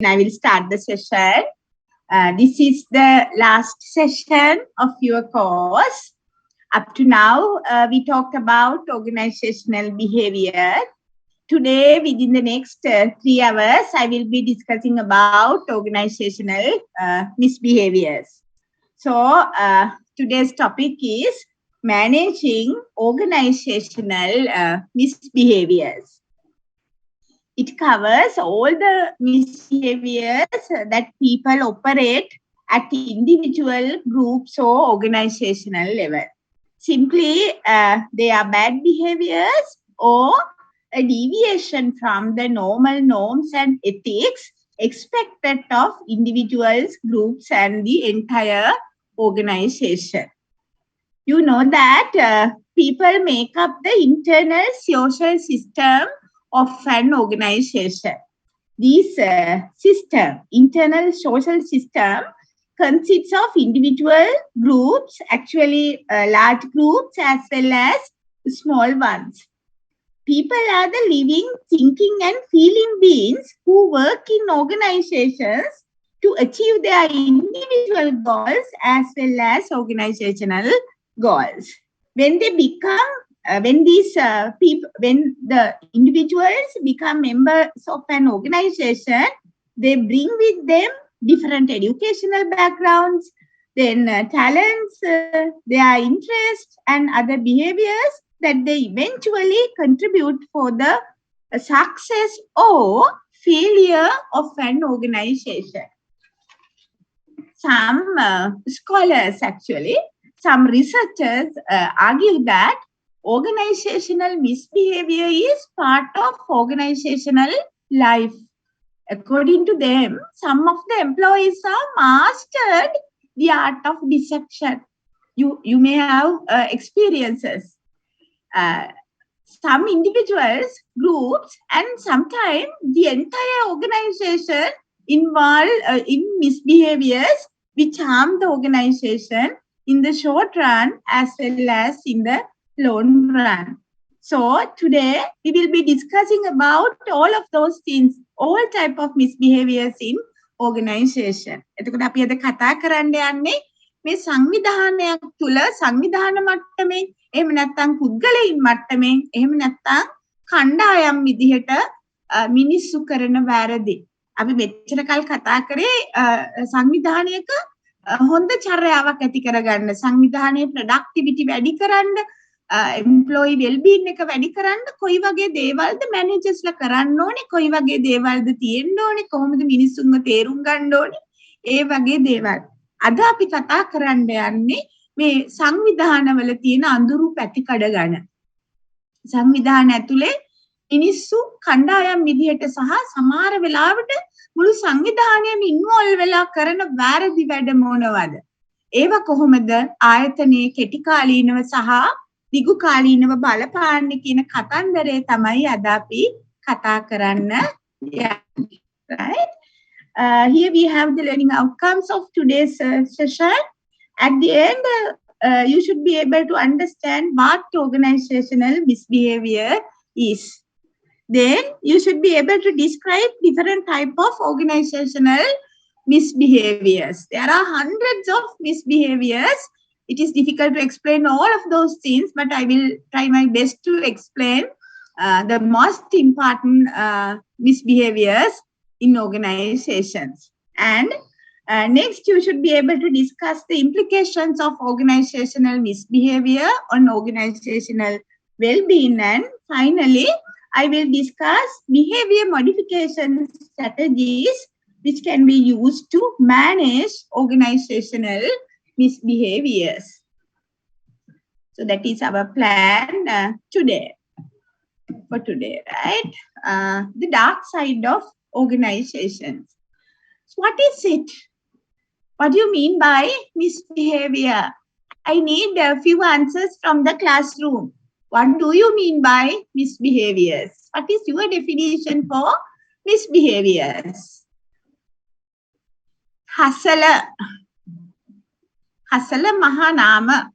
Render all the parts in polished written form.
I will start the session. This is the last session of your course. Up to now, we talked about organizational behavior. Today, within the next 3 hours, I will be discussing about organizational misbehaviors. So, today's topic is managing organizational misbehaviors. It covers all the misbehaviors that people operate at individual, groups, or organizational level. Simply, they are bad behaviors or a deviation from the normal norms and ethics expected of individuals, groups, and the entire organization. You know that people make up the internal social system of an organization. This internal social system, consists of individual groups, actually large groups as well as small ones. People are the living, thinking and feeling beings who work in organizations to achieve their individual goals as well as organizational goals. When they become when the individuals become members of an organization, they bring with them different educational backgrounds, then talents, their interests, and other behaviors that they eventually contribute for the success or failure of an organization. Some scholars, actually, some researchers argue that organizational misbehavior is part of organizational life. According to them, some of the employees are mastered the art of deception. You may have experiences. Some individuals, groups, and sometimes the entire organization involved in misbehaviors which harm the organization in the short run as well as in the long run. So today we will be discussing about all of those things, all type of misbehaviors in organization. එතකොට අපි අද කතා කරන්න යන්නේ මේ සංවිධානයක් තුල සංවිධාන මට්ටමින් එහෙම නැත්නම් පුද්ගලයින් මට්ටමින් එහෙම නැත්නම් කණ්ඩායම් විදිහට මිනිස්සු කරන වැරදි. අපි මෙච්චර කල් කතා කරේ සංවිධානයක හොඳ චර්යාවක් ඇති කරගන්න, සංවිධානයේ ප්‍රොඩක්ටිවිටි වැඩි කරන්න, එම්ප්ලොයි වෙල්බීන් එක වැඩි කරන්න කොයි වගේ දේවල්ද මැනේජර්ස්ලා කරන්න ඕනේ, කොයි වගේ දේවල්ද තියෙන්න ඕනේ, කොහොමද මිනිස්සුන්ව තේරුම් ගන්න ඕනේ, ඒ වගේ දේවල්. අද අපි කතා කරන්න යන්නේ මේ සංවිධානවල තියෙන අඳුරු පැතිකඩ ගැන. සංවිධාන ඇතුලේ මිනිස්සු කණ්ඩායම් විදිහට සහ සමහර වෙලාවට මුළු සංවිධානයම ඉන්වෝල්ව් වෙලා කරන වැරදි වැඩ මොනවද? ඒවා කොහොමද ආයතනයේ කෙටි කාලීනව සහ දිගු කාලීනව බලපාන්නේ කියන කතන්දරය තමයි අද අපි කතා කරන්න යන්නේ. Right? Here we have the learning outcomes of today's session. At the end, you should be able to understand what organizational misbehavior is. Then you should be able to describe different type of organizational misbehaviors. There are hundreds of misbehaviors. It is difficult to explain all of those things, but I will try my best to explain the most important misbehaviors in organizations. And next, you should be able to discuss the implications of organizational misbehavior on organizational well-being. And finally, I will discuss behavior modification strategies which can be used to manage organizational misbehaviors. So that is our plan today. For today, right? The dark side of organizations. So what is it? What do you mean by misbehavior? I need a few answers from the classroom. What do you mean by misbehaviors? What is your definition for misbehaviors? Hasala. Hasala Mahanama.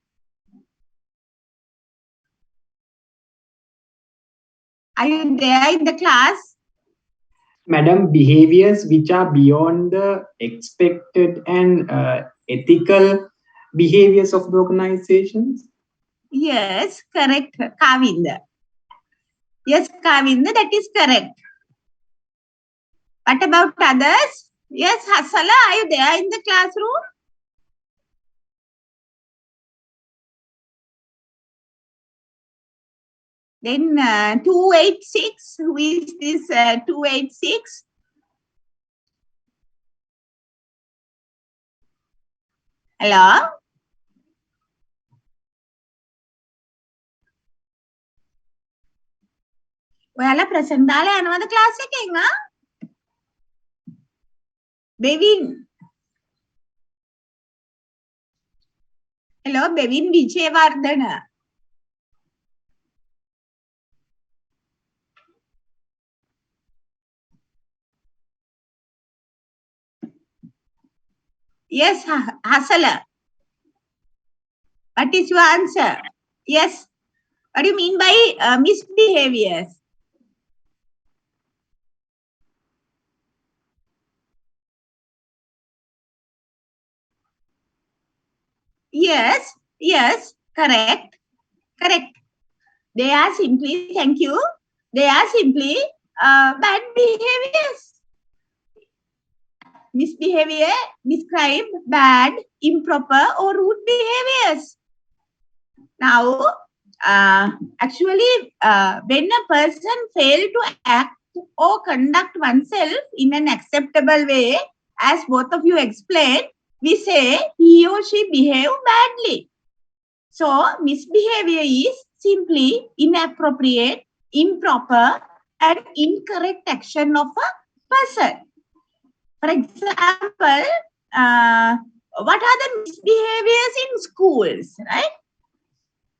Are you there in the class? Madam, behaviors which are beyond the expected and ethical behaviors of the organizations. Yes, correct, Kavinda. Yes, Kavinda, that is correct. What about others? Yes, Hasala, are you there in the classroom? Then 286, who is this 286? Hello? ඔයාලා present දාලා යනවද class එකෙන් ආ? බෙවින්. Hello, බෙවින් Wijewardena. Yes, Hasala. What is your answer? Yes. What do you mean by misbehaviors? Yes, yes, correct, correct. They are simply, thank you, they are simply bad behaviors. Misbehavior describe bad, improper or rude behaviors. Now, actually, when a person fails to act or conduct oneself in an acceptable way, as both of you explained, we say he or she behaved badly. So, misbehavior is simply inappropriate, improper, and incorrect action of a person. For example, what are the misbehaviors in schools, right?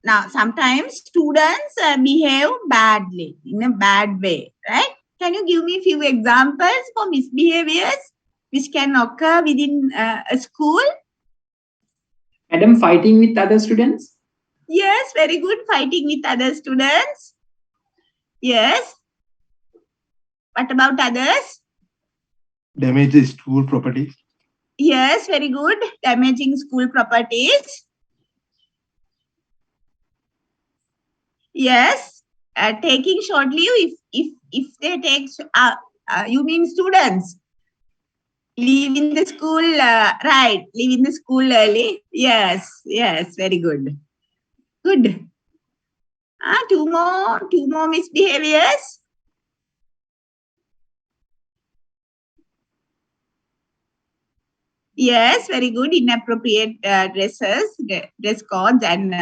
Now, sometimes students behave badly, in a bad way, right? Can you give me a few examples for misbehaviors which can occur within a school? Madam, fighting with other students? Yes, very good. Fighting with other students. Yes. What about others? Damage the school property. Yes, very good. Damaging school properties. Yes. Taking short leave if they take, you mean students? Leaving the school, right. Leaving the school early. Yes, yes, very good. Good. Two more misbehaviors. Yes, very good. Inappropriate dresses, dress codes, and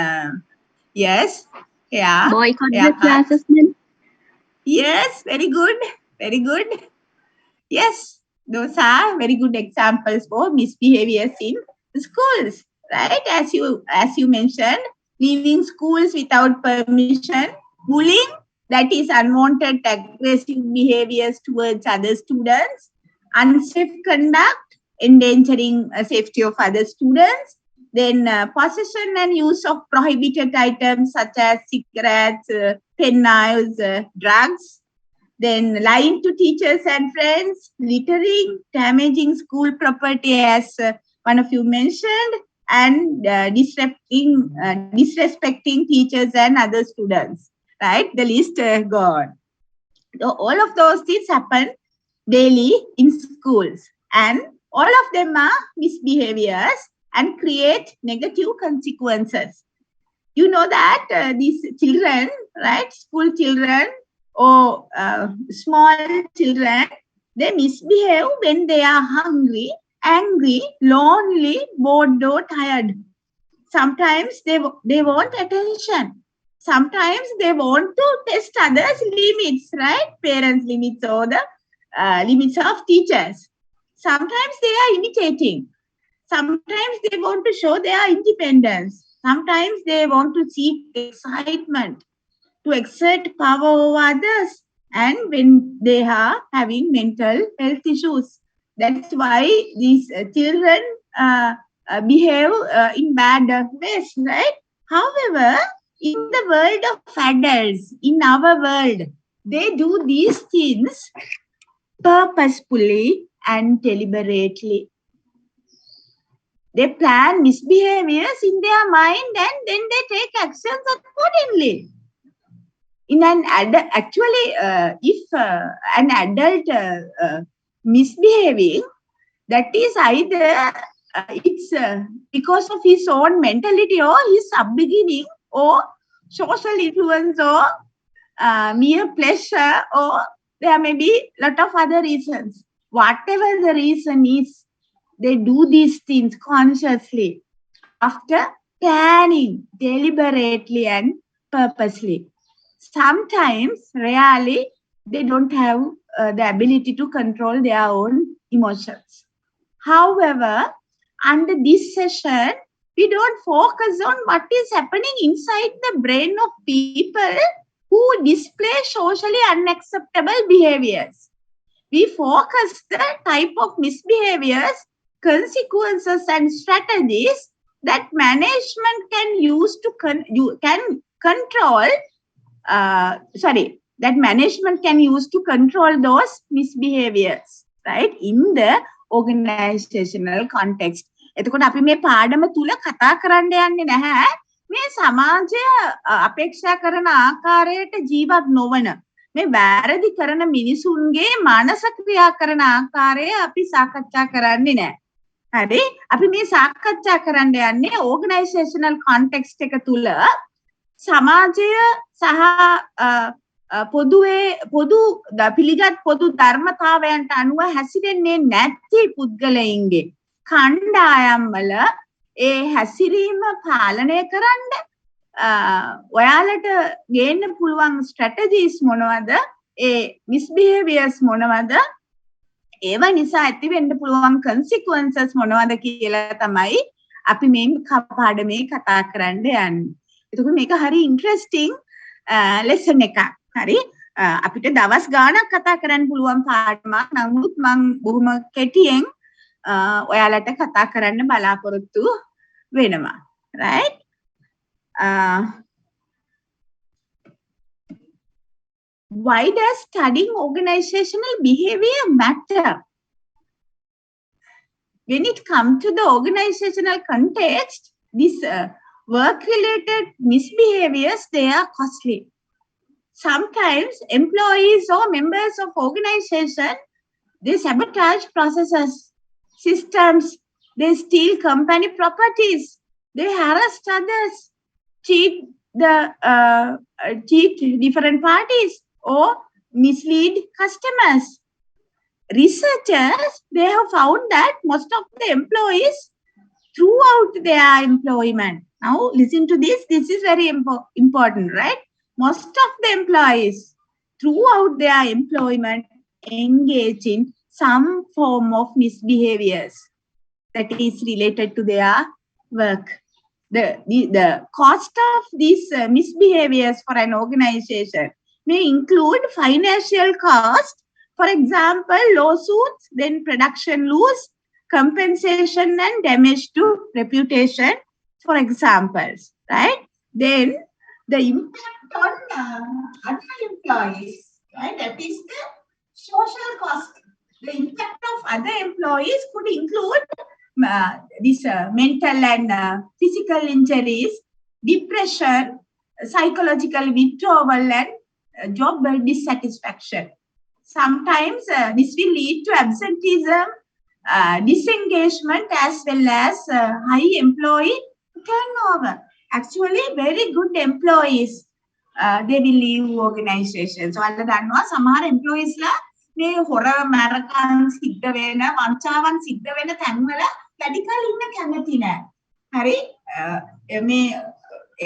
yes, yeah. Boycott yeah. the classes then. Yes, very good. Very good. Yes, those are very good examples for misbehaviors in schools, right? As you mentioned, leaving schools without permission, bullying, that is unwanted aggressive behaviors towards other students, unsafe conduct, endangering safety of other students, then possession and use of prohibited items such as cigarettes, pen knives, drugs, then lying to teachers and friends, littering, damaging school property as one of you mentioned, and disrespecting teachers and other students, right? The list gone. So all of those things happen daily in schools, and all of them are misbehaviors and create negative consequences. You know that these children, right, school children or small children, they misbehave when they are hungry, angry, lonely, bored or tired. Sometimes they want attention. Sometimes they want to test others' limits, right? Parents' limits or the limits of teachers. Sometimes they are imitating. Sometimes they want to show their independence. Sometimes they want to seek excitement, to exert power over others, and when they are having mental health issues. That's why these children behave in bad ways, right? However, in the world of adults, in our world, they do these things purposefully and deliberately. They plan misbehaviors in their mind and then they take actions accordingly. In an if an adult misbehaving, that is either it's because of his own mentality or his upbringing or social influence or mere pleasure, or there may be a lot of other reasons. Whatever the reason is, they do these things consciously after planning deliberately and purposely. Sometimes, rarely, they don't have the ability to control their own emotions. However, under this session, we don't focus on what is happening inside the brain of people who display socially unacceptable behaviors. We focus the type of misbehaviors, consequences, and strategies that management can use to control. That management can use to control those misbehaviors, right? In the organizational context. එතකොට අපි මේ පාඩම තුල කතා කරන්න යන්නේ නැහැ මේ සමාජය අපේක්ෂා කරන ආකාරයට ජීවත් නොවන මේ වැරදි කරන මිනිසුන්ගේ මානස ක්‍රියා කරන ආකාරය අපි සාකච්ඡා කරන්නේ නැහැ. හරි? අපි මේ සාකච්ඡා කරන්න යන්නේ organizational context එක තුල සමාජය සහ පොදු පිළිගත් පොදු ධර්මතාවයන්ට අනුව හැසිරෙන්නේ නැති පුද්ගලයින්ගේ කණ්ඩායම් වල ඒ හැසිරීම පාලනය කරන්න ඔයාලට ගේන්න පුළුවන් ස්ට්‍රැටජිස් මොනවද? ඒ මිස්බිහෙවියර්ස් මොනවද? ඒව නිසා ඇති වෙන්න පුළුවන් consequences මොනවද කියලා තමයි අපි මේ පාඩමේ කතා කරන්න යන්නේ. එතකොට මේක හරි ඉන්ටරෙස්ටිං ලෙසන් එකක්. හරි? අපිට දවස් ගාණක් කතා කරන්න පුළුවන් පාඩමක්. නමුත් මම බොහොම කෙටියෙන් ඔයාලට කතා කරන්න බලාපොරොත්තු වෙනවා. right? Why does studying organizational behavior matter? When it comes to the organizational context, these work-related misbehaviors, they are costly. Sometimes employees or members of organization, they sabotage processes, systems, they steal company properties, they harass others, cheat different parties, or mislead customers. Researchers, they have found that most of the employees throughout their employment. Now listen to this. This is very important, right? Most of the employees throughout their employment engage in some form of misbehaviors that is related to their work. The cost of these misbehaviors for an organization may include financial cost, for example, lawsuits, then production loss, compensation and damage to reputation, for examples, right? Then the impact on other employees, right? That is the social cost. The impact of other employees could include this mental and physical injuries, depression, psychological withdrawal, and job dissatisfaction. Sometimes this will lead to absenteeism, disengagement, as well as high employee turnover. Actually, very good employees, they will leave organizations. So, other than that, some employees la මේ හොර මරකන් සිද්ධ වෙන වංචාවන් සිද්ධ වෙන තැන්වල වැඩිකල් ඉන්න කැමති නෑ. හරි? මේ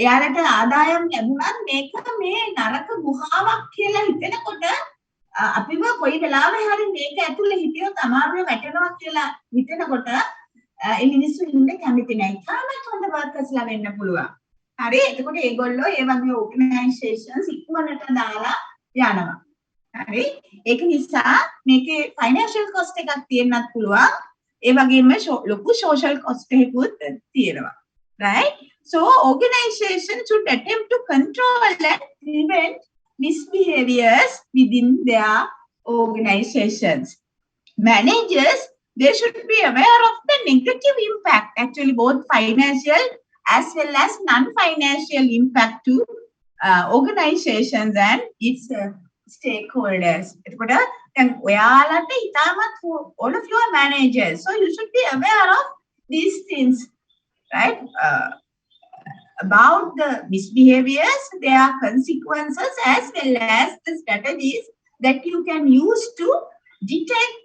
එයාලට ආදායම් ලැබුණත් මේක මේ නරක ගුහාවක් කියලා හිතෙනකොට අපිව කොයි වෙලාවෙ හරි මේක ඇතුලේ හිටියොත් අමාරුවේ වැටෙනවා කියලා හිතෙනකොට ඒ මිනිස්සු ඉන්න කැමති නෑ. තාමත් හොඳ වර්කර්ස්ලා වෙන්න පුළුවන්. හරි? එතකොට ඒගොල්ලෝ ඒ වගේ ඕගනයිසේෂන්ස් ඉක්මනට දාලා යනවා. හරි? ඒක නිසා මේකේ ෆයිනෑන්ෂල් කොස්ට් එකක් තියෙන්නත් පුළුවන්. ඒ වගේම ලොකු සෝෂල් කොස්ට් එකකුත් තියෙනවා. right? So organizations should attempt to control and prevent misbehaviors within their organizations. Managers, they should be aware of the negative impact, actually both financial as well as non-financial impact to organizations and its stakeholders. All of you are managers, so you should be aware of these things, right? About the misbehaviors, there are consequences as well as the strategies that you can use to detect,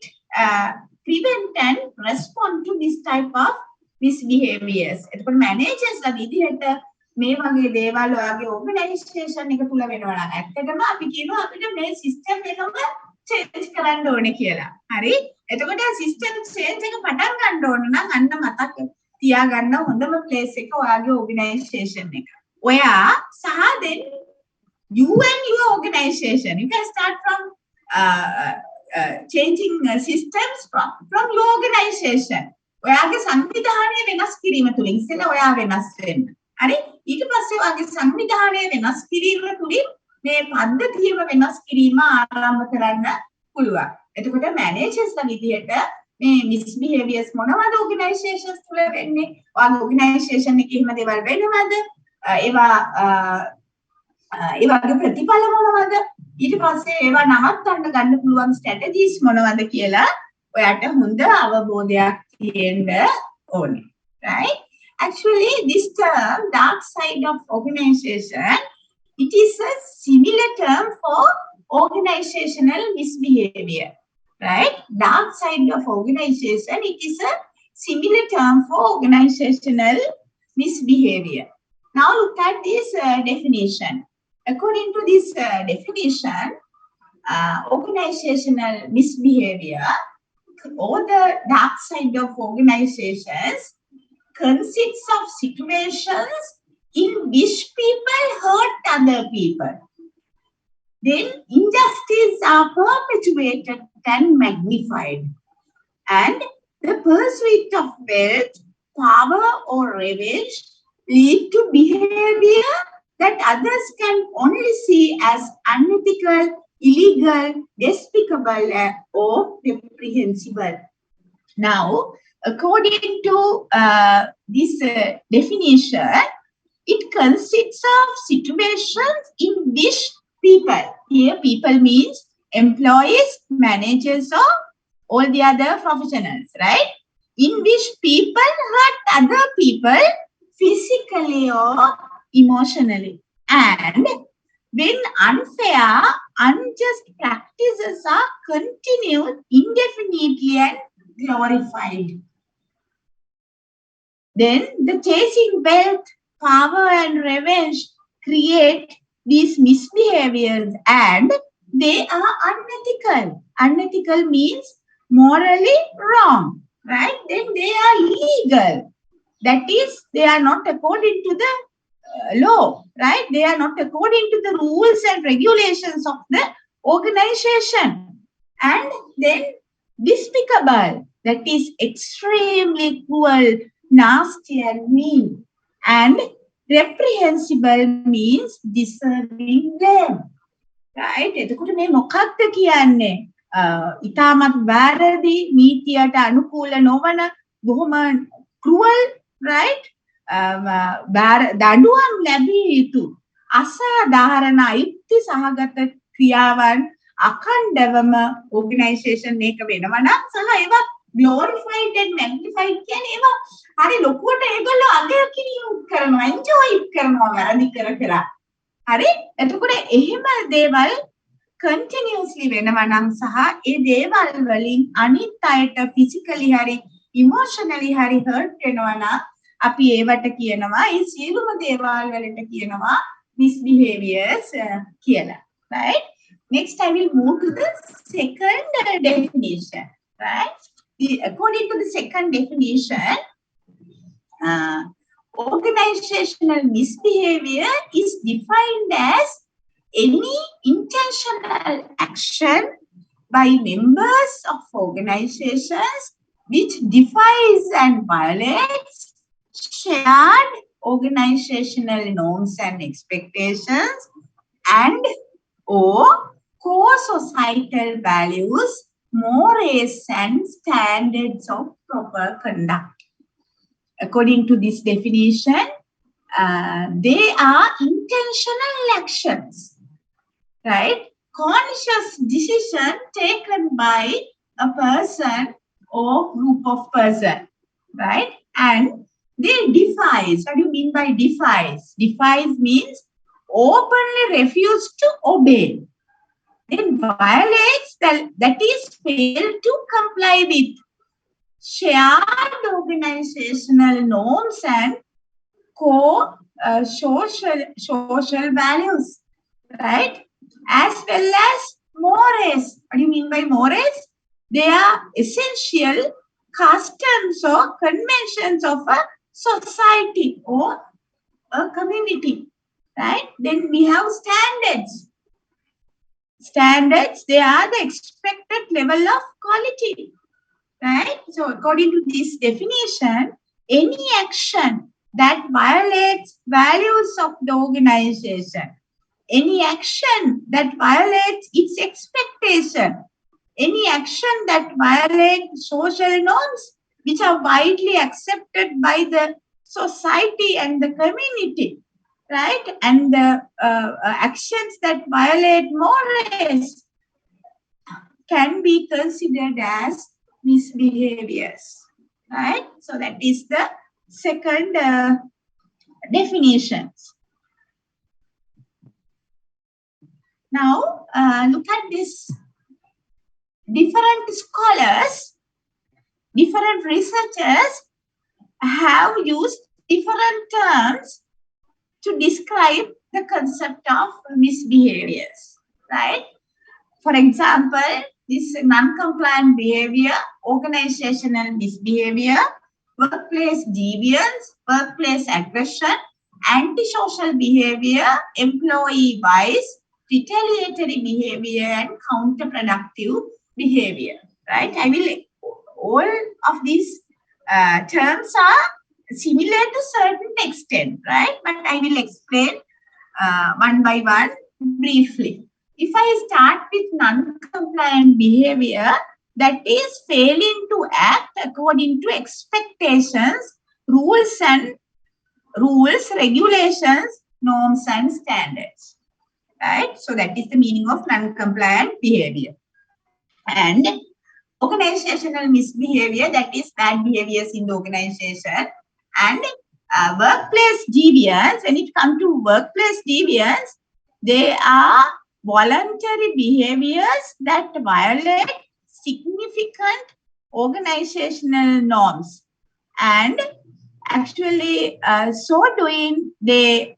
prevent and respond to this type of misbehaviors. එතකොට managers ලා විදිහට මේ වගේ දේවල් ඔයාගේ organisation එක තුල වෙනවා නම් ඇත්තටම අපි කියනවා අපිට මේ system එකම change කරන්න ඕනේ කියලා. හරි? එතකොට system change එක පටන් ගන්න ඕන නම් අන්න මතක තියාගන්න හොඳම place එක ඔයාගේ organisation එක. ඔයා සහ then you and your organization, you can start from changing systems from your organization. ඔයාගේ සංවිධානය වෙනස් කිරීම තුලින් ඉස්සෙල්ලා ඔයා වෙනස් වෙන්න. හරි? ඊට පස්සේ ඔයාගේ සංවිධානය වෙනස් කිරීම තුලින් මේ පද්ධතියම වෙනස් කිරීම ආරම්භ කරන්න පුළුවන්. එතකොට managers ලා විදියට මේ misbehaviors මොනවද organizations තුල වෙන්නේ? ඔයාගේ organization එකේ එහෙම දේවල් වෙනවද? ඒවා ඒ වගේ ප්‍රතිඵල මොනවද? ඊට පස්සේ ඒවා නවත්තන්න ගන්න පුළුවන් strategies මොනවද කියලා ඔයාට හොඳ අවබෝධයක් තියෙන්න ඕනේ. Right? Actually, this term, dark side of organization, it is a similar term for organizational misbehavior. Right? Dark side of organization, it is a similar term for organizational misbehavior. Now look at this definition. According to this definition, organizational misbehavior or the dark side of organizations consists of situations in which people hurt other people. Then injustices are perpetuated and magnified. And the pursuit of wealth, power or revenge lead to behavior that others can only see as unethical, illegal, despicable or reprehensible. Now, according to this definition, it consists of situations in which people, here people means employees, managers or all the other professionals, right? In which people hurt other people physically or emotionally. And when unfair, unjust practices are continued indefinitely and glorified, then the chasing wealth, power and revenge create these misbehaviors and they are unethical. Unethical means morally wrong, right? Then they are illegal. That is, they are not according to the law, right? They are not according to the rules and regulations of the organization. And then despicable, that is extremely cruel, nasty and mean. And reprehensible means deserving blame, right? එතකොට මේ මොකක්ද කියන්නේ? ඉතාමත් වැරදි, නීතියට අනුකූල නොවන, බොහොම cruel, right? දඬුවම් ලැබිය යුතු අසාධාරණ අයුක්ති සහගත ක්‍රියාවන් අඛණ්ඩවම organization එක වෙනවා නම් සහ ඒවා glorified and magnified කියන්නේ ඒවා හරි ලොකුවට ඒගොල්ලෝ අගය කිරීම කරනවා, enjoy කරනවා වැරදි කර. හරි? එතකොට එහෙම දේවල් continuously වෙනවා නම් සහ ඒ දේවල් වලින් අනිත් අයට physically හරි emotionally හරි hurt වෙනවා නම් අපි ඒවට කියනවා ඒ සියලුම දේවල් වලට කියනවා misbehaviors කියලා. Right? Next I will move to the second definition. Right? According to the second definition, organizational misbehavior is defined as any intentional action by members of organizations which defies and violates shared organizational norms and expectations and or core societal values, mores and standards of proper conduct. According to this definition, they are intentional actions, right? Conscious decision taken by a person or group of person, right? And they defies. What do you mean by defies? Defies means openly refuse to obey. Then violates that is failed to comply with shared organizational norms and core social values, right? As well as mores. What do you mean by mores? They are essential customs or conventions of a society or a community, right? Then we have standards. Standards, they are the expected level of quality, right? So according to this definition, any action that violates values of the organization, any action that violates its expectation, any action that violates social norms which are widely accepted by the society and the community, right? And the actions that violate mores can be considered as misbehaviors, right? So that is the second definition. Now, look at this. Different scholars, different researchers have used different terms to describe the concept of misbehaviors, right? For example, this non-compliant behavior, organizational misbehavior, workplace deviance, workplace aggression, antisocial behavior, employee vice, retaliatory behavior, and counterproductive behavior, right? All of these terms are similar to certain extent, right? But I will explain one by one briefly. If I start with non-compliant behavior, that is failing to act according to expectations, rules, regulations, norms, and standards. Right? So that is the meaning of non-compliant behavior. And organizational misbehavior, that is bad behaviors in the organization. And workplace deviance, when it comes to workplace deviance, they are voluntary behaviors that violate significant organizational norms. And actually, so doing, they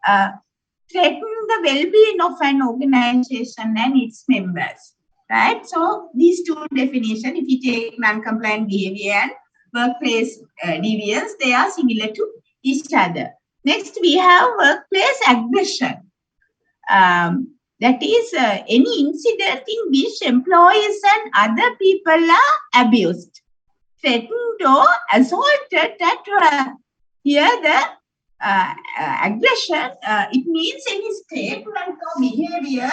threaten the well-being of an organization and its members. Right? So these two definitions, if you take non-compliant behavior and workplace deviance, they are similar to each other. Next, we have workplace aggression. That is any incident in which employees and other people are abused, threatened or assaulted at work. Here the aggression, it means any statement or behavior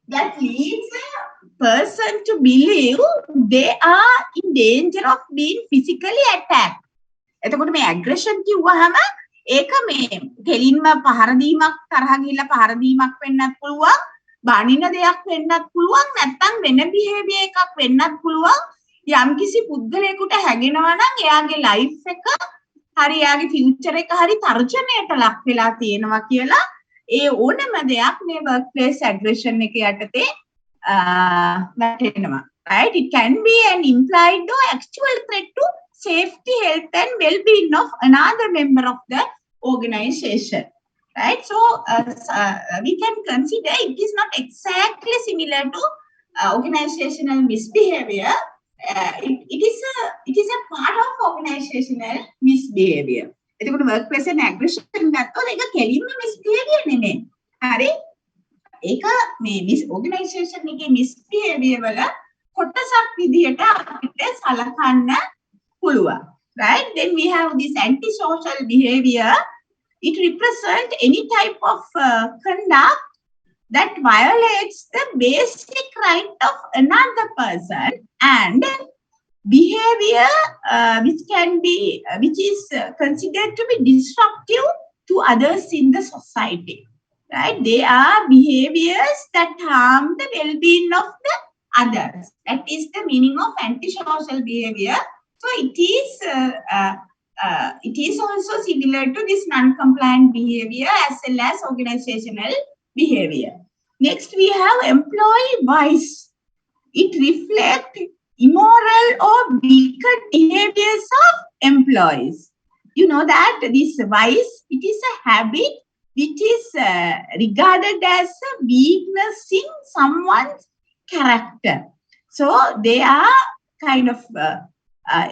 that leads a person to believe they are in danger of being physically attacked. එතකොට මේ aggression කිව්වහම ඒක මේ දෙලින්ම පහර දීමක් තරහ ගිහිල්ලා පහර දීමක් වෙන්නත් පුළුවන්, බනින දෙයක් වෙන්නත් පුළුවන්, නැත්නම් වෙන behavior එකක් වෙන්නත් පුළුවන්. යම්කිසි පුද්ගලයෙකුට හැගෙනවා නම් එයාගේ life එක හරි එයාගේ future එක හරි තර්ජනයට ලක් වෙලා තියෙනවා කියලා ඒ ඕනම දෙයක් මේ workplace aggression එක යටතේ වැටෙනවා. Right? It can be an implied or actual threat to safety, health, and well-being of another member of the organization. Right? So we can consider it is not exactly similar to organizational misbehavior. It is a part of organizational misbehavior. එතකොට workplace and aggression ගත්තොත් ඒක කෙලින්ම misbehavior නෙමෙයි. හරි? ඒක මේ organization එකේ misbehavior වල කොටසක් විදියට අපිට සලකන්න පුළුවන්. Right? Then we have this antisocial behavior. It represents any type of conduct that violates the basic right of another person, and behavior which is considered to be disruptive to others in the society, right? They are behaviors that harm the well-being of the others. That is the meaning of antisocial behavior. So it is also similar to this non-compliant behavior as well as organizational behavior. Next, we have employee vice. It reflects immoral or wicked behaviors of employees. You know that this vice, it is a habit which is regarded as a weakness in someone's character. So they are kind of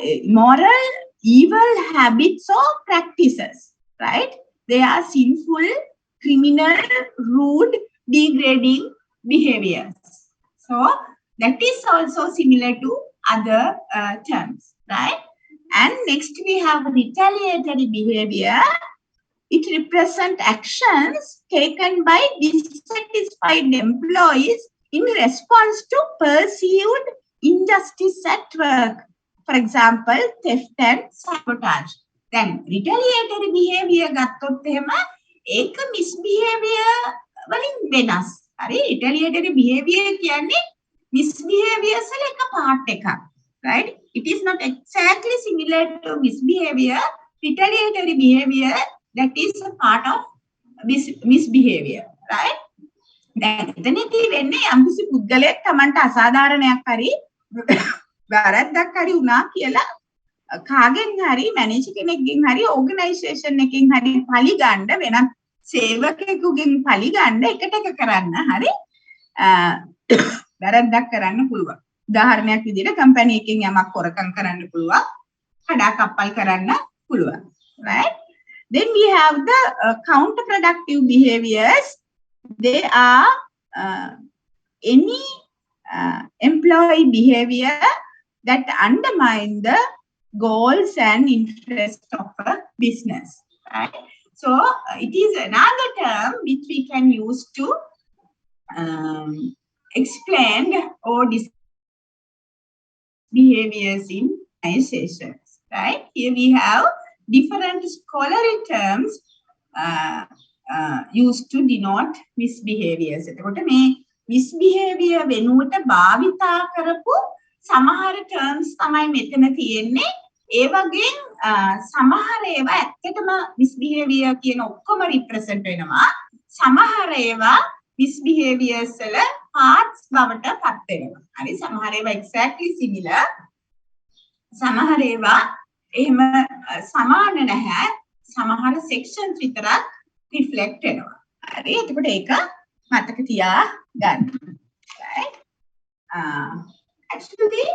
immoral, evil habits or practices, right? They are sinful, criminal, rude, degrading behaviors. So that is also similar to other terms, right? And next we have retaliatory behavior. It represents actions taken by dissatisfied employees in response to perceived injustice at work. For example, theft and sabotage. Then retaliatory behavior ගත්තොත් එහෙම ඒක misbehavior වලින් වෙනස්. හරි, retaliatory behavior කියන්නේ misbehaviors වල එක part එකක්. Right? It is not exactly similar to misbehavior. Retaliatory behavior, that is a part of misbehavior, right? දැන් එතනදී වෙන්නේ යම්කිසි පුද්ගලයෙක් Tamanට අසාධාරණයක් හරි වැරද්දක් හරි වුණා කියලා කාගෙන් හරි මැනේජර් කෙනෙක්ගෙන් හරි ඕගනයිසේෂන් එකකින් හරි පලි ගන්න වෙනත් සේවකයෙකුගෙන් පලි ගන්න එකට එක කරන්න හරි වැරද්දක් කරන්න පුළුවන්. උදාහරණයක් විදිහට කම්පැනි එකකින් යමක් හොරකම් කරන්න පුළුවන්, කඩා කප්පල් කරන්න පුළුවන්, right? Then we have the counterproductive behaviors. They are any employee behavior that undermine the goals and interests of a business, right? So it is another term which we can use to explain or discuss behaviors in organizations, right? Here we have different scholarly terms used to denote misbehaviors. එතකොට මේ misbehavior වෙනුවට භාවිතා කරපු සමහර terms තමයි මෙතන තියෙන්නේ. ඒ වගේම සමහර ඒවා ඇත්තටම misbehavior කියන ඔක්කොම represent වෙනවා. සමහර ඒවා misbehaviors වල parts බවට පත් වෙනවා. හරි, සමහර ඒවා exactly similar. සමහර ඒවා එහෙම සමාන නැහැ. සමහර sections විතරක් reflect වෙනවා. හරි, එතකොට ඒක මතක තියා ගන්න. right? Actually,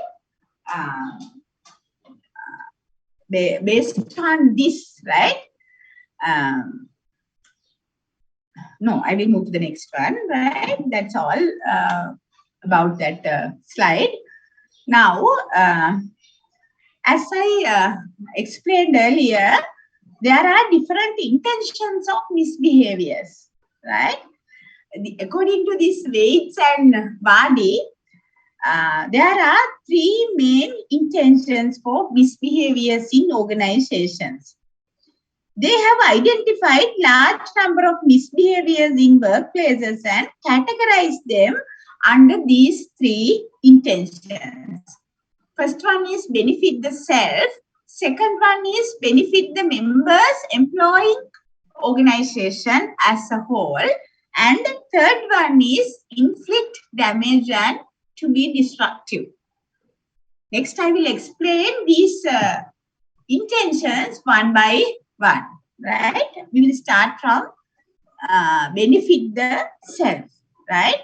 based on this, right? No, I will move to the next one, right? That's all about that slide. Now, as I explained earlier, there are different intentions of misbehaviors, right? According to this Waits and Vardy, there are three main intentions for misbehaviors in organizations. They have identified large number of misbehaviors in workplaces and categorized them under these three intentions. First one is benefit the self. Second one is benefit the members employing organization as a whole. And the third one is inflict damage and to be destructive. Next, I will explain these intentions one by one, right? We will start from benefit the self, right?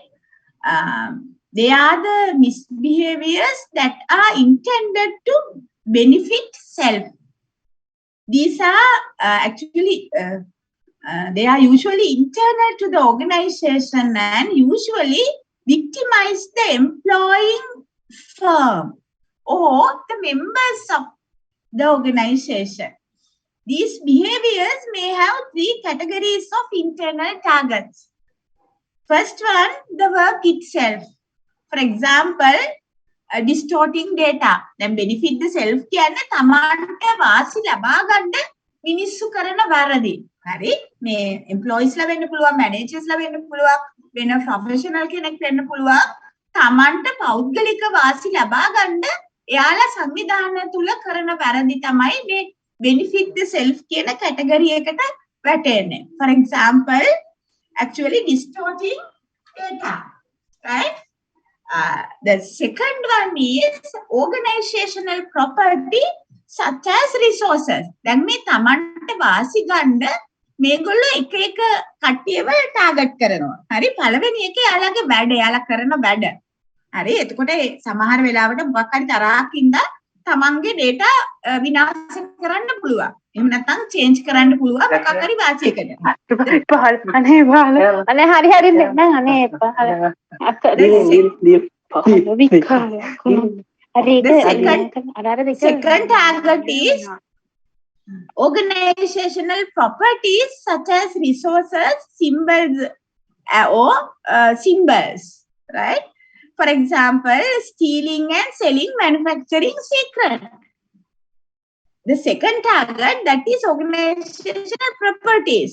They are the misbehaviors that are intended to benefit self. These are actually, they are usually internal to the organization and usually victimize the employing firm or the members of the organization. These behaviors may have three categories of internal targets. First one, the work itself. For example, distorting data. Then benefit the self කියන්නේ තමන්ට වාසි ලබා ගන්න මිනිස්සු කරන වැරදි. හරි? මේ employees ලා වෙන්න පුළුවන්, managers ලා වෙන්න පුළුවන්, වෙන professional කෙනෙක් වෙන්න පුළුවන්. තමන්ට පෞද්ගලික වාසි ලබා ගන්න එයාලා සංවිධානය තුල කරන වැරදි තමයි මේ benefit the self කියන category එකට වැටෙන්නේ. For example, actually distorting data, right? The second one is organizational property such as resources. දැන් මේ තමන්ට වාසි ගන්න මේගොල්ලෝ එක එක කට්ටියව ටාගට් කරනවා. හරි පළවෙනි එක යාළුවගේ වැඩ, යාළුවා කරන වැඩ. හරි එතකොට සමහර වෙලාවට මොකක් හරි තරහකින්ද තමන්ගේ data විනාශ කරන්න පුළුවන්. එහෙම නැත්නම් change කරන්න පුළුවන් මොකක් හරි වාසියකට. අනේ හරි නෑ අනේ second target is organizational properties such as resources, symbols or symbols, right? For example, stealing and selling manufacturing secret. The second target, that is organizational properties,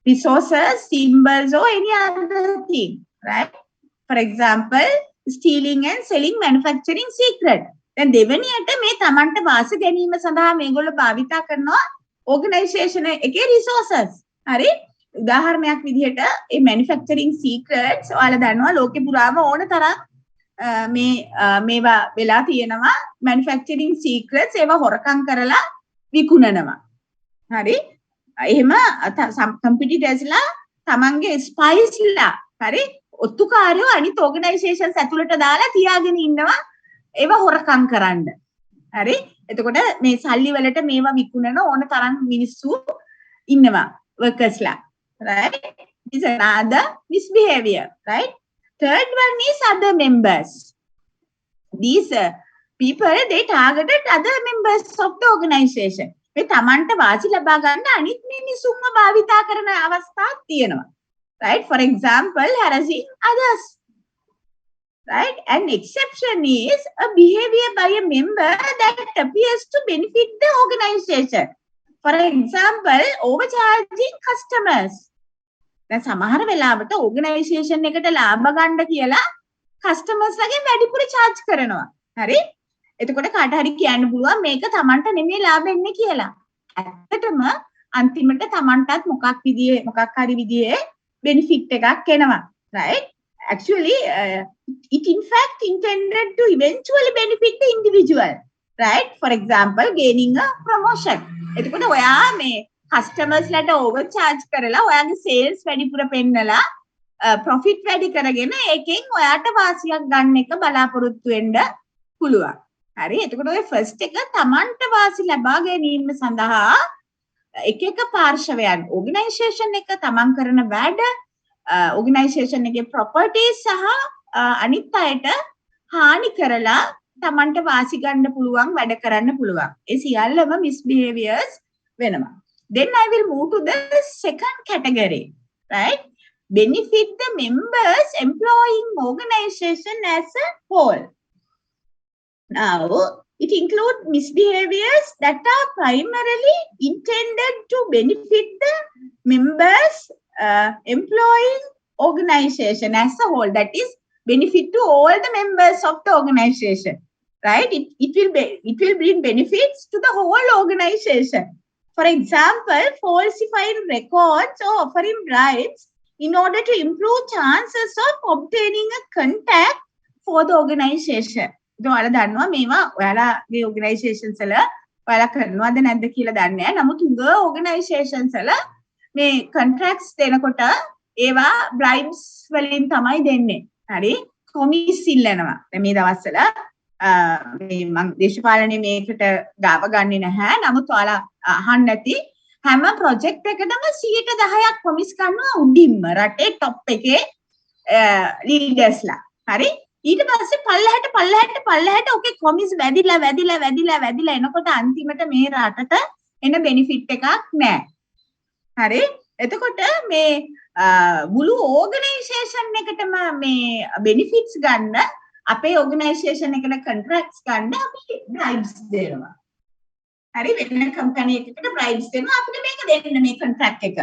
resources, symbols or any other thing, right? For example, stealing and selling manufacturing secret. Then දෙවෙනියට මේ තමන්ට වාසි ගැනීම සඳහා මේගොල්ලෝ භාවිතා කරනවා organization එකේ resources. හරි? උදාහරණයක් විදිහට මේ manufacturing secrets ඔයාලා දන්නවා ලෝකෙ පුරාම ඕන තරම් මේවා වෙලා තියෙනවා manufacturing secrets ඒවා හොරකම් කරලා විකුණනවා. හරි? එහෙම competitors ලා තමන්ගේ spies ලා හරි ඔත්තුකාරයෝ අනිත් organizations ඇතුළට දාලා තියාගෙන ඉන්නවා ඒවා හොරකම් කරන්න. හරි? එතකොට මේ සල්ලි වලට මේවා විකුණන ඕන තරම් මිනිස්සු ඉන්නවා workers ලා. Right? This is another misbehavior, right? Third one is other members. These people, they targeted other members of the organization. මේ තමන්ට වාසි ලබා ගන්න අනිත් මිනිස්සුන්ව භාවිතා කරන අවස්ථා තියෙනවා. Right? For example, harassing others. Right? An exception is a behavior by a member that appears to benefit the organization. For example, overcharging customers. දැන් සමහර වෙලාවට organization එකට ලාභ ගන්න කියලා customers ලගෙන් වැඩිපුර charge කරනවා. හරි? එතකොට කාට හරි කියන්න පුළුවන් මේක තමන්ට නෙමෙයි ලාභ එන්නේ කියලා. ඇත්තටම අන්තිමට තමන්ටත් මොකක් හරි විදිහේ benefit එකක් එනවා. Right? Actually, it in fact intended to eventually benefit the individual. Right? For example, gaining a promotion. එතකොට ඔයා මේ customers ලට overcharge කරලා ඔයාගේ sales වැඩිපුර පෙන්නලා profit වැඩි කරගෙන ඒකෙන් ඔයාට වාසියක් ගන්න එක බලාපොරොත්තු වෙන්න පුළුවන්. හරි? එතකොට ඔය first එක තමන්ට වාසි ලබා ගැනීම සඳහා එක එක පාර්ශවයන් organization එක තමන් කරන වැඩ organization එකේ properties සහ අනිත් අයට හානි කරලා තමන්ට වාසි ගන්න පුළුවන් වැඩ කරන්න පුළුවන්. ඒ සියල්ලම misbehaviors වෙනවා. Then I will move to the second category, right? Benefit the members employing organization as a whole. Now, it includes misbehaviors that are primarily intended to benefit the members employing organization as a whole. That is, benefit to all the members of the organization, right? It will bring benefits to the whole organization. For example, falsifying records or offering bribes in order to improve chances of obtaining a contact for the organization. ඔයාලා දන්නවා මේවා ඔයාලාගේ organizations වල ඔයාලා කරනවද නැද්ද කියලා දන්නේ නැහැ. නමුත් උග organizations වල මේ contracts දෙනකොට ඒවා bribes වලින් තමයි දෙන්නේ. හරි? කොමිස් ඉල්ලනවා. දැන් මේ දවස්වල මේ මම දේශපාලනේ මේකට ගාව ගන්නේ නැහැ. නමුත් ඔයාලා අහන්න නැති හැම ප්‍රොජෙක්ට් එකකටම 10% කොමිස් ගන්නවා උඩින්ම රටේ টොප් එකේ ලීඩර්ස්ලා. හරි? ඊට පස්සේ පල්ලහැට ඔකේ කොමිස් වැඩිලා එනකොට අන්තිමට මේ රටට එන බෙනිෆිට් එකක් නැහැ. හරි? එතකොට මේ මුළු ඕගනයිසේෂන් එකටම මේ බෙනිෆිට්ස් ගන්න අපේ ඕගනයිසේෂන් එකට කොන්ට්‍රැක්ට්ස් ගන්න අපි බ්‍රයිබ්ස් දෙනවා. හරි වෙන කම්පැනි එකකට බ්‍රයිබ්ස් දෙනවා අපිට මේක දෙන්න මේ කොන්ට්‍රැක්ට් එක.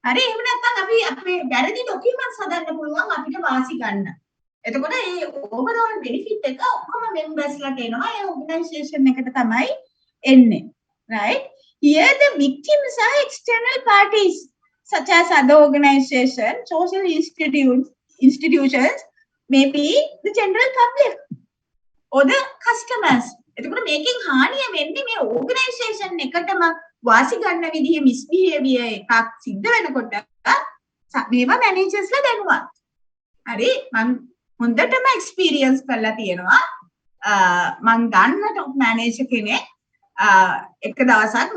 හරි එහෙම නැත්නම් අපි අපේ වැරදි ડોකියුමන්ට්ස් හදන්න පුළුවන් අපිට වාසි ගන්න. එතකොට මේ ඕවරෝල් බෙනිෆිට් එක ඔක්කොම මෙම්බර්ස්ලාට එනවා ඒ ඕගනයිසේෂන් එකට තමයි එන්නේ. Right? Here the victims are external parties such as other organizations, social institutions, maybe the general public or the customers. එතකොට මේකෙන් හානිය වෙන්නේ මේ ඕගනයිසේෂන් එකටම වාසි ගන්න විදිහේ මිස්බිහේවියර් එකක් සිද්ධ වෙනකොට මේවා මැනේජර්ස්ලා දැනුවත්. හරි මම හොඳටම එක්ස්පීරියන්ස් කරලා තියෙනවා. මම දන්න টොප් මැනේජර් කෙනෙක් එක දවසක්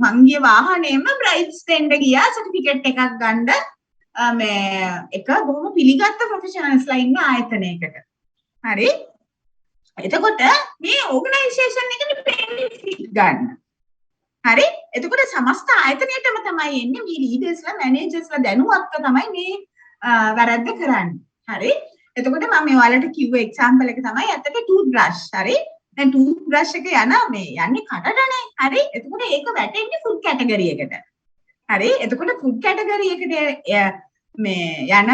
මං ගිය වාහනේම බ්‍රයිබ්ස් දෙන්න ගියා සර්ටිෆිකේට් එකක් ගන්න මේ එක බොහොම පිළිගත්ත ප්‍රොෆෙෂනල්ස්ලා ඉන්න ආයතනයකට. හරි එතකොට මේ ඕගනයිසේෂන් එකට බෙනිෆිට් ගන්න. හරි එතකොට සමස්ත ආයතනයටම තමයි එන්නේ මේ ලීඩර්ස්ලා මැනේජර්ස්ලා දැනුවත්ව තමයි මේ වැරද්ද කරන්නේ. හරි එතකොට මම මේ ඔයාලට කිව්ව එක්සැම්පල් එක තමයි ඇත්තට ටූත් බ්‍රෂ්. හරි දැන් ටූත් බ්‍රෂ් එක මේ යන්නේ කටටනේ. හරි එතකොට ඒක වැටෙන්නේ ෆුඩ් කැටගරි එකට. හරි එතකොට ෆුඩ් කැටගරි එකට මේ යන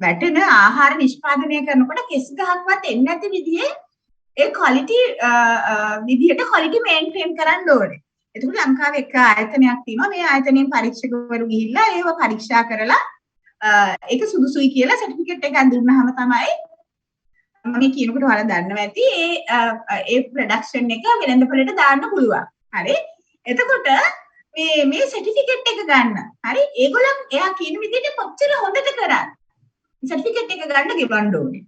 වැටෙන ආහාර නිෂ්පාදනය කරනකොට කෙස් ගහක්වත් එන්නේ නැති විදිහේ ඒ ක්වොලිටි විදිහට ක්වොලිටි මේන්ටේන් කරන්න ඕනේ. එතකොට ලංකාවේ එක ආයතනයක් තියෙනවා. මේ ආයතනයෙන් පරීක්ෂකවරු ගිහිල්ලා ඒව පරීක්ෂා කරලා ඒක සුදුසුයි කියලා සර්ටිෆිකේට් එකක් දුන්නාම තමයි මම කියනකොට ඔයාලා දන්නවා ඇති ඒ ප්‍රොඩක්ෂන් එක වෙළඳපොළට දාන්න පුළුවන්. හරි එතකොට මේ සර්ටිෆිකේට් එක ගන්න. හරි ඒගොල්ලන් එයා කියන විදිහට කොච්චර හොඳට කරා සර්ටිෆිකේට් එක ගන්න ගෙවන්න ඕනේ.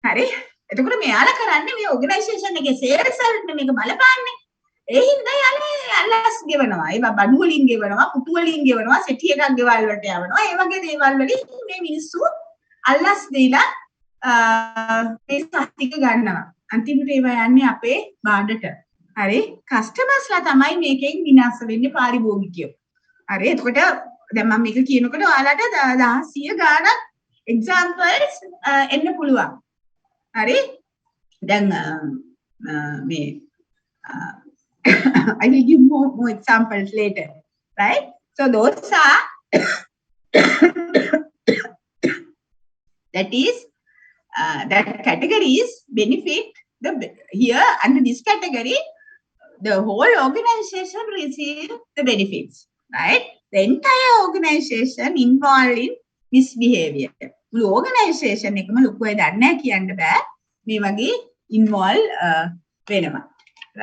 හරි එතකොට මෙයාලා කරන්නේ මේ ඕගනයිසේෂන් එකේ සේල්ස් වලට මේක බලපාන්නේ. ඒ හින්දා යාලා අල්ලස් ගෙවනවා. ඒවා බඩු වලින් ගෙවනවා, පුටු වලින් ගෙවනවා, සෙටි එකක් ගෙවල් වලට යවනවා. ඒ වගේ දේවල් වලින් මේ මිනිස්සු අල්ලස් දීලා මේ සත්‍තික ගන්නවා. අන්තිමට ඒවා යන්නේ අපේ බාඩට. හරි කස්ටමර්ස්ලා තමයි මේකෙන් විනාශ වෙන්නේ පාරිභෝගිකයෝ. හරි එතකොට දැන් මම මේක කියනකොට ඔයාලට 100 ගාණක් එක්සැම්පල්ස් එන්න පුළුවන්. හරි දැන් මේ I will give more examples later, right? So those are that categories benefit here under this category the whole organization receive the benefits, right? The entire organization involved in misbehavior. මුළු organization එකම ලොකුයි දන්නේ නැහැ කියන්න බෑ. මේ වගේ involve වෙනවා,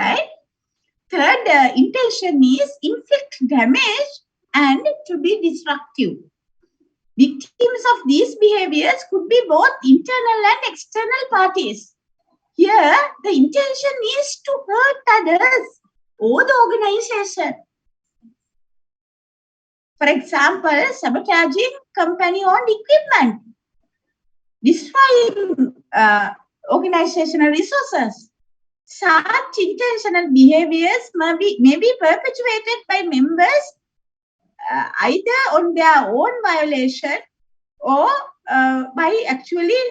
right? Third intention is inflict damage and to be destructive. Victims of these behaviors could be both internal and external parties. Here, the intention is to hurt others or the organization. For example, sabotaging company-owned equipment, destroying organizational resources. Such intentional behaviors may be perpetuated by members either on their own violation or by actually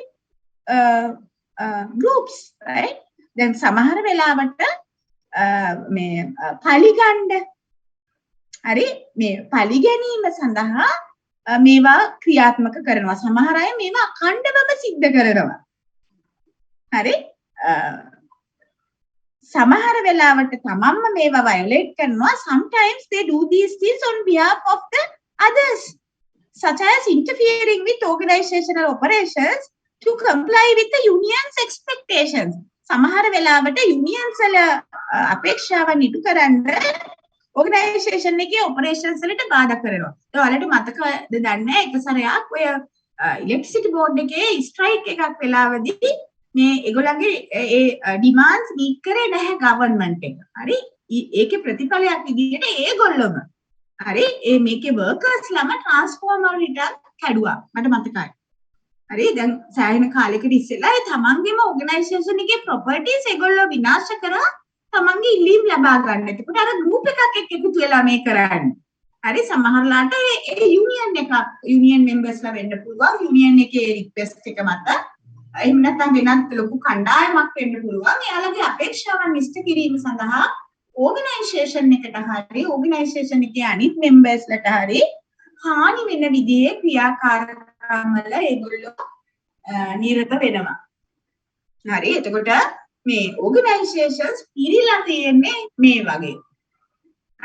groups, right? Then සමහර වෙලාවට මේ පලිගන්න හරි මේ පලිගැනීම සඳහා මේවා ක්‍රියාත්මක කරනවා. සමහර අය මේවා අඛණ්ඩවම සිද්ධ කරනවා. හරි සමහර වෙලාවට තමන්ම මේවා violate කරනවා. Sometimes they do these things on behalf of the others, such as interfering with organizational operations to comply with the union's expectations. සමහර වෙලාවට unions වල අපේක්ෂාවන් ඉටු කරන්න organization එකේ operations වලට බාධා කරනවා. ඒ ඔයාලට මතකද දන්නේ එක සැරයක් ඔය electricity board එකේ strike එකක් වෙලාවදී මේ ඒගොල්ලන්ගේ ඒ ඩිමාන්ඩ්ස් මීට් කරේ නැහැ ගවර්න්මන්ට් එක. හරි ඒකේ ප්‍රතිඵලයක් විදිහට ඒගොල්ලොම හරි මේකේ වර්කර්ස් ළම ට්‍රාන්ස්ෆෝමර් එකක් කැඩුවා. මට මතකයි. හරි දැන් සෑහෙන කාලයකට ඉස්සෙල්ලා ඒ තමන්ගේම ඕගනයිසේෂන් එකේ ප්‍රොපර්ටිස් ඒගොල්ලෝ විනාශ කරා තමන්ගේ ඉල්ලීම් ලබා ගන්න. එතකොට අර ගෲප් එකක් එක්ක එකතු වෙලා මේ කරන්නේ. හරි සමහරලාට ඒ යුනියන් මෙම්බර්ස්ලා වෙන්න පුළුවන් යුනියන් එකේ රික්වෙස්ට් එක මත එහෙම නැත්නම් වෙනත් ලොකු කණ්ඩායමක් වෙන්න පුළුවන් එයාලගේ අපේක්ෂාවන් ඉෂ්ට කිරීම සඳහා ඕගනයිසේෂන් එකට හරි ඕගනයිසේෂන් එකේ අනිත් මෙම්බර්ස්ලාට හරි හානි වෙන විදිහේ ක්‍රියාකාරකම් වල ඒගොල්ලෝ නිරත වෙනවා. හරි එතකොට මේ ඕගනයිසේෂන්ස් පිළිලා තියෙන්නේ මේ වගේ.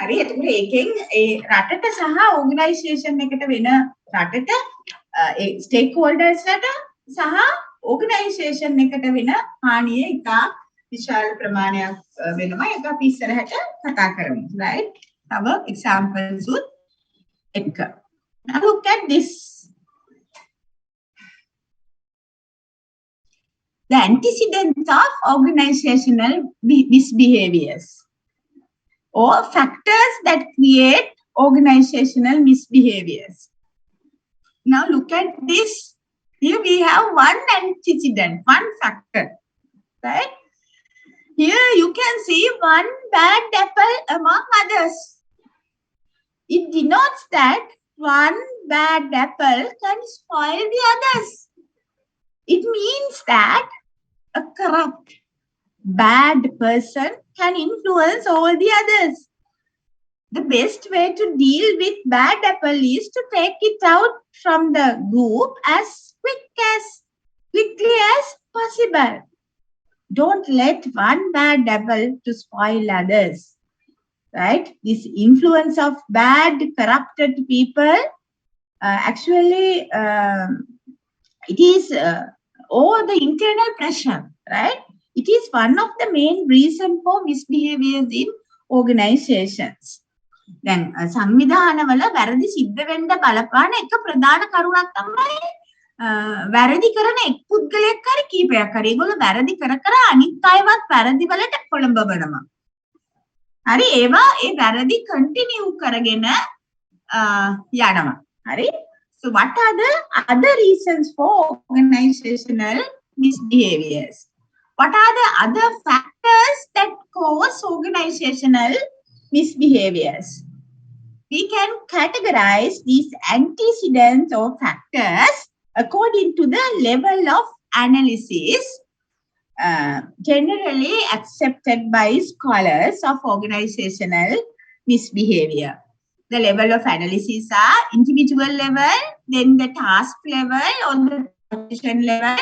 හරි එතකොට ඒකෙන් ඒ රටට සහ ඕගනයිසේෂන් එකට වෙන රටට ඒ ස්ටේක් හෝල්ඩර්ස්ලට සහ ඕගනයිසේෂන් එකට වෙන හානිය ඉතා විශාල ප්‍රමාණයක් වෙනවා. ඒක අපි ඉස්සරහට කතා කරමු. right? තව examples උත් එක්ක. Now look at this. The antecedents of organizational misbehaviors or factors that create organizational misbehaviors. Now look at this. Here we have one antecedent, one factor, right? Here you can see one bad apple among others. It denotes that one bad apple can spoil the others. It means that a corrupt, bad person can influence all the others. The best way to deal with bad apple is to take it out from the group as quickly as possible. Don't let one bad apple to spoil others. Right? This influence of bad, corrupted people, actually, it is all the internal pressure, right? It is one of the main reason for misbehaviors in organizations. දැන් සංවිධානවල වැරදි සිද්ධ වෙන්න බලපාන එක ප්‍රධාන කරුණක් තමයි වැරදි කරන එක් පුද්ගලයෙක් හරි කීපයක් හරි ඒගොල්ලෝ වැරදි කර අනිත් අයවත් වැරදි වලට පොළඹවනවා. හරි ඒවා ඒ වැරදි කන්ටිනියු කරගෙන යනවා. හරි. So what are the other reasons for organizational misbehaviors? What are the other factors that cause organizational misbehaviors? We can categorize these antecedents or factors according to the level of analysis generally accepted by scholars of organizational misbehavior. The level of analysis are individual level, then the task level, on the position level,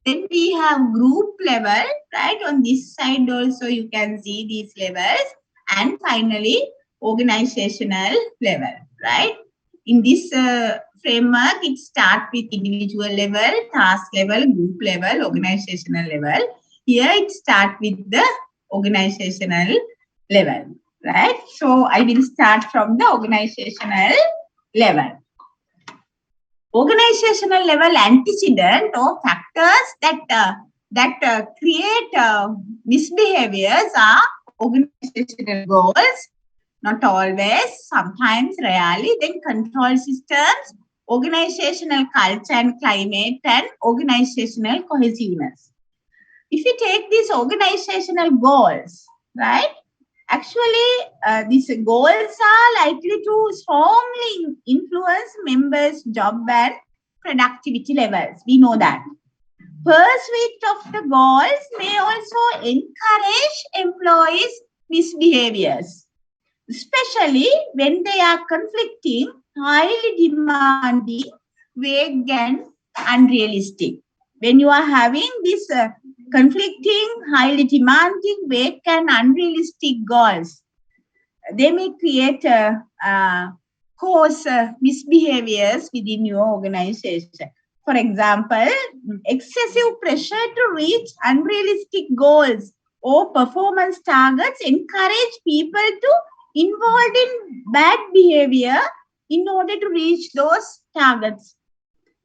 then we have group level, right? On this side also you can see these levels, and finally organizational level, right? In this framework, it starts with individual level, task level, group level, organizational level. Here it starts with the organizational level, right? So I will start from the organizational level. Organizational level antecedent or factors that create misbehaviors are organizational goals, not always, sometimes, rarely, then control systems, organizational culture and climate, and organizational cohesiveness. If you take these organizational goals, right, actually these goals are likely to strongly influence members' job and productivity levels. We know that. Pursuit of the goals may also encourage employees' misbehaviors, especially when they are conflicting, highly demanding, vague and unrealistic. When you are having this conflicting, highly demanding, vague and unrealistic goals, they may create cause misbehaviors within your organization. For example, excessive pressure to reach unrealistic goals or performance targets encourage people to involved in bad behavior in order to reach those targets.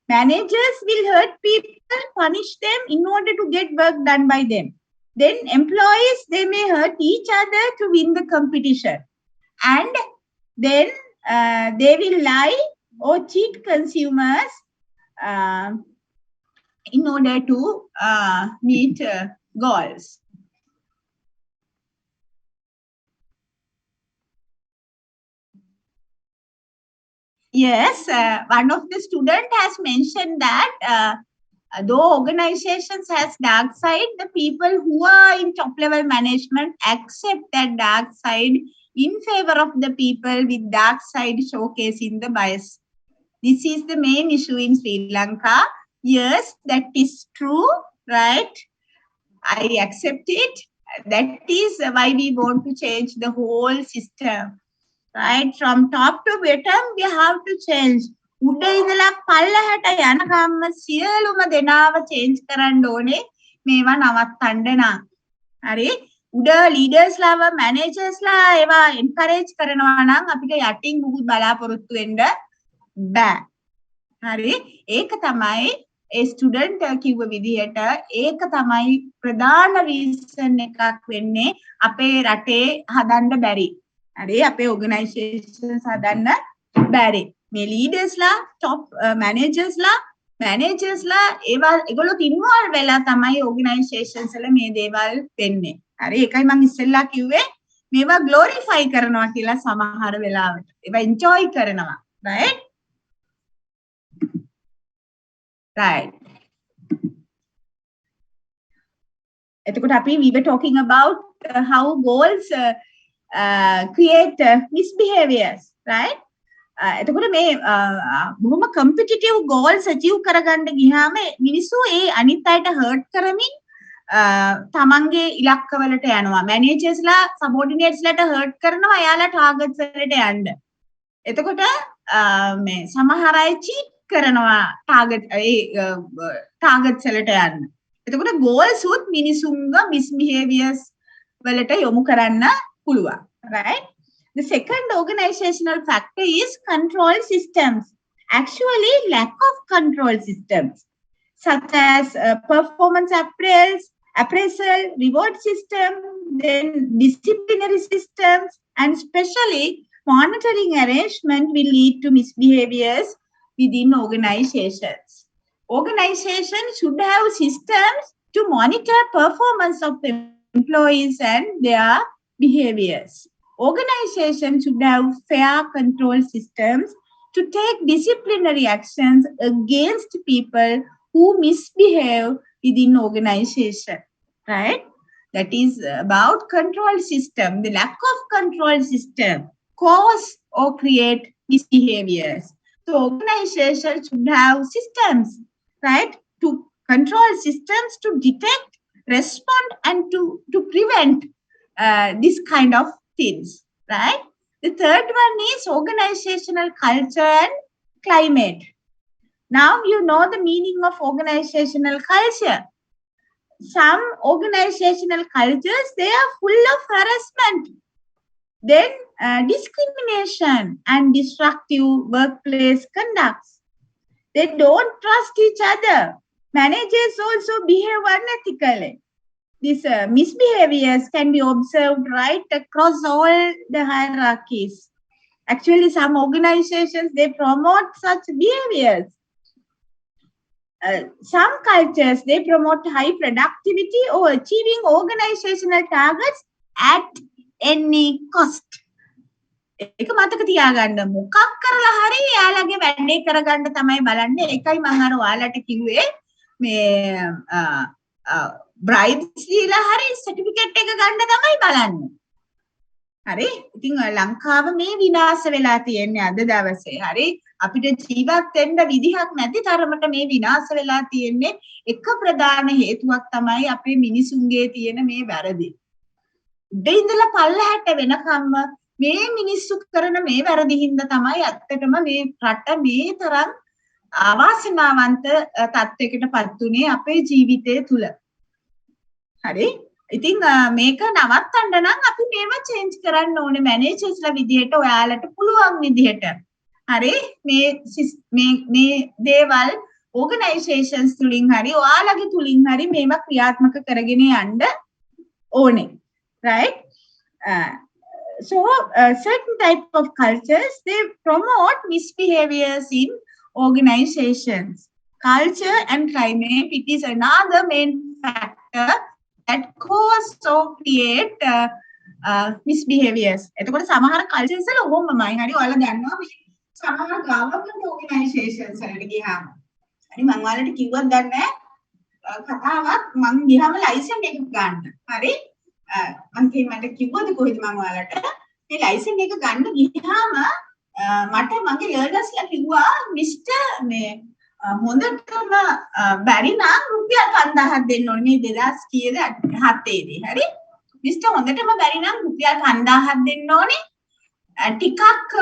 Managers will hurt people, punish them in order to get work done by them. Then employees, they may hurt each other to win the competition. And then they will lie or cheat consumers in order to meet goals. Yes, one of the student has mentioned that though organizations has dark side, the people who are in top level management accept that dark side in favor of the people with dark side showcasing the bias. This is the main issue in Sri Lanka. Yes, that is true, right? I accept it. That is why we want to change the whole system. Right? From top to bottom, we have to change. උඩ ඉඳලා පල්ලහැට යනකම්ම සියලුම දෙනාව change කරන්න ඕනේ මේවා නවත්තන්න නම්. හරි? උඩ ලීඩර්ස්ලාව මැනේජර්ස්ලා ඒවා එන්කරේජ් කරනවා නම් අපිට යටින් මුකුත් බලාපොරොත්තු වෙන්න බෑ. හරි? ඒක තමයි ඒ ස්ටුඩන්ට් කිව්ව විදිහට ඒක තමයි ප්‍රධාන රීසන් එකක් වෙන්නේ අපේ රටේ හදන්න බැරි. හරි අපේ ඔර්ගනයිසේෂන්ස් හදන්න බැරි. මේ ලීඩර්ස්ලා টপ මැනේජර්ස්ලා ඒවා ඒගොල්ලෝ ඉන්වෝල්ව් වෙලා තමයි ඔර්ගනයිසේෂන්ස් වල මේ දේවල් වෙන්නේ. හරි ඒකයි මම ඉස්සෙල්ලා කිව්වේ මේවා ග්ලෝරිෆයි කරනවා කියලා සමහර වෙලාවට. ඒවා එන්ජොයි කරනවා. right? Right. එතකොට අපි we were talking about how goals create misbehaviors, right? එතකොට මේ බොහොම competitive goals achieve කරගන්න ගියාම මිනිස්සු ඒ අනිත් අයට hurt කරමින් තමන්ගේ ඉලක්කවලට යනවා. managers-ලා subordinates-ලාට hurt කරනවා එයාලා targets වලට යන්න. එතකොට මේ සමහර අය cheat කරනවා targets වලට යන්න. එතකොට goals උත් මිනිසුන්ගේ misbehaviors වලට යොමු කරන්න පුළුවන්. Right? The second organizational factor is control systems. Actually, lack of control systems, such as performance appraisal, reward system, then disciplinary systems, and especially monitoring arrangement will lead to misbehaviors within organizations. Organizations should have systems to monitor performance of employees and their behaviors. Organizations should have fair control systems to take disciplinary actions against people who misbehave within organization. Right? That is about control system. The lack of control system cause or create misbehaviors. So organizations should have systems, right? To control systems to detect, respond, and to prevent this kind of things, right? The third one is organizational culture and climate. Now you know the meaning of organizational culture. Some organizational cultures, they are full of harassment, then discrimination and destructive workplace conducts. They don't trust each other. Managers also behave unethically. These misbehaviors can be observed right across all the hierarchies. Actually, some organizations, they promote such behaviors. Some cultures, they promote high productivity or achieving organizational targets at any cost. ඒක මතක තියාගන්න මොකක් කරලා හරි යාළගේ වැඩේ කරගන්න තමයි බලන්නේ. ඒකයි මම අර ඔයාලට කිව්වේ මේ bribes දීලා හරි certificate එක ගන්න තමයි බලන්නේ. හරි? ඉතින් ලංකාව මේ විනාශ වෙලා තියෙන්නේ අද දවසේ. හරි? අපිට ජීවත් වෙන්න විදිහක් නැති තරමට මේ විනාශ වෙලා තියෙන්නේ එක ප්‍රධාන හේතුවක් තමයි අපේ මිනිසුන්ගේ තියෙන මේ වැරදි. උඩ ඉඳලා පල්ලහැට වෙනකම්ම මේ මිනිස්සු කරන මේ වැරදි හින්දා තමයි ඇත්තටම මේ රට මේ තරම් අවාසනාවන්ත තත්යකට පත් උනේ අපේ ජීවිතය තුල. හරි? ඉතින් මේක නවත්තන්න නම් අපි මේවා චේන්ජ් කරන්න ඕනේ මැනේජර්ස්ලා විදිහට ඔයාලට පුළුවන් විදිහට. හරි? මේ දේවල් organizations තුලින් හරි ඔයාලගේ තුලින් හරි මේවා ක්‍රියාත්මක කරගෙන යන්න ඕනේ. Right? So certain type of cultures, they promote misbehaviors in organizations. Culture and climate, it is another main factor that cause or create misbehaviors. එතකොට සමහර cultures වල ඔහොමමයි. හරි ඔයාලා දන්නවා සමහර government organizations වලට ගියාම හරි මම ඔයාලට කිව්වත් දන්නේ කතාවක් මං ගියාම ලයිසන් එක ගන්න. හරි මං මට කිව්වද කොහෙද මං ඔයාලට මේ ලයිසන් එක ගන්න ගියාම මට මගේ ලර්නර්ස්ලා කිව්වා මිස්ටර් මේ හොඳටම බැරි නම් රුපියල් 5000ක් දෙන්න ඕනේ මේ 2000 කීයද 7 දී හරි මිස්ටර් හොඳටම බැරි නම් රුපියල් 5000ක් දෙන්න ඕනේ ටිකක්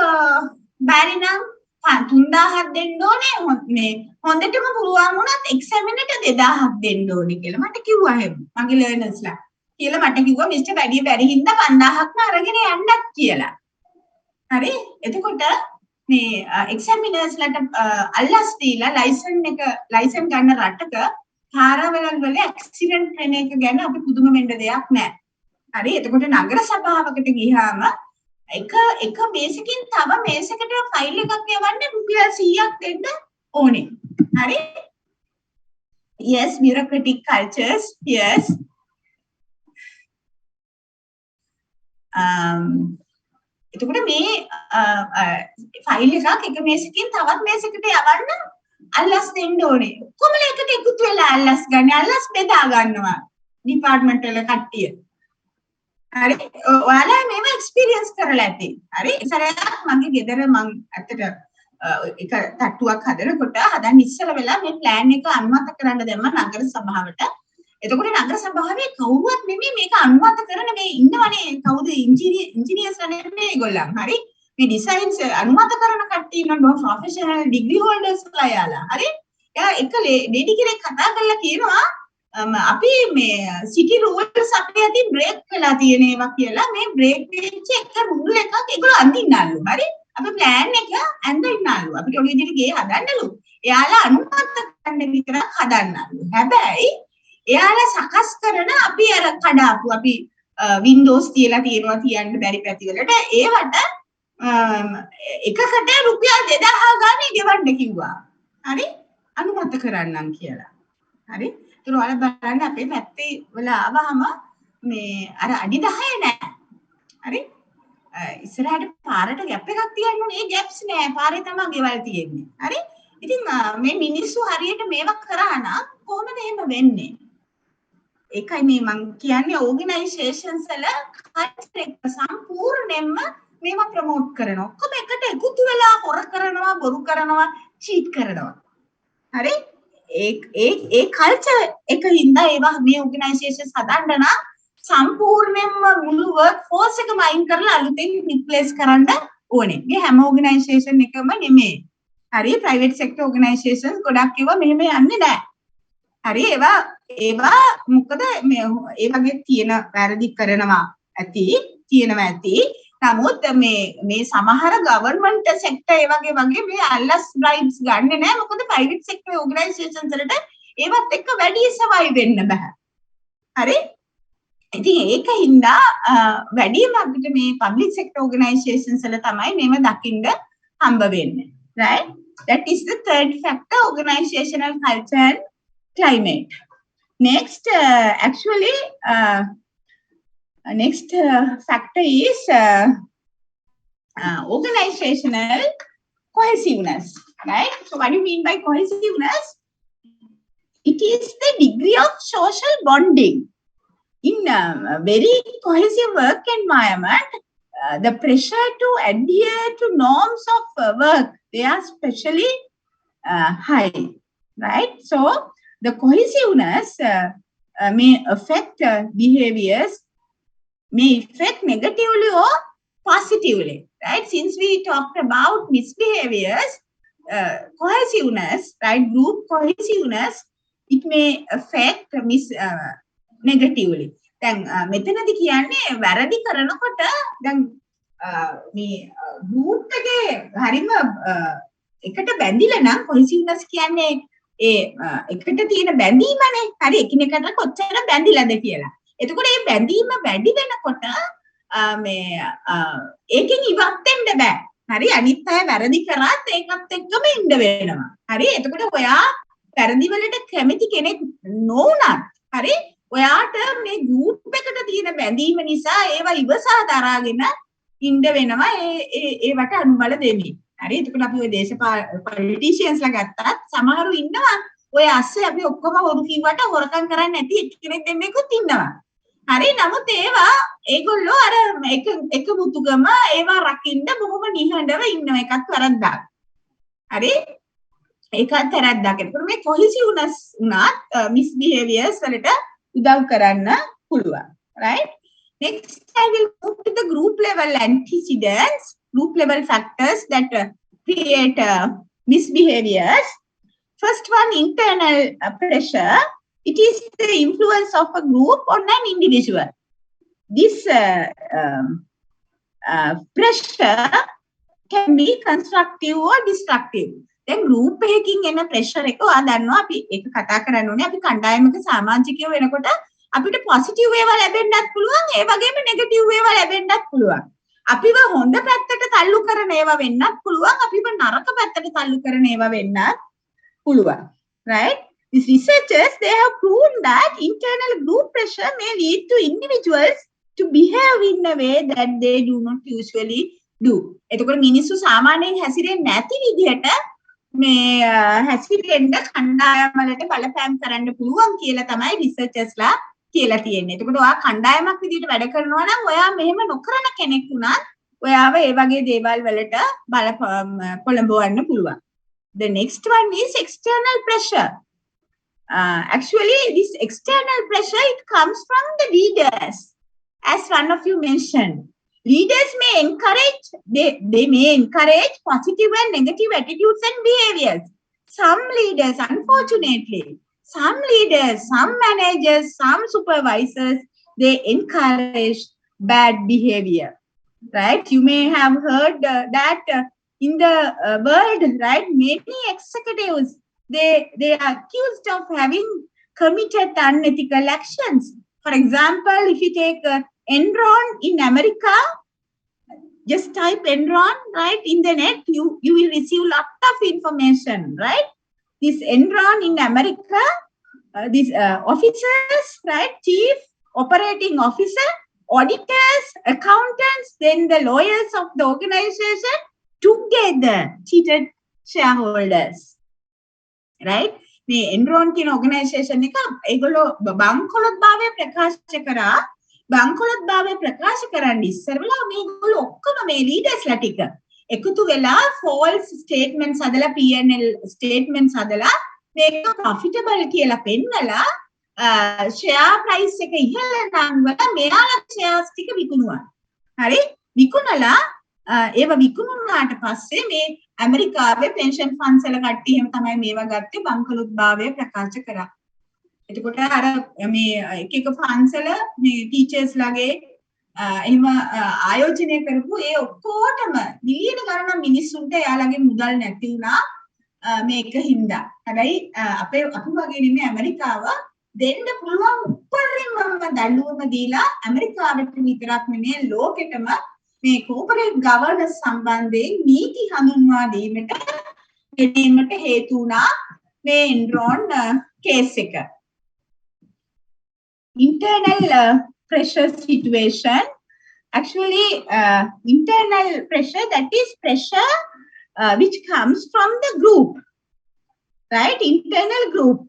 බැරි නම් 3000ක් දෙන්න ඕනේ මේ හොඳටම පුළුවන් වුණත් එක්සැම් එකට 2000ක් දෙන්න ඕනේ කියලා මට කිව්වා එහෙම මගේ ලර්නර්ස්ලා කියලා මට කිව්වා මිස්ටර් වැඩි බැරි හින්දා 5000ක්ම අරගෙන යන්නත් කියලා හරි එතකොට මේ එක්සැමිනර්ස්ලාට අල්ලස් දීලා ලයිසන් ගන්න රටක පාරවල් වල ඇක්සිඩන්ට් වෙන එක ගැන අපි පුදුම වෙන්න දෙයක් නැහැ. හරි එතකොට නගර සභාවකට ගියාම එක මේසකින් තව මේසකට ෆයිල් එකක් යවන්න රුපියල් 100ක් දෙන්න ඕනේ. හරි? Yes, bureaucratic cultures. Yes. එතකොට මේ ෆයිල් එකක් එක මේසකින් තවත් මේසයකට යවන්න අල්ලස් දෙන්න ඕනේ. කොහොමද එකට එකතු වෙලා අල්ලස් ගන්න? අල්ලස් බෙදා ගන්නවා. ඩිපාර්ට්මන්ට් වල කට්ටිය. හරි. ඔයාලා මේව එක්ස්පීරියන්ස් කරලා ඇති. හරි. ඉස්සරහට මගේ ගෙදර මං ඇත්තට එක තට්ටුවක් හදනකොට හදන්න ඉස්සර වෙලා මේ ප්ලෑන් එක අනුමත කරන්න දැම්ම නගර සභාවට. එතකොට නගර සභාවේ කවුරුවත් නෙමෙයි මේක අනුමත කරන මේ ඉන්නවනේ කවුද ඉංජිනේර්ස්ලා නෙමෙයි ඒගොල්ලන්. හරි. මේ ඩිසයින්ස් අනුමත කරන කට්ටිය ඉන්නවා ප්‍රොෆෙෂනල් ඩිග්‍රී හෝල්ඩර්ස්ලා යාලා. හරි. එයා එක ලේඩි කෙනෙක් කතා කරලා කියනවා අපි මේ සිටි රූල්ස් අපේ අතින් බ්‍රේක් වෙලා තියෙන ඒවා කියලා මේ බ්‍රේක් වෙච්ච එක රූල් එකක් ඒගොල්ලෝ අඳින්නලු. හරි. අපි ප්ලෑන් එක ඇඳින්නලු. අපිට ඔය විදිහට ගේ හදන්නලු. එයාලා අනුමත කරන්න විතරක් හදන්නලු. හැබැයි එයාලා සකස් කරන අපි අර කඩාපු අපි වින්ඩෝස් තියලා තියෙනවා තියන්න බැරි පැතිවලට ඒවට එකකට රුපියල් 2000 ගානේ ගෙවන්න කිව්වා. හරි? අනුමත කරන්නම් කියලා. හරි? ඒතර ඔයාලා බලන්න අපේ පැත්තේ වල ආවහම මේ අර අඩි 10 නෑ. හරි? ඉස්සරහට පාරට ගැප් එකක් තියන්න ඕනේ. ඒ ගැප්ස් නෑ. පාරේ තමයි ගෙවල් තියෙන්නේ. හරි? ඉතින් මේ මිනිස්සු හරියට මේවා කරා නම් කොහොමද එහෙම වෙන්නේ? ඒකයි මේ මං කියන්නේ ඕගනයිසේෂන්ස් වල කල්චර් එක සම්පූර්ණයෙන්ම මේවා ප්‍රොමෝට් කරනවා. ඔක්කොම එකට එකතු වෙලා හොර කරනවා, බොරු කරනවා, චීට් කරනවා. හරි? ඒ කල්චර් එකින්ද ඒවා මේ ඕගනයිසේෂන්ස් හදන්න නම් සම්පූර්ණයෙන්ම මුළු වර්ක් ෆෝස් එකම අයින් කරලා අලුතෙන් රිප්ලේස් කරන්න ඕනේ. මේ හැම ඕගනයිසේෂන් එකම නෙමෙයි. හරි? ප්‍රයිවට් සෙක්ටර් ඕගනයිසේෂන්ස් ගොඩක් ඒවා මෙහෙම යන්නේ නැහැ. හරි ඒවා මොකද මේ ඒ වගේ තියෙන වැරදි කරනවා ඇති නමුත් මේ සමහර ගවර්න්මන්ට් සෙක්ටර් ඒ වගේ මේ අල්ලස් බ්‍රයිබ්ස් ගන්නෙ නෑ මොකද ප්‍රයිවට් සෙක්ටර් ඕගනයිසේෂන්ස් වලට ඒවත් එක්ක වැඩි සර්වයිව් වෙන්න බෑ හරි ඉතින් ඒකින්ද වැඩිම අපිට මේ පබ්ලික් සෙක්ටර් ඕගනයිසේෂන්ස් වල තමයි මේව දකින්න හම්බ වෙන්නේ right that is the third factor organizational culture and climate. Next, next factor is organizational cohesiveness, right? So, what do you mean by cohesiveness? It is the degree of social bonding. In a very cohesive work environment, the pressure to adhere to norms of work, they are especially high, right? So, the cohesiveness may affect behaviors, may affect negatively or positively, right? Since we talked about misbehaviors, cohesiveness, right? Group cohesiveness, it may affect negatively. දැන් මෙතනදී කියන්නේ වැරදි කරනකොට දැන් මේ group එකේ හරිම එකට බැඳිලා නම් cohesiveness කියන්නේ ඒ එකට තියෙන බැඳීමනේ හරි එකිනෙකට කොච්චර බැඳිලාද කියලා. එතකොට මේ බැඳීම වැඩි වෙනකොට මේ ඒකෙන් ඉවත් වෙන්න බෑ. හරි අනිත් අය වැරදි කරාත් ඒකත් එක්කම ඉන්න වෙනවා. හරි එතකොට ඔයා වැරදි වලට කැමති කෙනෙක් නොවුනත් හරි ඔයාට මේ ගෲප් එකට තියෙන බැඳීම නිසා ඒවා ඉවසා දරාගෙන ඉන්න වෙනවා ඒවට අනුබල දෙමින්. හරි එතකොට අපි ඔය politicians ලා ගත්තත් සමහරු ඉන්නවා ඔය ASCII අපි ඔක්කොම හොරු කිව්වට හොරකම් කරන්නේ නැති එක්කෙනෙක් දෙන්නෙකුත් ඉන්නවා. හරි නමුත් ඒවා ඒගොල්ලෝ අර එක මුතුගම ඒවා රකින්න බොහොම නිහඬව ඉන්නවා එකක් වරද්දක්. හරි ඒකත් වැරද්දක්. ඒකට මේ cohesiveness උනත් misbehaviors වලට උදව් කරන්න පුළුවන්. right? Next I will move to the group level antecedents, group level factors that create misbehaviors. First one, internal pressure. It is the influence of a group on an individual. This pressure can be constructive or destructive. දැන් group එකකින් එන pressure එක ඔයා දන්නවා අපි ඒක කතා කරන්න ඕනේ අපි කණ්ඩායමක සමාජිකයෝ වෙනකොට අපිට positive ඒවා ලැබෙන්නත් පුළුවන් ඒ වගේම negative ඒවා ලැබෙන්නත් පුළුවන්. අපිව හොඳ පැත්තට තල්ලු කරන ඒවා වෙන්නත් පුළුවන් අපිව නරක පැත්තට තල්ලු කරන ඒවා වෙන්නත් පුළුවන්. Right? These researchers, they have proven that internal group pressure may lead to individuals to behave in a way that they do not usually do. එතකොට මිනිස්සු සාමාන්‍යයෙන් හැසිරෙන්නේ නැති විදිහට මේ හැසිරෙන්න කණ්ඩායම් වලට බලපෑම් කරන්න පුළුවන් කියලා තමයි රිසර්චර්ස්ලා කියලා තියෙන්නේ. එතකොට ඔයා කණ්ඩායමක් විදිහට වැඩ කරනවා නම් ඔයා මෙහෙම නොකරන කෙනෙක් වුණත් ඔයාව ඒ වගේ දේවල් වලට පොළඹවන්න පුළුවන්. The next one is external pressure. Actually, this external pressure, it comes from the leaders, as one of you mentioned. Leaders may encourage, they may encourage positive and negative attitudes and behaviors. Some leaders, unfortunately, some leaders, some managers, some supervisors, they encourage bad behavior. Right? You may have heard that in the world, right? Many executives, they are accused of having committed unethical actions. For example, if you take Enron in America, just type Enron, right, in the net, you will receive lot of information, right? This Enron in America, these officers, right, chief operating officer, auditors, accountants, then the lawyers of the organization together cheated shareholders. Right? මේ එන්රෝන් කියන ඔගනයිසේෂන් එක ඒගොල්ලෝ බංකොලොත්භාවය ප්‍රකාශ කරා බංකොලොත්භාවය ප්‍රකාශ කරන්න ඉස්සරලා මේගොල්ලෝ ඔක්කොම මේ ලීඩර්ස්ලා ටික එකතු වෙලා false statements හදලා P&L statements හදලා මේක profitable කියලා පෙන්නලා share price එක ඉහළ නංවලා මෙයාලා shares ටික විකුණුවා. හරි? විකුණලා ඒව විකුණුනාට පස්සේ මේ ඇමරිකාවේ පෙන්ෂන් ෆන්ඩ්ස් වල කට්ටිය එහෙම තමයි මේවා ගත්තේ බංකොලොත්භාවය ප්‍රකාශ කරා. එතකොට අර මේ එක එක ෆන්ඩ්ස් වල මේ ටීචර්ස් ලාගේ එහෙම ආයෝජනය කරපු ඒ ඔක්කොටම මිලියන ගණන් මිනිස්සුන්ට එයාලගේ මුදල් නැති වුණා මේක හින්දා. හැබැයි අපි වගේ නෙමෙයි ඇමරිකාව දෙන්න පුළුවන් උපරිමම දඬුවම දීලා ඇමරිකාවට විතරක් නෙමෙයි ලෝකෙටම මේ corporate governance සම්බන්ධයෙන් නීති හඳුන්වා දීමට ගෙනීමට හේතු වුණා මේ එන්රෝන් කේස් එක. Internal pressure situation. Actually, internal pressure, that is pressure which comes from the group, right? Internal group,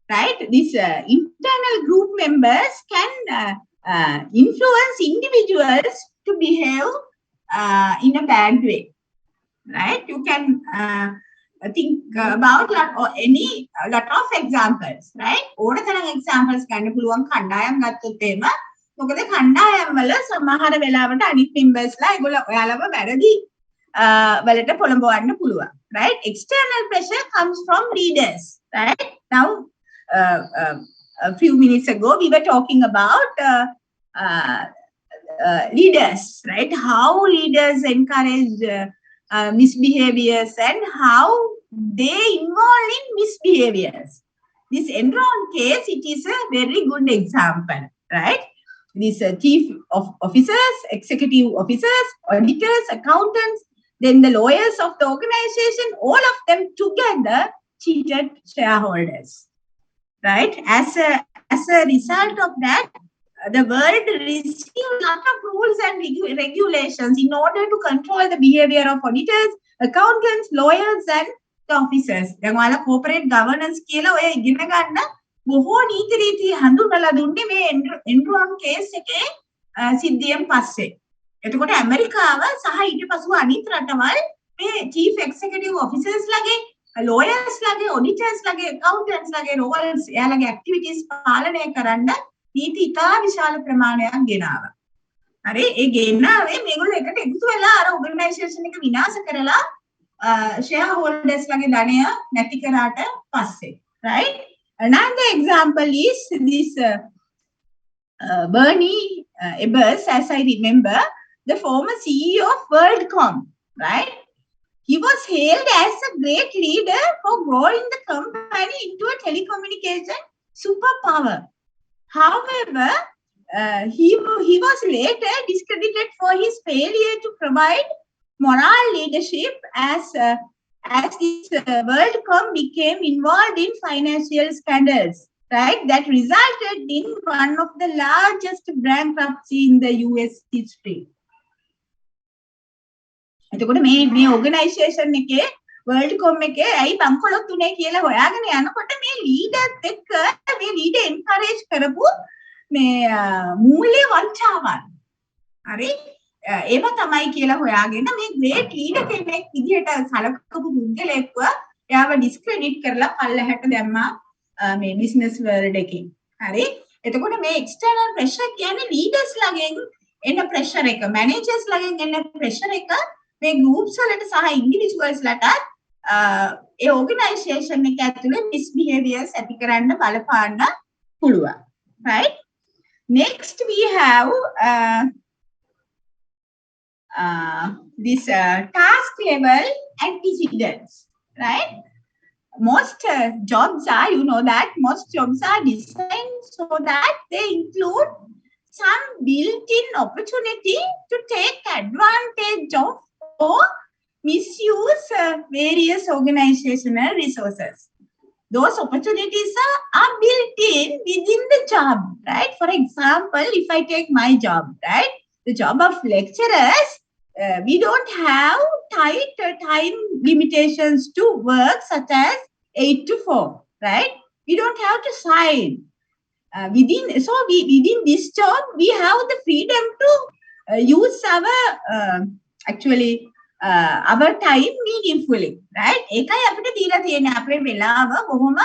right? These internal group members can influence individuals to behave in a bad way, right? You can think about lot of examples, right? ඕන තරම් examples ගන්න පුළුවන් කණ්ඩායම් ගත්තොත් එහෙම මොකද කණ්ඩායම් වල සමහර වෙලාවට අනිත් members ලා ඒගොල්ලෝ ඔයාලව වැරදි වලට පොළඹවන්න පුළුවන්, right? External pressure comes from leaders, right? Now a few minutes ago we were talking about leaders, right? How leaders encourage misbehaviors and how they involve in misbehaviors. This Enron case, it is a very good example, right? These chief officers, executive officers, auditors, accountants, then the lawyers of the organization, all of them together cheated shareholders, right? As a result of that, the world received a lot of rules and regulations in order to control the behavior of auditors, accountants, lawyers, and the officers. දැන් ඔයාලා corporate governance කියලා ඔය ඉගෙන ගන්න බොහෝ නීති රීති හඳුන්වලා දුන්නේ මේ එන්ඩ්‍රෝන් කේස් එකේ සිද්ධියෙන් පස්සේ. එතකොට ඇමරිකාව සහ ඊට පසුව අනිත් රටවල් මේ chief executive officers ලගේ lawyers ලගේ auditors ලගේ accountants ලගේ roles එයාලගේ activities පාලනය කරන්න නීති ඉතා විශාල ප්‍රමාණයක් ගෙනාවා. හරි ඒ ගෙනාවේ මේගොල්ලෝ එකට එකතු වෙලා අර organization එක විනාශ කරලා shareholders ලගේ ධනය නැති කරාට පස්සේ. Right? Another example is this Bernie Ebbers, as I remember, the former CEO of WorldCom, right? He was hailed as a great leader for growing the company into a telecommunication superpower. However, he was later discredited for his failure to provide moral leadership as this WorldCom became involved in financial scandals, right? That resulted in one of the largest bankruptcy in the US history. එතකොට මේ organization එකේ WorldCom එකේ ඇයි බංකොලොත් උනේ කියලා හොයාගෙන යනකොට මේ ලීඩර්ත් එක්ක මේ ලීඩර් එන්කරේජ් කරපු මේ මූල්‍ය වංචාවන් හරි ඒව තමයි කියලා හොයාගෙන මේ ග්‍රේට් ලීඩර් කෙනෙක් විදිහට සලකපු පුද්ගලයෙක්ව එයාව ඩිස්ක්‍රෙඩිට් කරලා පල්ලෙහාට දැම්මා මේ බිස්නස් වර්ල්ඩ් එකේ හරි එතකොට මේ එක්ස්ටර්නල් ප්‍රෙෂර් කියන්නේ ලීඩර්ස් ළඟෙන් එන ප්‍රෙෂර් එක මැනේජර්ස් ළඟෙන් එන ප්‍රෙෂර් එක මේ groups වලට සහ individuals ලට ඒ organization එක ඇතුලේ misbehaviors ඇති කරන්න බලපාන්න පුළුවන් right next we have this task level antecedents right most jobs are you know that most jobs are designed so that they include some built-in opportunity to take advantage of or misuse various organizational resources. Those opportunities are built in within the job, right? For example, if I take my job, right? The job of lecturers, we don't have tight time limitations to work such as 8 to 4, right? We don't have to sign. Within this job, we have the freedom to use our our time meaningfully, right? ඒකයි අපිට දීලා තියෙන්නේ අපේ වෙලාව බොහොම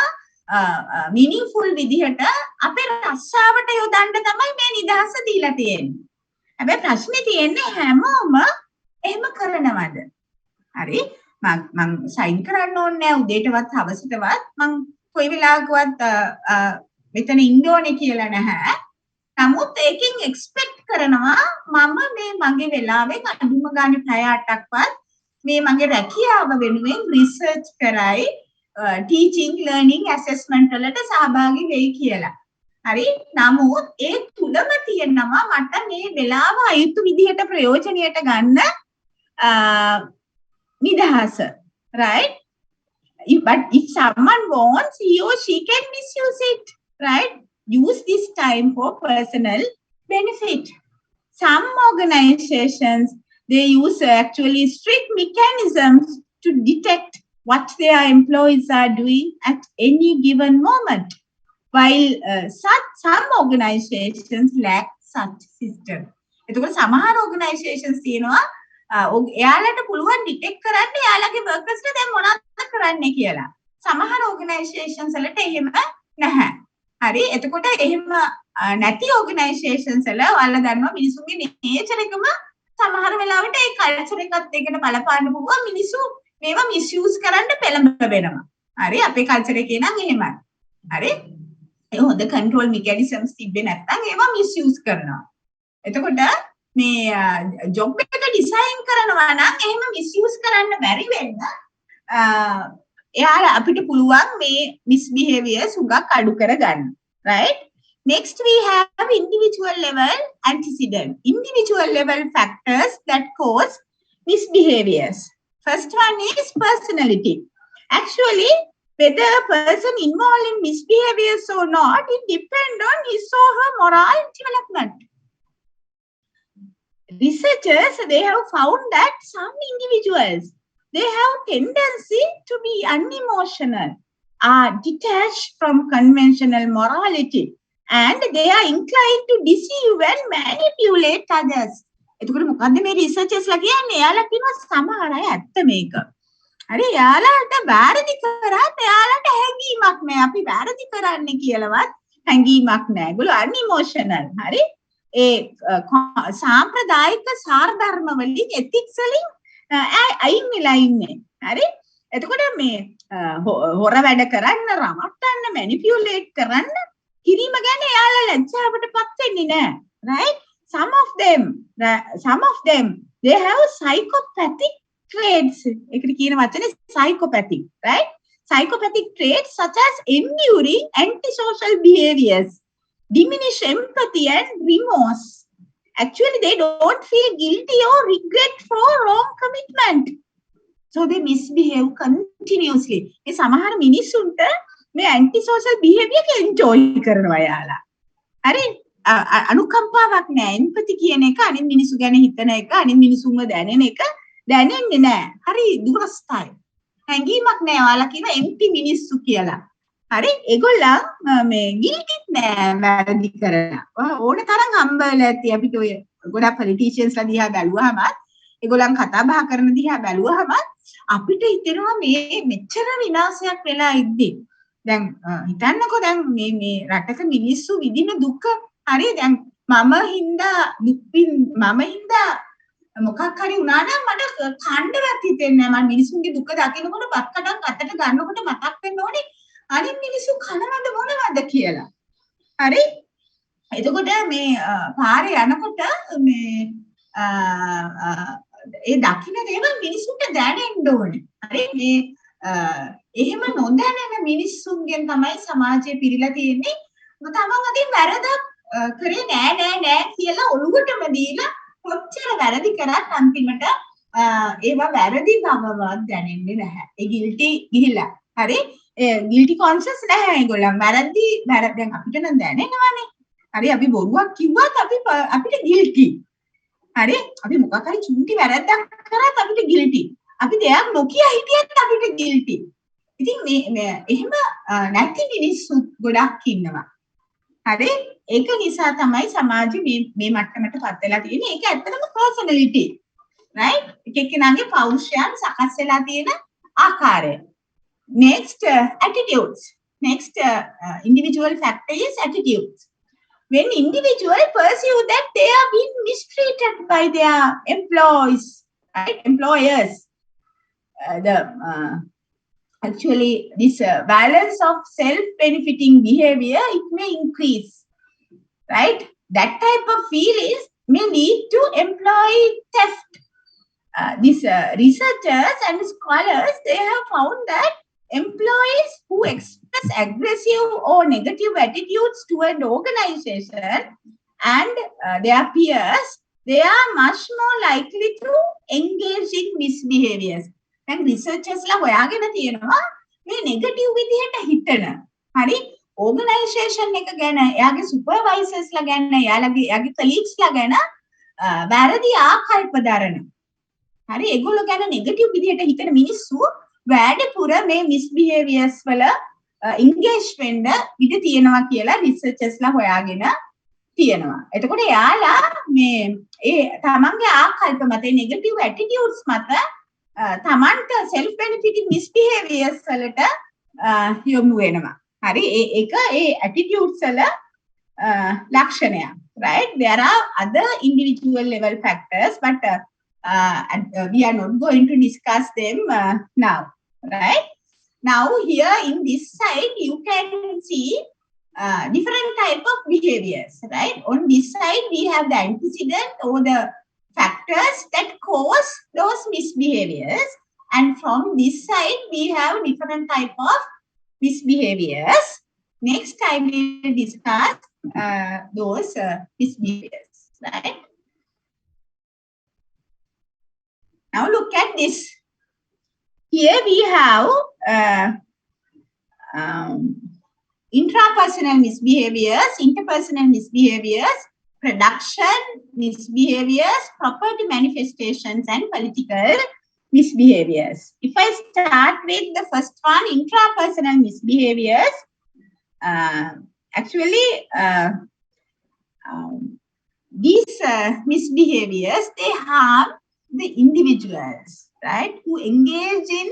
meaningful විදිහට අපේ රස්සාවට යොදන්න තමයි මේ නිදහස දීලා තියෙන්නේ. හැබැයි ප්‍රශ්නේ තියෙන්නේ හැමෝම එහෙම කරනවද? හරි මම සයින් කරන්න ඕනේ නැහැ උදේටවත් හවසටවත් මම කොයි වෙලාවකවත් මෙතන ඉන්න ඕනේ කියලා නැහැ. නමුත් ඒකෙන් එක්ස්පෙක්ට් කරනවා මම මේ මගේ වෙලාවෙන් අඳුම ගන්න පැය 8ක්වත් මේ මගේ රැකියාව වෙනුවෙන් රිසර්ච් කරයි ටීචින් ලර්නින් ඇසෙස්මන්ට් වලට සහභාගී වෙයි කියලා. හරි නමුත් ඒ තුලම තියෙනවා මට මේ වෙලාව අයුතු විදිහට ප්‍රයෝජනයට ගන්න නිදහස right but if someone wants he or she can misuse it right use this time for personal benefit. Some organizations, they use actually strict mechanisms to detect what their employees are doing at any given moment, while some organizations lack such system. එතකොට සමහර organizations තියෙනවා එයාලට පුළුවන් detect කරන්න එයාලගේ workers ලා දැන් මොනවද කරන්නේ කියලා. සමහර organizations වලට එහෙම නැහැ. හරි එතකොට එහෙම නැති organizations වල ඔයාලා දන්නවා මිනිසුන්ගේ nature එකම සමහර වෙලාවට ඒ culture එකත් එක්කන බලපාන්න පුළුවන් මිනිස්සු මේවා misuse කරන්න පෙළඹ වෙනවා. හරි අපේ culture එකේ නම් එහෙමයි. හරි ඒ හොඳ control mechanisms තිබ්බේ නැත්නම් ඒවා misuse කරනවා. එතකොට මේ job එක design කරනවා නම් එහෙම misuse කරන්න බැරි වෙන්න එයාලා අපිට පුළුවන් මේ misbehaviors හුඟක් අඩු කරගන්න right next we have individual level antecedent individual level factors that cause misbehaviors first one is personality actually whether a person involved in misbehaviors or not, it depends on his or her moral development. Researchers, they have found that some individuals, they have tendency to be unemotional, are detached from conventional morality, and they are inclined to deceive and manipulate others. එතකොට මොකද්ද මේ රිසර්චර්ස්ලා කියන්නේ? එයාලා කියනවා සමහර අය ඇත්ත මේක. හරි එයාලට වැරදි කරත් එයාලට හැඟීමක් නැහැ. අපි වැරදි කරන්නේ කියලාවත් හැඟීමක් නැහැ. ඒගොල්ලෝ අන්ඉමෝෂනල්. හරි ඒ සාම්ප්‍රදායික සාරධර්ම වලින් ethics වලින් අයින් වෙලා ඉන්නේ. හරි එතකොට මේ හොර වැඩ කරන්න, රමට්ටන්න, මැනිපියුලේට් කරන්න කිරීම ගැන එයාලා ලැජ්ජාවටපත් වෙන්නේ නැහැ. right? Some of them they have psychopathic traits. ඒකට කියන වචනේ psychopathic, right? Psychopathic traits such as enduring antisocial behaviors, diminish empathy and remorse. Actually, they don't feel guilty or regret for wrong commitment. So they misbehave continuously. මේ සමහර මිනිස්සුන්ට මේ antisocial behavior එක enjoy කරනවා යාලා. හරි අනුකම්පාවක් නැහැ. empathy කියන එක අනිත් මිනිස්සු ගැන හිතන එක, අනිත් මිනිස්සුන්ව දැනෙන එක දැනෙන්නේ නැහැ. හරි දුරස්ථයි. හැඟීමක් නැහැ. ඔයාලා කියන empty මිනිස්සු කියලා. හරි ඒගොල්ලන් මේ ගිල්ටිත් නෑ වැරදි කරලා. ඕන තරම් හම්බ වෙලා ඇති අපිට ඔය ගොඩක් පොලිටිෂියන්ස්ලා දිහා බැලුවාම ඒගොල්ලන් කතා බහ කරන දිහා බැලුවාම අපිට හිතෙනවා මේ මෙච්චර විනාශයක් වෙලා ඉද්දි. දැන් හිතන්නකෝ දැන් මේ රටක මිනිස්සු විඳින දුක. හරි දැන් මම හින්දා මොකක් හරි වුණා නම් මට කණ්ඩවත් හිතෙන්නේ නැහැ. මම මිනිස්සුන්ගේ දුක දකිනකොට බත් කඩක් අතට ගන්නකොට මතක් වෙන්න ඕනේ අනිත් මිනිස්සු කනවද මොනවද කියලා. හරි එතකොට මේ පාරේ යනකොට මේ ඒ දකින්න දේවල් මිනිස්සුන්ට දැනෙන්න ඕනේ. හරි මේ එහෙම නොදැනෙන මිනිස්සුන්ගෙන් තමයි සමාජය පිරීලා තියෙන්නේ. තමන් අදින් වැරදක් කරේ නෑ කියලා ඔළුවටම දීලා කොච්චර වැරදි කරත් අන්තිමට ඒවා වැරදි බවවත් දැනෙන්නේ නැහැ. ඒ ගිල්ටි ගිහිලා. හරි guilty conscious නැහැ ඒගොල්ලන්. වැරදි දැන් අපිට නම් දැනෙනවනේ. හරි අපි බොරුවක් කිව්වත් අපිට guilty. හරි අපි මොකක් හරි චුටි වැරද්දක් කරත් අපිට guilty. අපි දෙයක් නොකිය හිටියත් අපිට guilty. ඉතින් මේ එහෙම නැති මිනිස්සු ගොඩක් ඉන්නවා. හරි ඒක නිසා තමයි සමාජෙ මේ මට්ටමටපත් වෙලා තියෙන්නේ. ඒක ඇත්තටම personality. right? එක එක්කෙනාගේ පෞරුෂයන් සකස් වෙලා තියෙන ආකාරය. Next, attitudes. Next individual factor is attitudes. When individuals perceive that they are being mistreated by their employers, actually this violence of self-benefiting behavior, it may increase. Right? That type of feelings may lead to employee theft. These researchers and scholars, they have found that employees who express aggressive or negative attitudes toward organization and their peers, they are much more likely to engage in misbehaviors. දැන් රිසර්චර්ස්ලා හොයාගෙන තියෙනවා මේ negative විදිහට හිතන. හරි organisation එක ගැන, එයාගේ සුපර්වයිසර්ස්ලා ගැන, එයාගේ කලීග්ස්ලා ගැන වැරදි ආකල්ප දරන. හරි ඒගොල්ලෝ ගැන නෙගටිව් විදිහට හිතන මිනිස්සු වැඩිපුර මේ මිස්බිහේවියර්ස් වල engage වෙන්න ඉඩ තියෙනවා කියලා රිසර්චර්ස්ලා හොයාගෙන තියෙනවා. එතකොට එයාලා මේ ඒ තමන්ගේ ආකල්ප මත නෙගටිව් ඇටිටියුඩ්ස් මත තමන්ට self benefiting misbehaviors වලට යොමු වෙනවා. හරි ඒක ඒ attitudes වල ලක්ෂණයක්. right? There are other individual level factors but we are not going to discuss them now. Right? Now here in this side you can see different type of behaviors. Right? On this side we have the antecedent or the factors that cause those misbehaviors, and from this side we have different type of misbehaviors. Next time we will discuss those misbehaviors. Right? Now look at this. Here we have intrapersonal misbehaviors, interpersonal misbehaviors, production misbehaviors, property manifestations, and political misbehaviors. If I start with the first one, intrapersonal misbehaviors, these misbehaviors, they harm the individuals, right, who engage in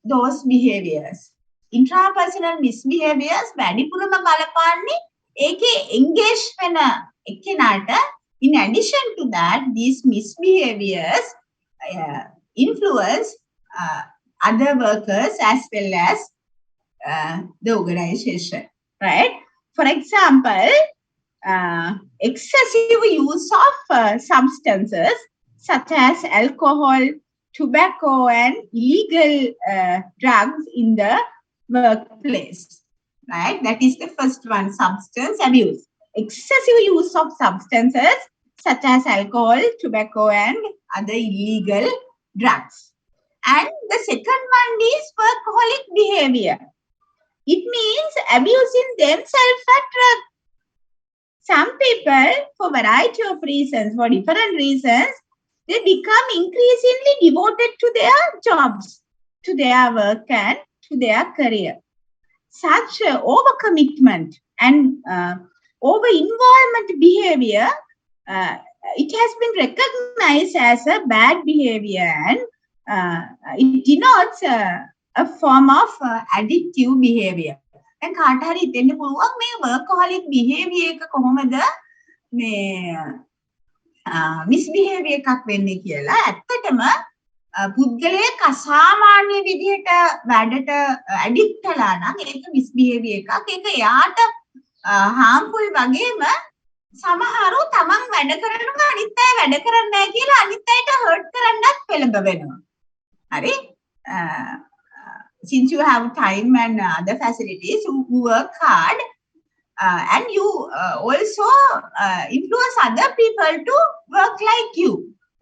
those behaviors. Intrapersonal misbehaviors වැඩිපුරම බලපාන්නේ ඒකේ engage වෙන එක්කෙනාට. In addition to that, these misbehaviors influence other workers as well as the organization, right? For example, excessive use of substances such as alcohol, tobacco, and illegal drugs in the workplace, right? That is the first one, substance abuse. Excessive use of substances such as alcohol, tobacco, and other illegal drugs. And the second one is workaholic behavior. It means abusing themselves at work. Some people, for a variety of reasons, for different reasons, they become increasingly devoted to their jobs, to their work, and to their career. Such overcommitment and over-involvement behavior, it has been recognized as a bad behavior, and it denotes a form of addictive behavior. දැන් කාට හරි හිතෙන්න පුළුවන් මේ workaholic behavior එක කොහොමද මේ misbehavior එකක් වෙන්නේ කියලා. ඇත්තටම පුද්ගලයෙක් අසාමාන්‍ය විදිහට වැඩට ඇඩික්ට් වෙලා නම් ඒක misbehavior එකක්. ඒක එයාට harmful වගේම සමහරව තමන් වැඩ කරනවා අනිත් අය වැඩ කරන්නේ නැහැ කියලා අනිත් අයට hurt කරන්නත් පෙළඹ වෙනවා. හරි? Since you have time and other facilities, you work hard and you also influence other people to work like you.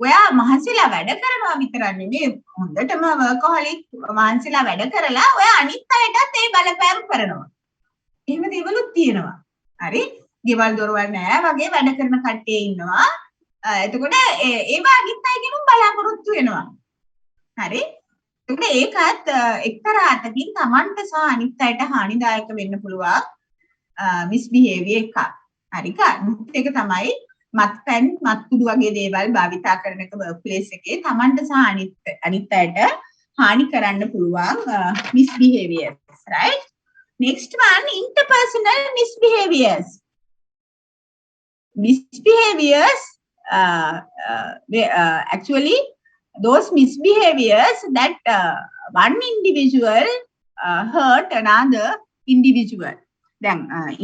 ඔයා මහන්සිලා වැඩ කරනවා විතරක් නෙමෙයි හොඳටම workaholic මහන්සිලා වැඩ කරලා ඔයා අනිත් අයටත් ඒ බලපෑම් කරනවා. එහෙම දේවලුත් තියෙනවා. හරි? ගෙවල් දොරවල් නැහැ වගේ වැඩ කරන කට්ටිය ඉන්නවා. එතකොට ඒවා අනිත් අයගෙනුත් බලාපොරොත්තු වෙනවා. හරි? ඒකත් එක්තරා අතකින් තමන්ට සහ අනිත් අයට හානිදායක වෙන්න පුළුවන් misbehavior එකක්. හරිද? ඒක තමයි මත්පැන් මත්කුඩු වගේ දේවල් භාවිතා කරන එක workplace එකේ තමන්ට සහ අනිත් අයට හානි කරන්න පුළුවන් misbehaviors, right? Next one, interpersonal misbehaviors. Misbehaviors actually those misbehaviors that one individual hurt another individual. දැන්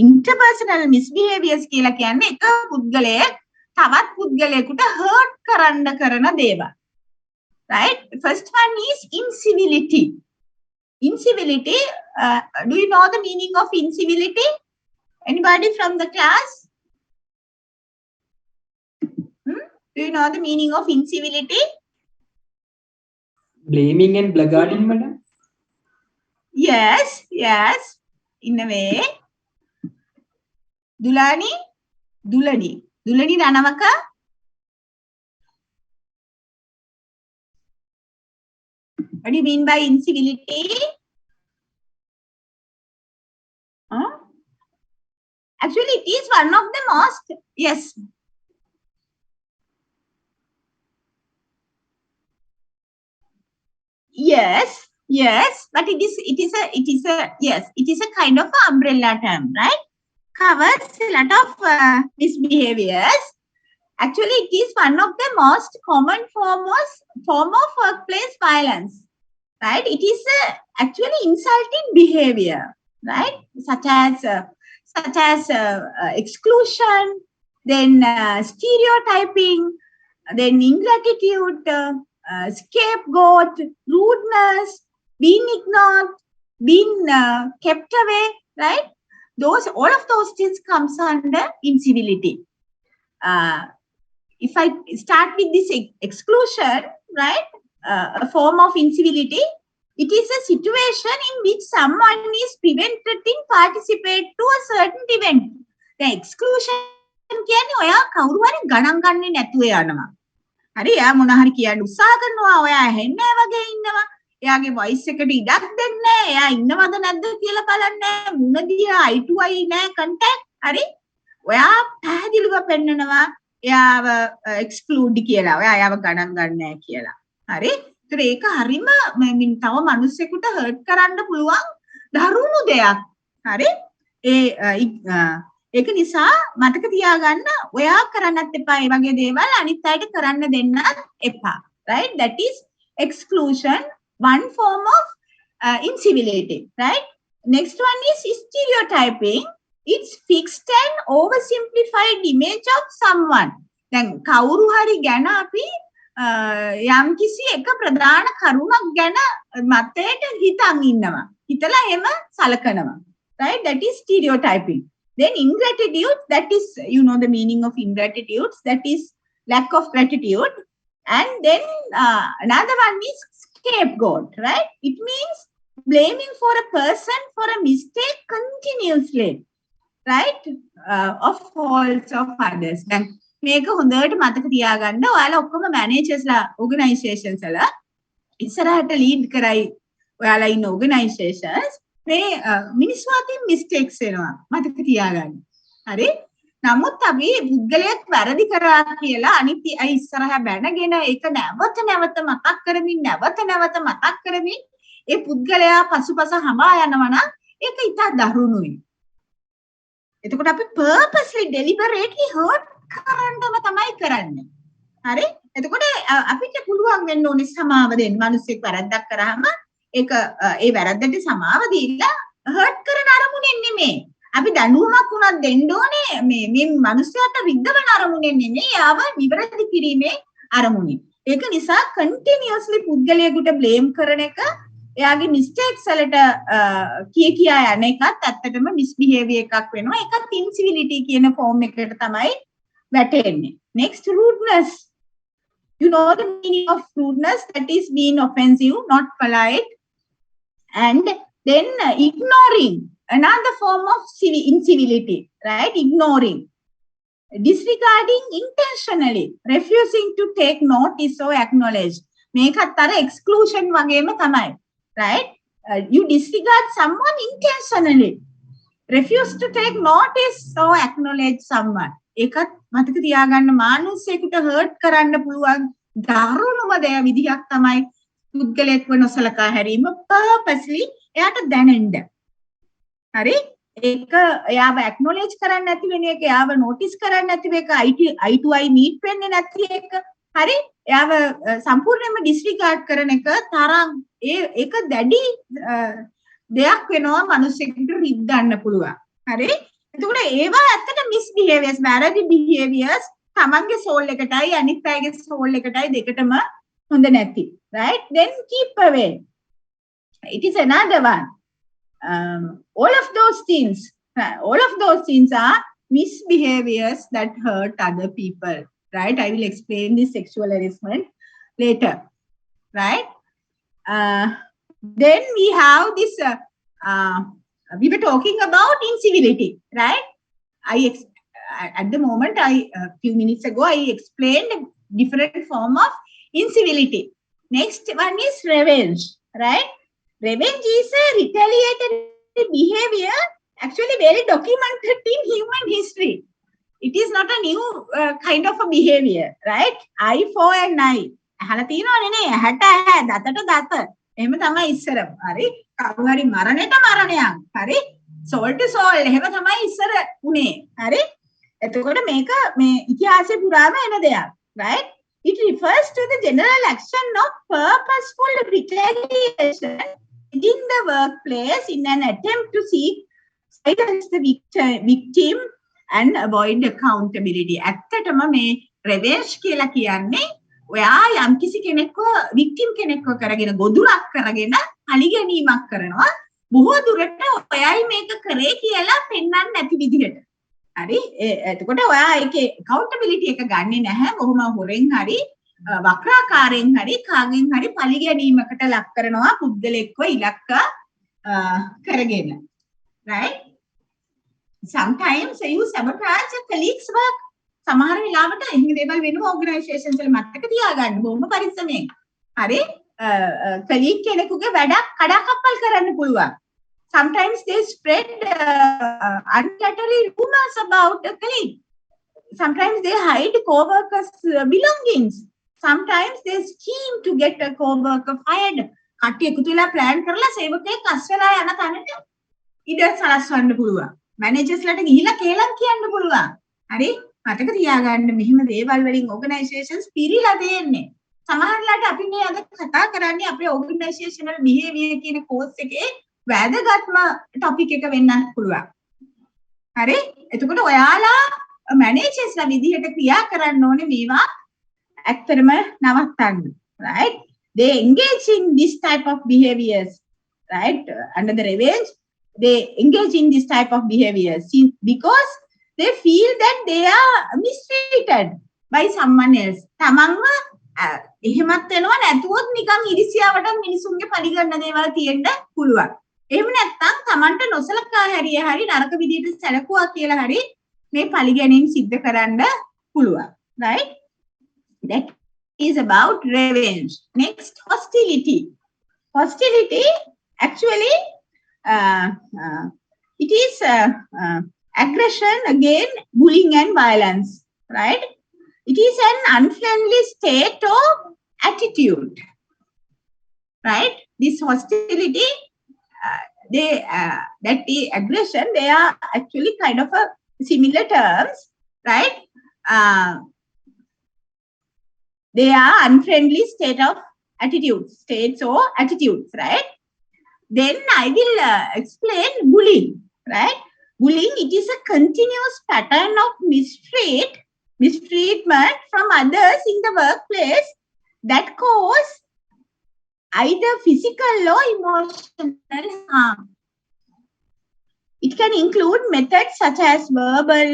interpersonal misbehaviors කියලා කියන්නේ එක පුද්ගලයෙක් තවත් පුද්ගලයෙකුට hurt කරන්න කරන දේවල්. Right? First one is incivility. Incivility, do you know the meaning of incivility? Anybody from the class? Do you know the meaning of incivility? Blaming and blackguarding, madam? Yes, in a way. Dulani Ranamaka? What do you mean by incivility? Actually, it is one of the most, yes. Yes, but it is a kind of an umbrella term, right? Covers a lot of misbehaviors. Actually, it is one of the most common form of workplace violence, right? It is actually insulting behavior, right? Such as exclusion, then stereotyping, then ingratitude, scapegoat, rudeness, being ignored, being kept away, right? All of those things comes under incivility. If I start with this exclusion, right, a form of incivility, It is a situation in which someone is prevented in participate to a certain event. The exclusion කියන්නේ ඔයා කවුරු හරි ගණන් ගන්නේ නැතුව යනවා. හරි එයා මොන හරි කියන්න උත්සාහ කරනවා ඔයා ඇහෙන්නේ වගේ ඉන්නවා. එයාගේ වොයිස් එකට ඉඩක් දෙන්නේ නැහැ. එයා ඉන්නවද නැද්ද කියලා බලන්නේ නැහැ. මුණ දිහා eye to eye නැහැ contact. හරි ඔයා පැහැදිලිව පෙන්නනවා එයාව exclude කියලා. ඔයා එයාව ගණන් ගන්න නැහැ කියලා. හරි ඒක හරිම තව මිනිස්සෙකුට හර්ට් කරන්න පුළුවන් දරුණු දෙයක්. හරි ඒක නිසා මතක තියාගන්න ඔයා කරන්නත් එපා මේ වගේ දේවල් අනිත් අයට කරන්න දෙන්නත් එපා. Right? That is exclusion, one form of incivility. Right? Next one is stereotyping. It's fixed and oversimplified image of someone. දැන් කවුරු හරි ගැන අපි යම් කිසි එක ප්‍රධාන කරුණක් ගැන මතයට හිතන් ඉන්නවා. හිතලා එහෙම සලකනවා. Right? That is stereotyping. Then ingratitude, that is, you know the meaning of ingratitude, that is lack of gratitude. And then another one is scapegoat, right? It means blaming for a person for a mistake continuously, right? Of faults of others. Then මේක හොඳට මතක තියාගන්න. ඔයාලා ඔක්කොම මැනේජර්ස්ලා organisations වල ඉස්සරහට lead කරයි ඔයාලා ඉන්න ඕගනයිසේෂන්ස් මේ මිනිස්සු අතින් මිස්ටේක්ස් වෙනවා මතක තියාගන්න. හරි? නමුත් අපි පුද්ගලයෙක් වැරදි කරා කියලා අනිත් අය ඉස්සරහා බැනගෙන ඒක නැවත නැවත මතක් කරමින් ඒ පුද්ගලයා පසුපස හඹා යනවා නම් ඒක ඉතා දරුණුයි. එතකොට අපි purposely deliberately hurt කරන්නම තමයි කරන්නේ. හරි? එතකොට අපිට පුළුවන් වෙන්න ඕනේ සමාව දෙන්න. මිනිස්සෙක් වැරද්දක් කරාම ඒක ඒ වැරද්දට සමාව දීලා හර්ට් කරන අරමුණෙන් නෙමෙයි. අපි දැනුමක් උනත් දෙන්න ඕනේ මේ මිනිස්සයාට විඳවන අරමුණෙන් නෙමෙයි. යාව නිවැරදි කිරීමේ අරමුණින්. ඒක නිසා continuously පුද්ගලයාට blame කරන එක එයාගේ mistakes වලට කියා යන එකත් ඇත්තටම misbehavior එකක් වෙනවා. ඒකත් incivility කියන form එකට තමයි වැටෙන්නේ. Next, rudeness. You know the meaning of rudeness, that is being offensive, not polite. And then ignoring, another form of incivility, right? Ignoring. Disregarding intentionally, refusing to take notice or acknowledge. මේකත් අර exclusion වගේම තමයි, right? You disregard someone intentionally. Refuse to take notice or acknowledge someone. ඒකත් මතක තියාගන්න මානසිකයට hurt කරන්න පුළුවන් දරුණුම දෙය විදිහක් තමයි පුද්ගලයෙක්ව නොසලකා හැරීම purposely එයාට දැනෙන්න. හරි? ඒක එයාව acknowledge කරන්න නැති වෙන එක, එයාව notice කරන්න නැති එක, eye to eye meet වෙන්නේ නැති එක. හරි? එයාව සම්පූර්ණයෙන්ම disregard කරන එක තරම් ඒක දැඩි දෙයක් වෙනවා මිනිස්සුන්ට රිද්දන්න පුළුවන්. හරි? එතකොට ඒවා ඇත්තට misbehaviors, වැරදි behaviors තමන්ගේ soul එකටයි අනිත් අයගේ soul එකටයි දෙකටම හොඳ නැති. Right? Then keep away. It is another one. All of those things are misbehaviors that hurt other people. Right? I will explain this sexual harassment later. Right? Then we have this we were talking about incivility, right? At the moment, a few minutes ago, I explained different form of incivility. Next one is revenge, right? Revenge is a retaliatory behavior, actually very documented in human history. It is not a new kind of a behavior, right? Eye for an eye. අහලා තියෙනවනේ නේ ඇහැට ඇහැ දතට දත. එහෙම තමයි ඉස්සර. හරි? කවුරු හරි මරණයට මරණයක්. හරි? soul to soul එහෙම තමයි ඉස්සර උනේ. හරි? එතකොට මේක මේ ඉතිහාසෙ පුරාම එන දෙයක්. Right? It refers to the general action of purposeful retaliation within the workplace in an attempt to seek silence the victim and avoid accountability. ඇත්තටම මේ revenge කියලා කියන්නේ ඔයා යම් කිසි කෙනෙක්ව victim කෙනෙක්ව කරගෙන ගොදුරක් කරගෙන අලිගැනීමක් කරනවා බොහෝ දුරට ඔයයි මේක කරේ කියලා පෙන්වන්න නැති විදිහට. හරි? එතකොට ඔයා ඒකේ accountability එක ගන්නෙ නැහැ. කොහොම හොරෙන් හරි වක්‍රාකාරයෙන් හරි කාගෙන් හරි පරිගැනීමකට ලක් කරනවා පුද්ගලෙක්ව ඉලක්ක කරගෙන. Right? Sometimes you sabotage your colleagues' work. සමහර වෙලාවට එහෙම දේවල් වෙනවා ඕගනයිසේෂන්ස් වල මතක තියාගන්න බොහොම පරිස්සමෙන්. හරි colleague කෙනෙකුගේ වැඩක් කඩාකප්පල් කරන්න පුළුවන්. Sometimes they spread unflattering rumors about a colleague. Sometimes they hide co-workers' belongings. Sometimes they scheme to get a co-worker fired. කට්ටිය එකතු වෙලා plan කරලා සේවකයෙක් අස් වෙලා යන තැනට ඉඩ සලස්වන්න පුළුවන්. මැනේජර්ස්ලාට ගිහිලා කේලම් කියන්න පුළුවන්. හරි? මතක තියාගන්න මෙහෙම දේවල් වලින් organizations පිරීලා තියෙන්නේ. සමහරවිට අපි මේ අද කතා කරන්නේ අපේ organizational behavior කියන course එකේ වැදගත්ම topic එක වෙන්නත් පුළුවන්. හරි? එතකොට ඔයාලා managers ලා විදිහට ක්‍රියා කරන්න ඕනේ මේවා ඇත්තටම නවත්තන්න. Right? They engage in this type of behaviors. Right? Under the revenge, they engage in this type of behaviors because they feel that they are mistreated by someone else. තමන්ව එහෙමත් වෙනවා නැතුවොත් නිකන් ඉරිසියාවට මිනිසුන්ගේ පරිගන්න දේවල් තියෙන්න පුළුවන්. එහෙම නැත්නම් තමන්ට නොසලකා හැරිය හරි නරක විදිහට සැලකුවා කියලා හරි මේ පරිගැනීම් සිද්ධ කරන්න පුළුවන්. Right? That is about revenge. Next, hostility. Hostility actually it is aggression, again bullying and violence, right? It is an unfriendly state or attitude, right? This hostility, that is aggression, they are actually kind of a similar terms, right? They are unfriendly state of attitudes, states or attitudes, right? Then I will explain bullying, right? Bullying, it is a continuous pattern of mistreatment from others in the workplace that cause either physical or emotional harm. It can include methods such as verbal,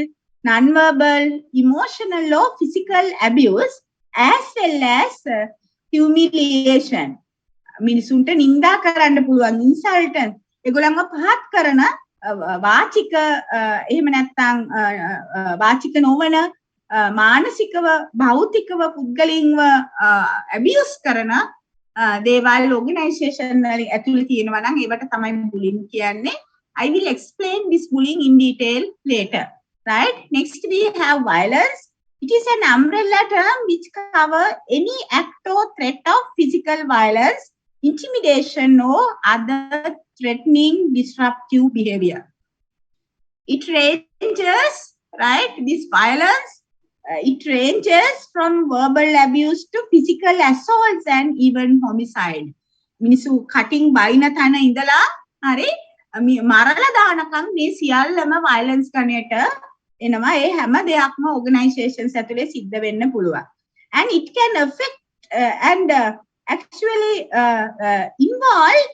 non-verbal, emotional or physical abuse as well as humiliation. මිනිසුන්ට නින්දා කරන්න පුළුවන්, ඉන්සල්ටන්, ඒගොල්ලන්ව පහත් කරන වාචික එහෙම නැත්නම් වාචික නොවන මානසිකව භෞතිකව පුද්ගලින්ව ඇබියුස් කරන දේවල් ඕගනයිසේෂන් වල ඇතුළේ තියෙනවා නම් ඒවට තමයි බුලින් කියන්නේ. I will explain this bullying in detail later. Right? Next we have violence. It is an umbrella term which covers any act or threat of physical violence, intimidation or other threatening, disruptive behavior. It ranges, right? This violence, it ranges from verbal abuse to physical assaults and even homicide. මිනිස්සු කටින් බයින තැන ඉඳලා හරි මරලා දානකම් මේ සියල්ලම violence ගණයට එනවා. ඒ හැම දෙයක්ම organizations ඇතුලේ සිද්ධ වෙන්න පුළුවන්. And it can affect and actually involve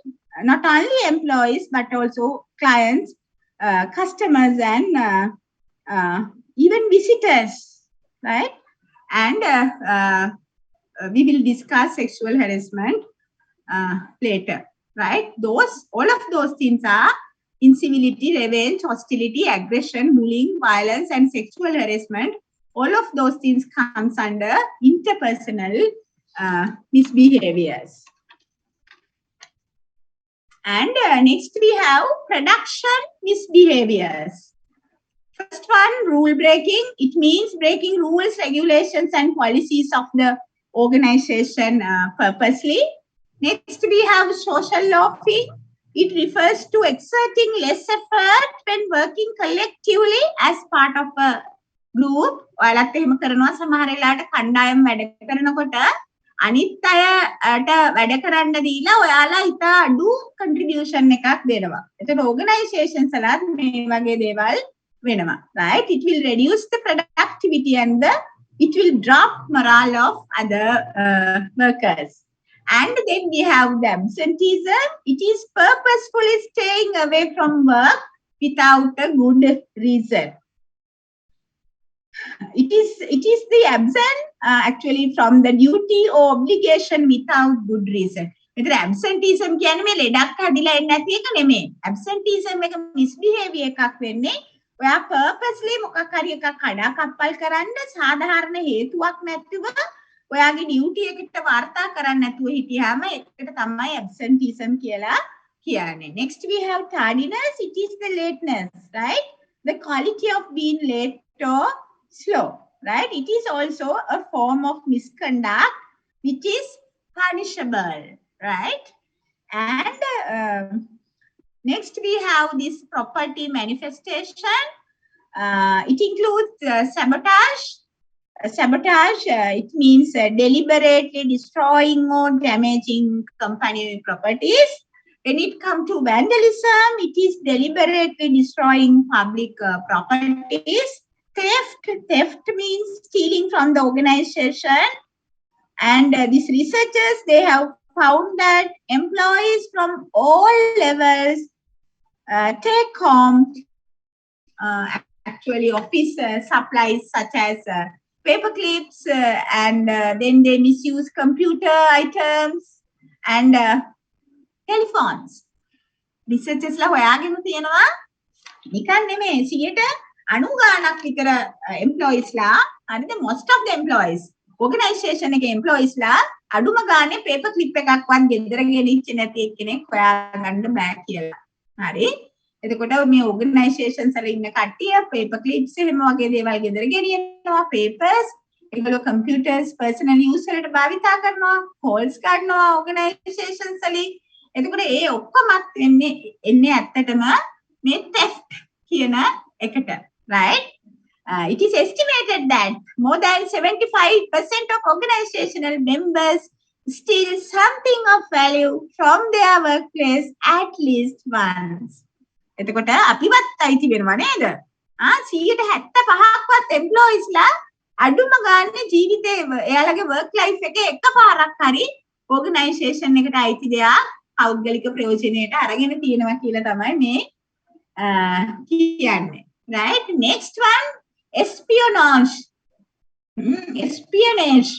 not only employees but also clients, customers and even visitors, right? And we will discuss sexual harassment later, right? All of those things are incivility, revenge, hostility, aggression, bullying, violence and sexual harassment. All of those things comes under interpersonal misbehaviors. And next we have production misbehaviors. First one, rule breaking. It means breaking rules, regulations and policies of the organization purposely. Next we have social loafing. It refers to exerting less effort when working collectively as part of a group. ඔයාලත් එහෙම කරනවා සමහර වෙලාවට කණ්ඩායම් වැඩ කරනකොට අනිත් අයට වැඩ කරන්න දීලා ඔයාලා ඉතා අඩු contribution එකක් දෙනවා. එතකොට organizations වලත් මේ වගේ දේවල් වෙනවා. Right? It will reduce the productivity and it will drop morale of other workers. And then we have the absenteeism. It is purposefully staying away from work without a good reason. it is the absent actually from the duty or obligation without good reason. මෙතන absenteeism කියන්නේ මේ ලෙඩක් හැදිලා එන්නේ නැති එක නෙමෙයි. absenteeism එක misbehavior එකක් වෙන්නේ. ඔයා purposely මොකක් හරි එකක් කඩාකප්පල් කරන්න සාධාරණ හේතුවක් නැතිව ඔයාගේ duty එකට වාර්තා කරන්න නැතුව හිටියාම ඒකට තමයි absenteeism කියලා කියන්නේ. Next we have tardiness. It is the lateness, right? The quality of being late or slow, right? It is also a form of misconduct which is punishable, right? And next we have this property manifestation. It includes sabotage. Sabotage, it means deliberately destroying or damaging company properties. When it comes to vandalism, it is deliberately destroying public properties. Theft means stealing from the organization. And these researchers, they have found that employees from all levels take home actually office supplies such as paper clips and then they misuse computer items and telephones. Researchers la hoyaගෙන තියෙනවා නිකන් නෙමෙයි 90 ගාණක් විතර employees ලා හරිද most of the employees organization එකේ employees ලා අඩුම ගානේ paper clip එකක්වත් ගෙදර ගෙනිච්ච නැති එක්කෙනෙක් හොයාගන්න බෑ කියලා. හරි. එතකොට මේ organizations වල ඉන්න කට්ටිය paper clips එහෙම වගේ දේවල් ගෙදර ගෙනියනවා papers ඒගොල්ලෝ computers personal use වලට භාවිතා කරනවා calls කරනවා organizations වලින්. එතකොට ඒ ඔක්කොමත් එන්නේ ඇත්තටම මේ theft කියන එකට, right? It is estimated that more than 75% of organizational members steal something of value from their workplace at least once. එතකොට අපිවත් අයිති වෙනවා නේද? 175ක්වත් employees ලා අඩුම ගානේ ජීවිතේ එයාලගේ work life එකේ එකපාරක් හරි organization එකට අයිති දෙයක් පෞද්ගලික ප්‍රයෝජනයට අරගෙන තියෙනවා කියලා තමයි මේ කියන්නේ. Right? Next one, espionage. Espionage.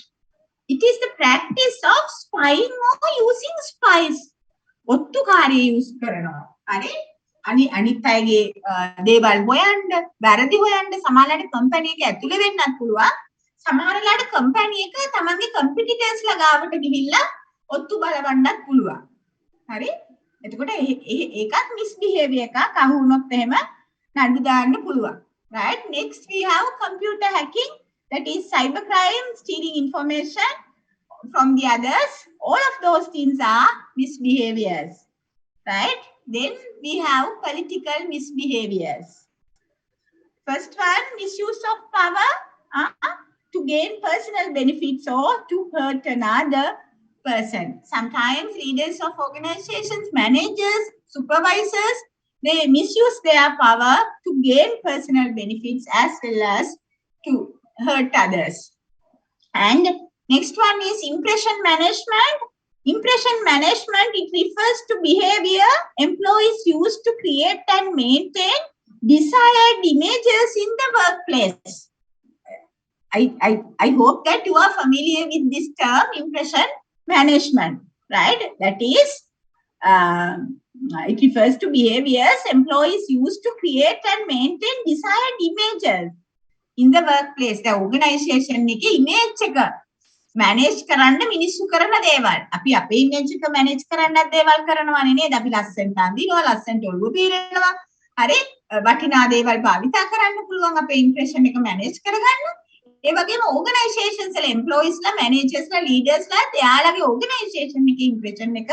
It is the practice of spying or using spies. ඔත්තුකාරී use කරනවා. හරි? අනිත් අයගේ දේවල් හොයන්න, වැරදි හොයන්න සමහරවිට කම්පැනි එක ඇතුලේ වෙන්නත් පුළුවන්. සමහරවිට කම්පැනි එක තමන්ගේ කම්පිටිටර්ස් ලා ගාවට ගිහිල්ලා ඔත්තු බලවන්නත් පුළුවන්. හරි? එතකොට ඒකත් misbehavior එකක් අහු වුණොත් එහෙම නඩු දාන්න පුළුවන්. Right? Next we have computer hacking, that is cybercrime, stealing information from the others. All of those things are misbehaviors. Right? Then we have political misbehaviors. First one, misuse of power to gain personal benefits or to hurt another person. Sometimes leaders of organizations, managers, supervisors, they misuse their power to gain personal benefits as well as to hurt others. And next one is impression management. Impression management, it refers to behavior employees use to create and maintain desired images in the workplace. I hope that you are familiar with this term, impression management, right? That is, it refers to behaviors employees use to create and maintain desired images in the workplace. The organization එකේ image එක manage කරන්න මිනිස්සු කරන දේවල්. අපි අපේ image එක manage කරන්නත් දේවල් කරනවානේ නේද? අපි ලස්සනට අඳිනවා, ලස්සනට ඔළුව පීරනවා. හරි? වටිනා දේවල් භාවිතා කරන්න පුළුවන් අපේ impression එක manage කරගන්න. ඒ වගේම organizations වල employees ලා, managers ලා, leaders ලා එයාලගේ organization එකේ impression එක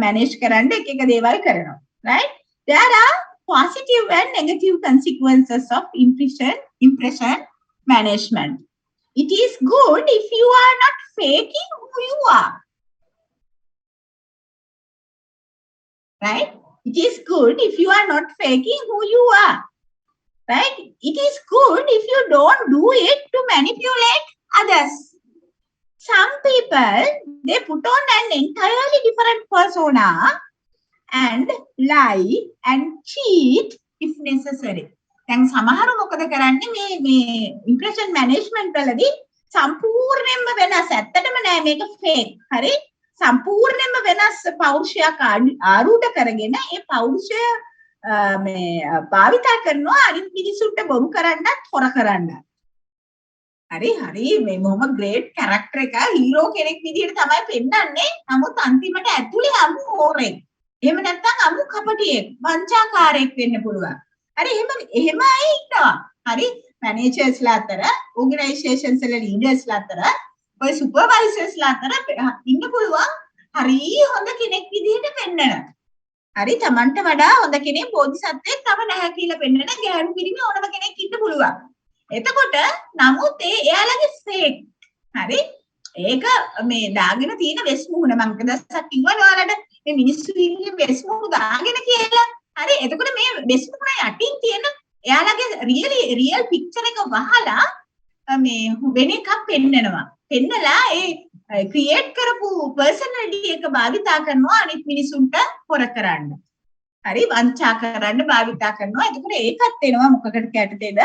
manage කරන්න එක දේවල් කරනවා. Right? There are positive and negative consequences of impression management. It is good if you are not faking who you are. Right? It is good if you are not faking who you are. Right? It is good if you don't do it to manipulate others. Some people, they put on an entirely different persona and lie and cheat if necessary. දැන් සමහරු මොකද කරන්නේ මේ impression management වලදී සම්පූර්ණයෙන්ම වෙනස්. ඇත්තටම නෑ මේක fake. හරි? සම්පූර්ණයෙන්ම වෙනස් පෞරුෂයක් ආරූඪ කරගෙන ඒ පෞරුෂය මේ භාවිතා කරනවා අනිත් මිනිසුන්ට බොරු කරන්නත් හොර කරන්නත්. හරි මේ මොහොම ග්‍රේට් කැරක්ටර් එක හීරෝ කෙනෙක් විදිහට තමයි පෙන්නන්නේ. නමුත් අන්තිමට ඇතුලේ අමු හොරෙක්. එහෙම නැත්නම් අමු කපටියෙක්, වංචාකාරයෙක් වෙන්න පුළුවන්. හරි එහෙම අය ඉන්නවා. හරි මැනේජර්ස්ලා අතර, ඕගනයිසේෂන්ස් වල ලීඩර්ස්ලා අතර, ඔය සුපර්වයිසර්ස්ලා අතර ඉන්න පුළුවන් හරි හොඳ කෙනෙක් විදිහට පෙන්නන. හරි තමන්ට වඩා හොඳ කෙනෙක් බෝධිසත්වයෙක් තව නැහැ කියලා පෙන්නන ගැහැණු පිරිමි ඕනම කෙනෙක් ඉන්න පුළුවන්. එතකොට නමුත් එයාලගේ ෆේක්. හරි ඒක මේ දාගෙන තියෙන වෙස් මුහුණ මම දවසක් කිව්වා ඔයාලට මේ මිනිස්සු ඉන්නේ වෙස් මුහුණ දාගෙන කියලා. හරි එතකොට මේ වෙස් මුහුණ යටින් තියෙන එයාලගේ රියල් පික්චර් එක වහලා මේ වෙන එකක් පෙන්නනවා. පෙන්නලා ඒ ක්‍රියේට් කරපු පර්සනැලිටි එක භාවිතා කරනවා අනිත් මිනිසුන්ට හොර කරන්න. හරි වංචා කරන්න භාවිතා කරනවා. එතකොට ඒකත් එනවා මොකකට යටතේද?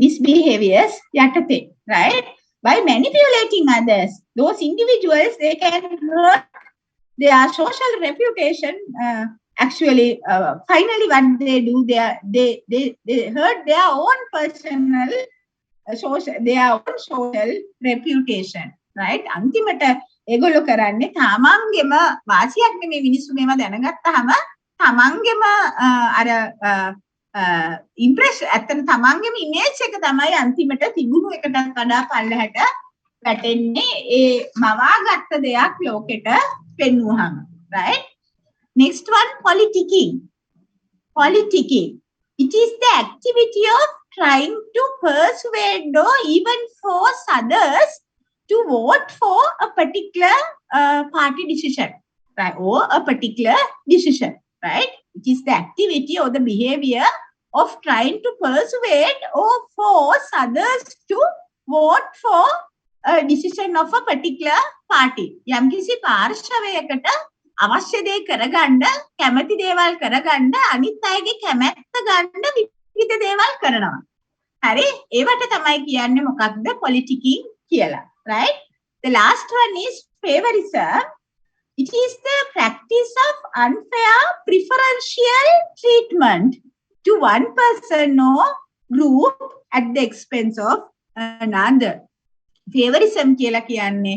misbehaviors යටතේ, right? By manipulating others, those individuals they can hurt their social reputation. Actually, finally, what they do, they hurt their own personal their own social reputation, right? අන්තිමට ඒගොල්ලෝ කරන්නේ තමන්ගේම වාසියක් නෙමෙයි මිනිස්සු මේවා දැනගත්තාම තමන්ගේම අර ඉම්ප්‍රෙස් ඇත්තට තමන්ගේම ඉමේජ් එක තමයි අන්තිමට තිබුණු එකටත් වඩා පල්ලෙහාට වැටෙන්නේ ඒ මවාගත්ත දෙයක් ලෝකෙට පෙන්වුවාම, right? Next one, politicking. It is the activity of trying to persuade or even force others to vote for a particular party decision, right? Or a particular decision, right? It is the activity or the behavior of trying to persuade or force others to vote for a decision of a particular party. යම්කිසි පාර්ශවයකට අවශ්‍ය දේ කරගන්න, කැමැති දේවල් කරගන්න, අනිත් අයගේ කැමැත්ත ගන්න විවිධ දේවල් කරනවා. හරි ඒවට තමයි කියන්නේ මොකක්ද? politicking කියලා, right? The last one is favorism. It is the practice of unfair preferential treatment to one person or group at the expense of another. Favorism කියලා කියන්නේ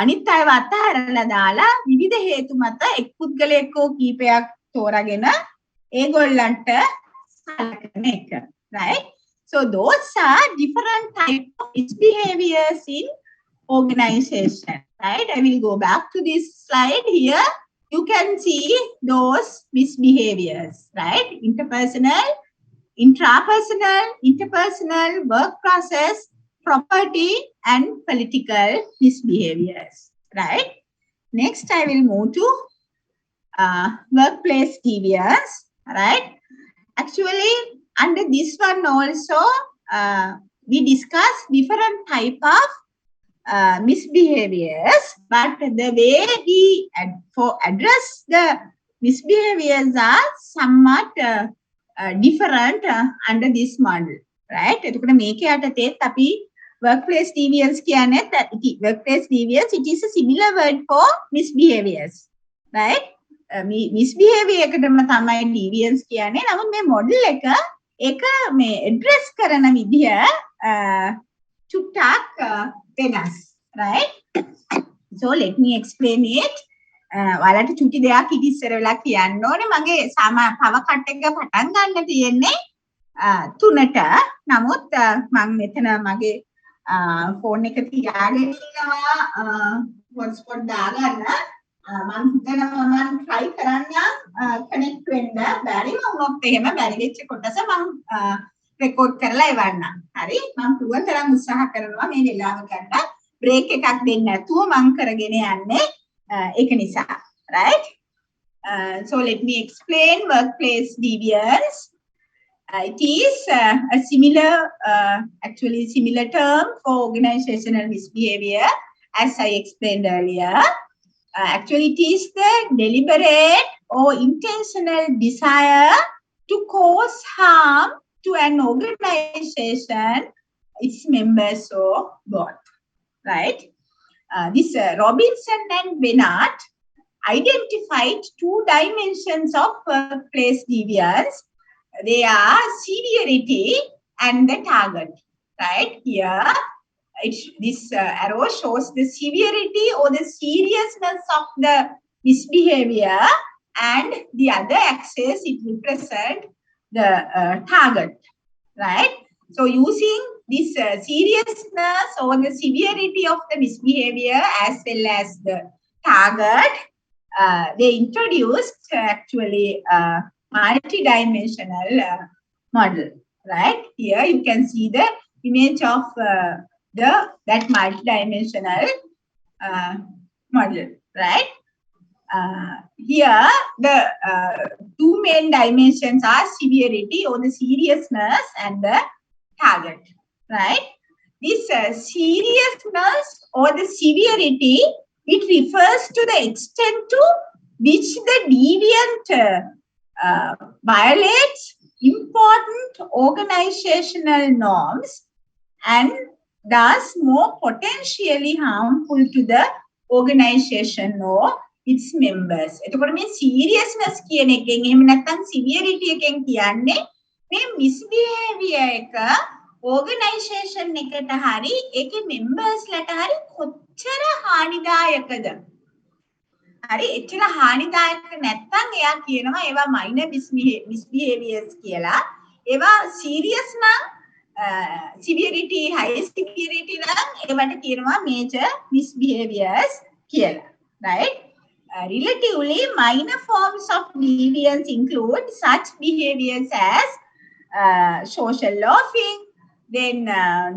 අනිත් අයව අතහැරලා දාලා විවිධ හේතු මත එක් පුද්ගලයෙක් හෝ කීපයක් තෝරාගෙන ඒගොල්ලන්ට සලකන එක, right? So those are different types of misbehaviors in organization, right? I will go back to this slide here. You can see those misbehaviors, right? Interpersonal, intrapersonal, interpersonal, work process, property, and political misbehaviors, right? Next, I will move to workplace deviance, right? Actually, under this one also, we discuss different type of misbehaviors, but the way we address the misbehaviors are somewhat different under this model, right? එතකොට මේක යටතේත් අපි workplace deviance කියන්නේ workplace deviance, it is a similar word for misbehaviors, right? misbehavior එකටම තමයි deviance කියන්නේ. නමුත් මේ model එක ඒක මේ address කරන විදිය චුට්ටක් වෙනස්, right? So let me explain it. ඔයාලට චුටි දෙයක් ඉතිස්සර වෙලා කියන්න ඕනේ. මගේ power cut එක පටන් ගන්න තියෙන්නේ 3ට. නමුත් මම මෙතන මගේ ෆෝන් එක තියාගෙන ඉන්නවා hotspot දාගන්න. මම හිතනවා මම try කරන්න connect වෙන්න. බැරි වුණොත් එහෙම බැරි වෙච්ච කොටස මම record කරලා එවන්නම්. හරි? මම පුළුවන් තරම් උත්සාහ කරනවා මේ වෙලාව ගන්න. break එකක් දෙන්න නැතුව මම කරගෙන යන්නේ ඒක නිසා, right? So let me explain workplace deviance. It is a similar, actually similar term for organizational misbehavior, as I explained earlier. Actually, it is the deliberate or intentional desire to cause harm to an organization, its members, or both. Right? This Robinson and Bennett identified two dimensions of workplace deviance. They are severity and the target. Right? Here, this arrow shows the severity or the seriousness of the misbehavior, and the other axis, it represents the target. Right? So using this seriousness or the severity of the misbehavior as well as the target, they introduced actually a multi-dimensional model. Right? Here you can see the image of that multi-dimensional model. Right? Here the two main dimensions are severity or the seriousness and the target. Right? This seriousness or the severity, it refers to the extent to which the deviant violates important organizational norms and thus more potentially harmful to the organization or its members. එතකොට මේ seriousness කියන එකෙන් එහෙම නැත්නම් severity එකෙන් කියන්නේ මේ misbehavior එක organization එකට හරි ඒකේ members ලට හරි කොච්චර හානිදායකද. හරි එච්චර හානිදායක නැත්නම් එයා කියනවා ඒවා minor misbehaviors කියලා. ඒවා serious නම් severity, high severity නම් ඒවට කියනවා major misbehaviors කියලා. Right? Relatively minor forms of deviance include such behaviors as social loafing, then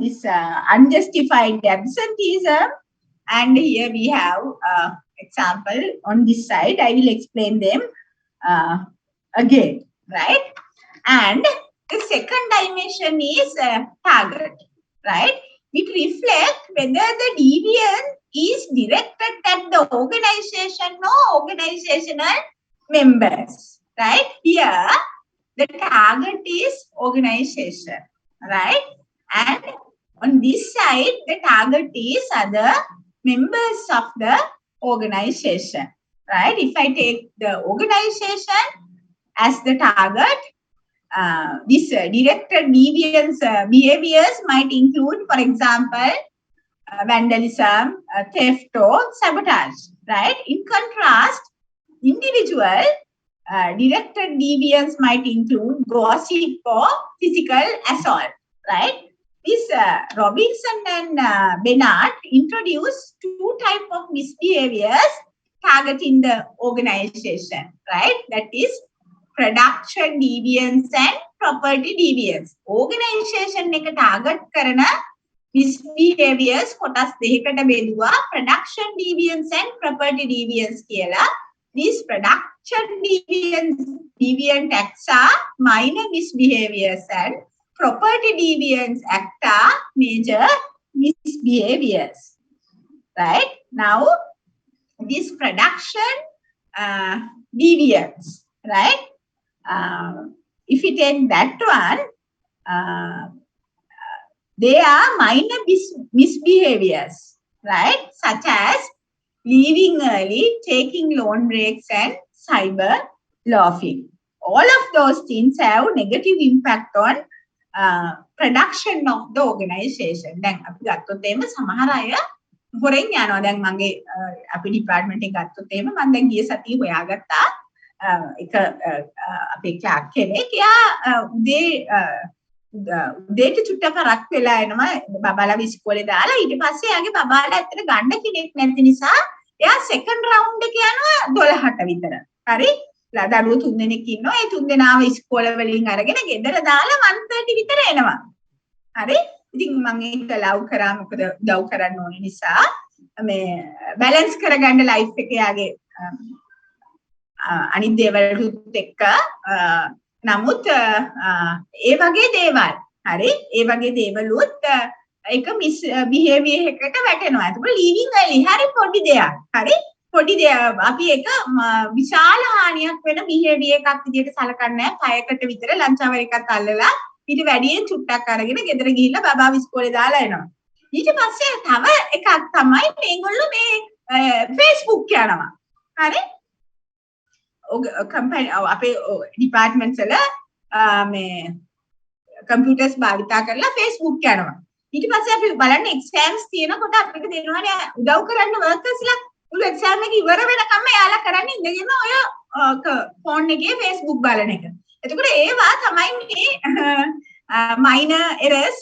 this unjustified absenteeism, and here we have example on this side. I will explain them again. Right? And the second dimension is target. Right? It reflects whether the deviance is directed at the organization or organizational members. Right? Here, the target is organization. Right? And on this side, the target is other members of the organization. Right? If I take the organization as the target, this directed deviance behaviors might include, for example, vandalism, theft, or sabotage. Right? In contrast, individual directed deviance might include gossip or physical assault. Right? This Robinson and Bennett introduced two types of misbehaviors targeting the organization. Right? That is production deviance and property deviance. Organization එක target කරන misbehaviors කොටස් දෙකකට බෙදුවා production deviance and property deviance කියලා. These production deviant acts are minor misbehaviors and property deviance acts are major misbehaviors. Right? Now, this production deviance, right? If you take that one, they are minor misbehaviors, right? Such as leaving early, taking long breaks, and cyber loafing. All of those things have negative impact on production of the organization. දැන් අපි ගත්තොත් එහෙම සමහර අය හොරෙන් යනවා. දැන් මගේ අපි ඩිපාර්ට්මන්ට් එක ගත්තොත් එහෙම මම දැන් ගිය සතියේ හොයාගත්තා එක අපේ ක්ලාක් කෙනෙක්. එයා උදේට චුට්ටක් කරක් වෙලා එනවා බබාලා ඉස්කෝලේ දාලා. ඊට පස්සේ එයාගේ බබාලා ඇත්තට ගන්න කෙනෙක් නැති නිසා එයා සෙකන්ඩ් රවුන්ඩ් එක යනවා 12ට විතර. හරි? දරුවෝ 3 දෙනෙක් ඉන්නවා. ඒ 3 දෙනාව ඉස්කෝලේ වලින් අරගෙන ගෙදර දාලා 1:30 විතර එනවා. හරි? ඉතින් මම ඒක ලව් කරා. මොකද උදව් කරන්න ඕන නිසා මේ බැලන්ස් කරගන්න ලයිෆ් එක යාගේ අනිත් දේවල්ුත් එක්ක. නමුත් ඒ වගේ දේවල් හරි ඒ වගේ දේවලුත් එක මිස් බිහේවියර් එකකට වැටෙනවා. ඒක ලීවිං එලි හරි පොඩි දෙයක්. හරි පොඩි අපි එක විශාල හානියක් වෙන behavior එකක් විදිහට සලකන්නේ නැහැ. 6කට විතර ලන්ච් අවර් එකක් අල්ලලා ඊට වැඩියෙන් චුට්ටක් අරගෙන ගෙදර ගිහිල්ලා බබා ඉස්කෝලේ දාලා එනවා. ඊට පස්සේ තව එකක් තමයි මේගොල්ලෝ මේ Facebook යනවා. හරි? කම්පැනි අපේ ඩිපාර්ට්මන්ට්ස් වල මේ කම්පියුටර්ස් භාවිතා කරලා Facebook යනවා. ඊට පස්සේ අපි බලන්නේ එක්සෑම්ස් තියෙනකොට අපිට දෙනවනේ උදව් කරන්න වර්කර්ස්ලා මුළු එක්සෑම් එක ඉවර වෙනකම්ම එයාලා කරන්නේ ඉඳගෙන ඔය ෆෝන් එකේ Facebook බලන එක. එතකොට ඒවා තමයි මේ minor errors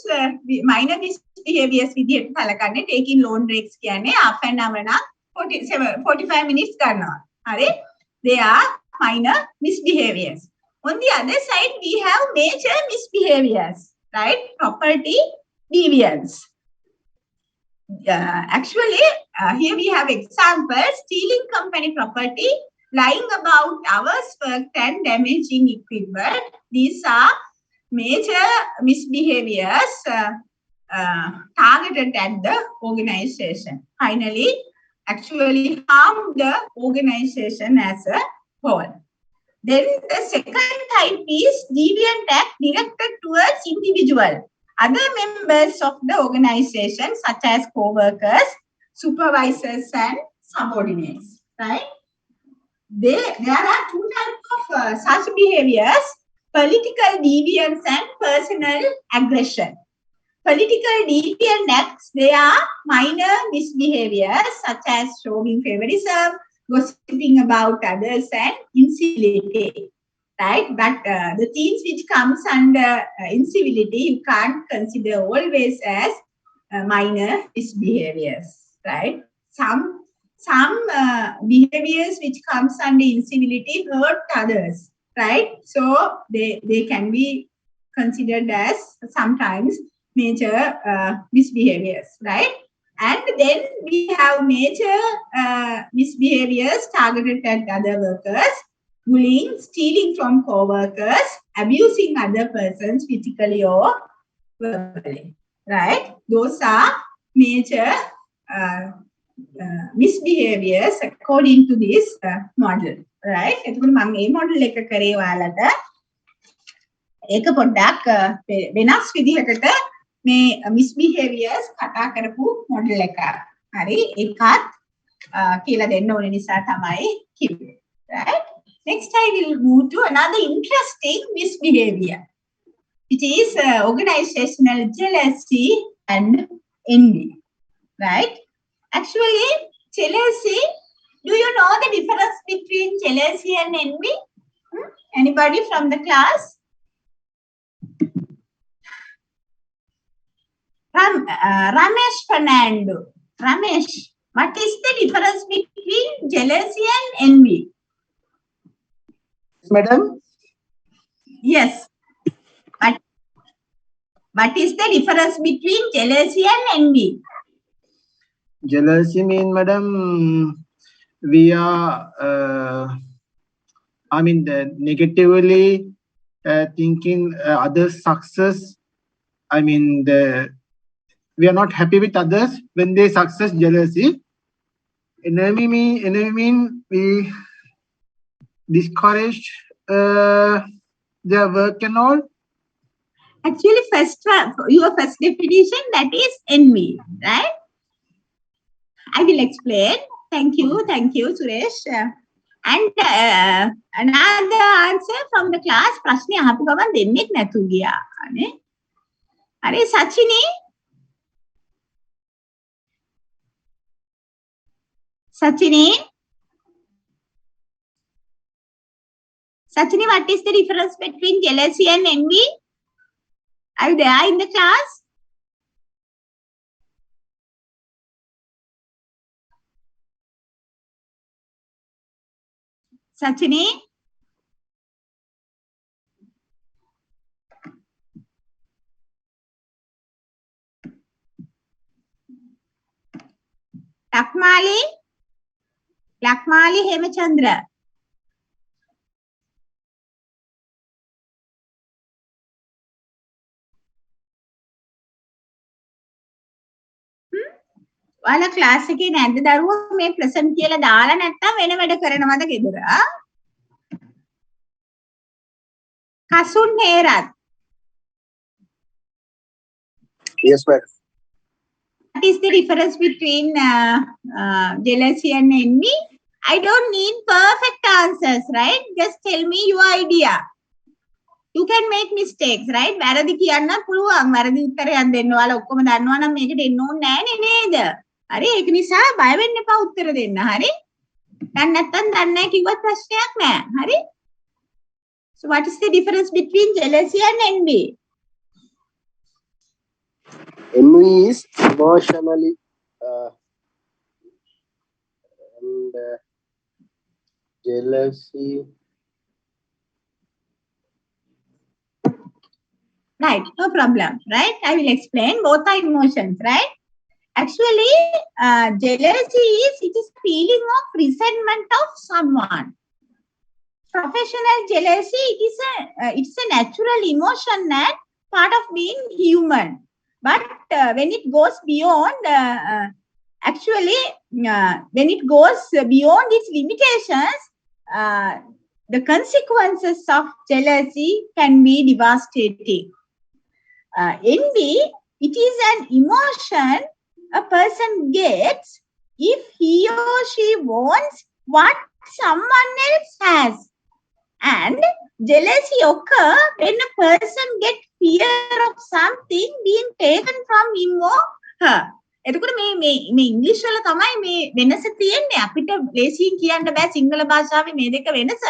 minor misbehaviors විදිහට සැලකන්නේ. taking loan breaks කියන්නේ half an hour නම් 45 minutes ගන්නවා. හරි? They are minor misbehaviors. On the other side, we have major misbehaviors, right? Property deviance. Actually, here we have examples: stealing company property, lying about hours worked, and damaging equipment. These are major misbehaviors targeted at the organization. Finally, actually harm the organization as a whole. Then the second type is deviant act directed towards individual, other members of the organization, such as co-workers, supervisors, and subordinates. Right? There are two types of such behaviors: political deviance and personal aggression. Political deviant acts, they are minor misbehaviors such as showing favoritism, gossiping about others, and incivility. Right? But the things which comes under incivility, you can't consider always as minor misbehaviors. Right? Some behaviors which comes under incivility hurt others. Right? So they can be considered as sometimes major misbehaviors, right? And then we have major misbehaviors targeted at other workers: bullying, stealing from co-workers, abusing other persons physically or verbally, right? Those are major misbehaviors according to this model, right? එතකොට මම මේ model එක කරේ ඔයාලට ඒක පොඩ්ඩක් වෙනස් විදිහකට මේ misbehaviors කතා කරපු මොඩල් එක. හරි? ඒකත් කියලා දෙන්න ඕන නිසා තමයි කිව්වේ. Right? Next I will move to another interesting misbehavior, which is organizational jealousy and envy. Right? Actually, jealousy, do you know the difference between jealousy and envy? Anybody from the class? Ramesh Fernando. Ramesh, what is the difference between jealousy and envy? Madam, Yes. What is the difference between jealousy and envy? jealousy mean, madam, we are, negatively thinking others' success. We are not happy with others when they success. Jealousy. Envy mean we discourage their work and all. Actually, your first definition, that is envy, right? I will explain. Thank you, Suresh. And another answer from the class. ප්‍රශ්නේ අහපු ගමන් දෙන්නෙක් නැතු ගියා. නේ? හරි Sachini. Sachini, what is the difference between jealousy and envy? Are you there in the class? Sachini? Lakmali Hemachandra. ඔයාලා class එකේ නැද්ද දරුවෝ මේ ප්‍රසන්ට් කියලා දාලා නැත්තම් වෙන වැඩ කරනවද ගෙදර? Kasun Herath. Yes, madam. What is the difference between jealousy and envy? I don't need perfect answers, right? Just tell me your idea. You can make mistakes, right? වැරදි කියන්න පුළුවන්. වැරදි උත්තරයක් දෙන්න. ඔයාලා ඔක්කොම දන්නවා නම් මේකට එන්න ඕනේ නෑනේ නේද? හරි ඒක නිසා බය වෙන්න එපා උත්තර දෙන්න. හරි? දැන් නැත්තම් දන්නේ නැහැ කිව්වත් ප්‍රශ්නයක් නෑ. හරි? So what is the difference between jealousy and envy? Envy is emotionally and jealousy. Right, no problem, right? I will explain. Both are emotions, right? Actually, jealousy is a feeling of resentment of someone. Professional jealousy, it's a natural emotion and part of being human. But when it goes beyond, when it goes beyond its limitations, the consequences of jealousy can be devastating. Envy, it is an emotion a person gets if he or she wants what someone else has. And jealousy occurs when a person gets fear of something being taken from him or her. එතකොට මේ ඉංග්‍රීසි වල තමයි මේ වෙනස තියෙන්නේ. අපිට ලේසියෙන් කියන්න බෑ සිංහල භාෂාවේ මේ දෙක වෙනස.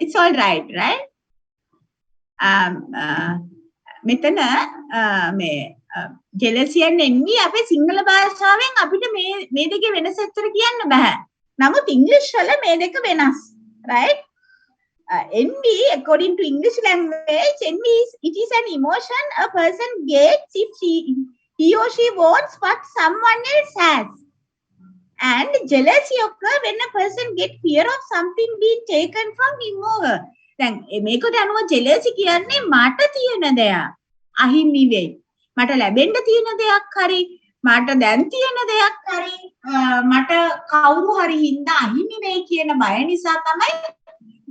It's all right, right? මෙතන මේ jealousy and envy අපේ සිංහල භාෂාවෙන් අපිට මේ දෙකේ වෙනස ඇත්තට කියන්න බෑ. නමුත් ඉංග්‍රීසි වල මේ දෙක වෙනස්, right? Envy, according to English language, envy it is an emotion a person gets if he or she wants what someone else has. And jealousy occurs when a person gets fear of something being taken from him or her. දැන් මේකට අනුව jealousy කියන්නේ මට තියෙන දෙයක් අහිමි වෙයි. මට ලැබෙන්න තියෙන දෙයක් හරි මට දැන් තියෙන දෙයක් හරි මට කවුරු හරි හින්දා අහිමි වෙයි කියන බය නිසා තමයි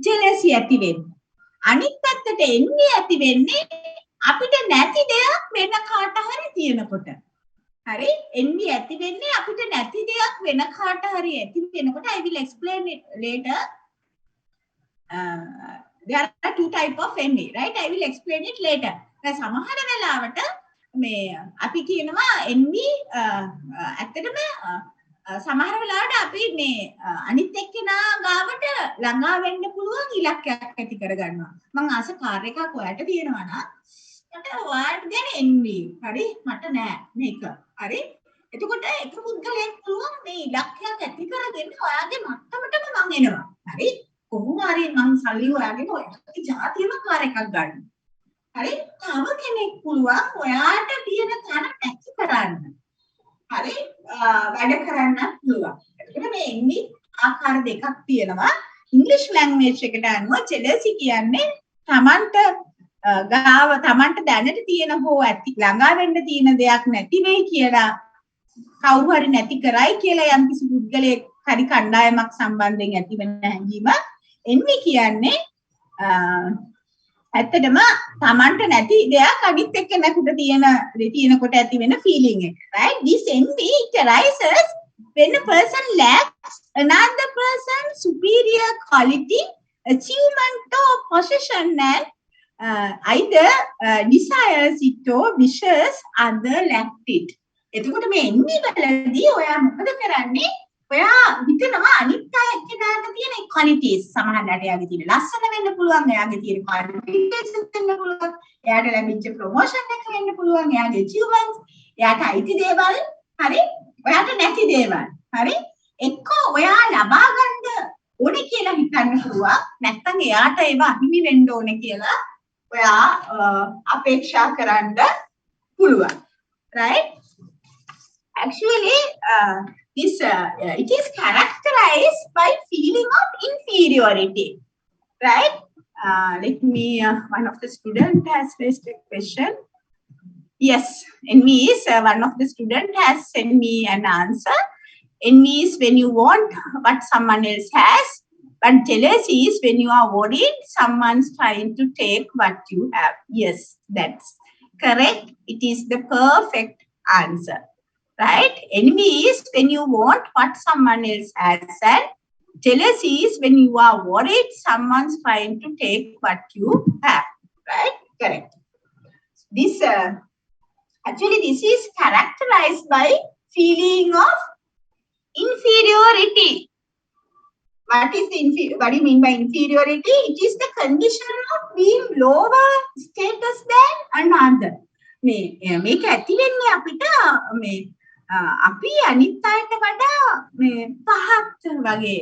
jealousy ඇති වෙන්නේ. අනිත් පැත්තට envy ඇති වෙන්නේ අපිට නැති දෙයක් වෙන කාට හරි තියෙනකොට. හරි? envy ඇති වෙන්නේ අපිට නැති දෙයක් වෙන කාට හරි ඇති වෙනකොට. I will explain it later. There are two type of envy, right? I will explain it later. දැන් සමහර වෙලාවට මේ අපි කියනවා envy ඇත්තටම සමහර වෙලාවට අපි මේ අනිත් එක්කෙනා ගාවට ළඟා වෙන්න පුළුවන් ඉලක්කයක් ඇති කරගන්නවා. මම ආස කාර් එකක් ඔයාලට තියෙනවා නම් මට ඔයාලට ගැන envy. හරි? මට නෑ මේක. හරි? එතකොට එක පුද්ගලයෙක් පුළුවන් මේ ඉලක්කයක් ඇති කරගෙන ඔයාගේ මට්ටමටම මං එනවා. හරි? කොහොම හරි මං සල්ලි හොයාගෙන ඔයාගේ ජාතියම කාර් එකක් ගන්න. හරි? තව කෙනෙක් පුළුවන් ඔයාට තියෙන තන නැති කරන්න. හරි? වැඩ කරන්න පුළුවන්. එතකොට මේ envy ආකාර දෙකක් තියෙනවා. ඉංග්‍රීසි ලැන්ග්වේජ් එකට අනුව jealousy කියන්නේ තමන්ට ගාව තමන්ට දැනට තියෙන හෝ ඇති ළඟා වෙන්න තියෙන දෙයක් නැති වෙයි කියලා කවුරු හරි නැති කරයි කියලා යම්කිසි පුද්ගලයෙක් හරි කණ්ඩායමක් සම්බන්ධයෙන් ඇති වෙන හැඟීම. envy කියන්නේ ඇත්තටම තමන්ට නැති දෙයක් අනිත් එක්කෙනෙකුට තියෙනකොට ඇති වෙන feeling එක. Right? This envy it arises when a person lacks another person's superior quality, achievement or possession and either desires it or wishes other lacked it. එතකොට මේ envy වලදී ඔයා මොකද කරන්නේ? ඔයා හිතනවා අනිත් අය එක්කෙනාට තියෙන qualities සමහරවිට එයාගේ තියෙන ලස්සන වෙන්න පුළුවන්, එයාගේ තියෙන qualifications වෙන්න පුළුවන්, එයාට ලැබිච්ච promotion එක වෙන්න පුළුවන්, එයාගේ achievements, එයාට අයිති දේවල්, හරි? ඔයාට නැති දේවල්, හරි? එක්ක ඔයා ලබා ගන්න ඕනේ කියලා හිතන්න පුළුවන්, නැත්නම් එයාට ඒව අහිමි වෙන්න ඕනේ කියලා ඔයා අපේක්ෂා කරන්න පුළුවන්. Right? Actually, it is characterized by feeling of inferiority, right? Let me, one of the students has raised a question. Yes, envy is one of the student has sent me an answer. Envy is when you want what someone else has, but jealousy is when you are worried someone's trying to take what you have. Yes, that's correct. It is the perfect answer, right? Envy is when you want what someone else has, and jealousy is when you are worried someone's trying to take what you have, right? Correct. This actually this is characterized by feeling of inferiority. What do you mean by inferiority? It is the condition of being lower status than another. මේක ඇති වෙන්නේ අපිට අපි අනිත් අයට වඩා පහත් වගේ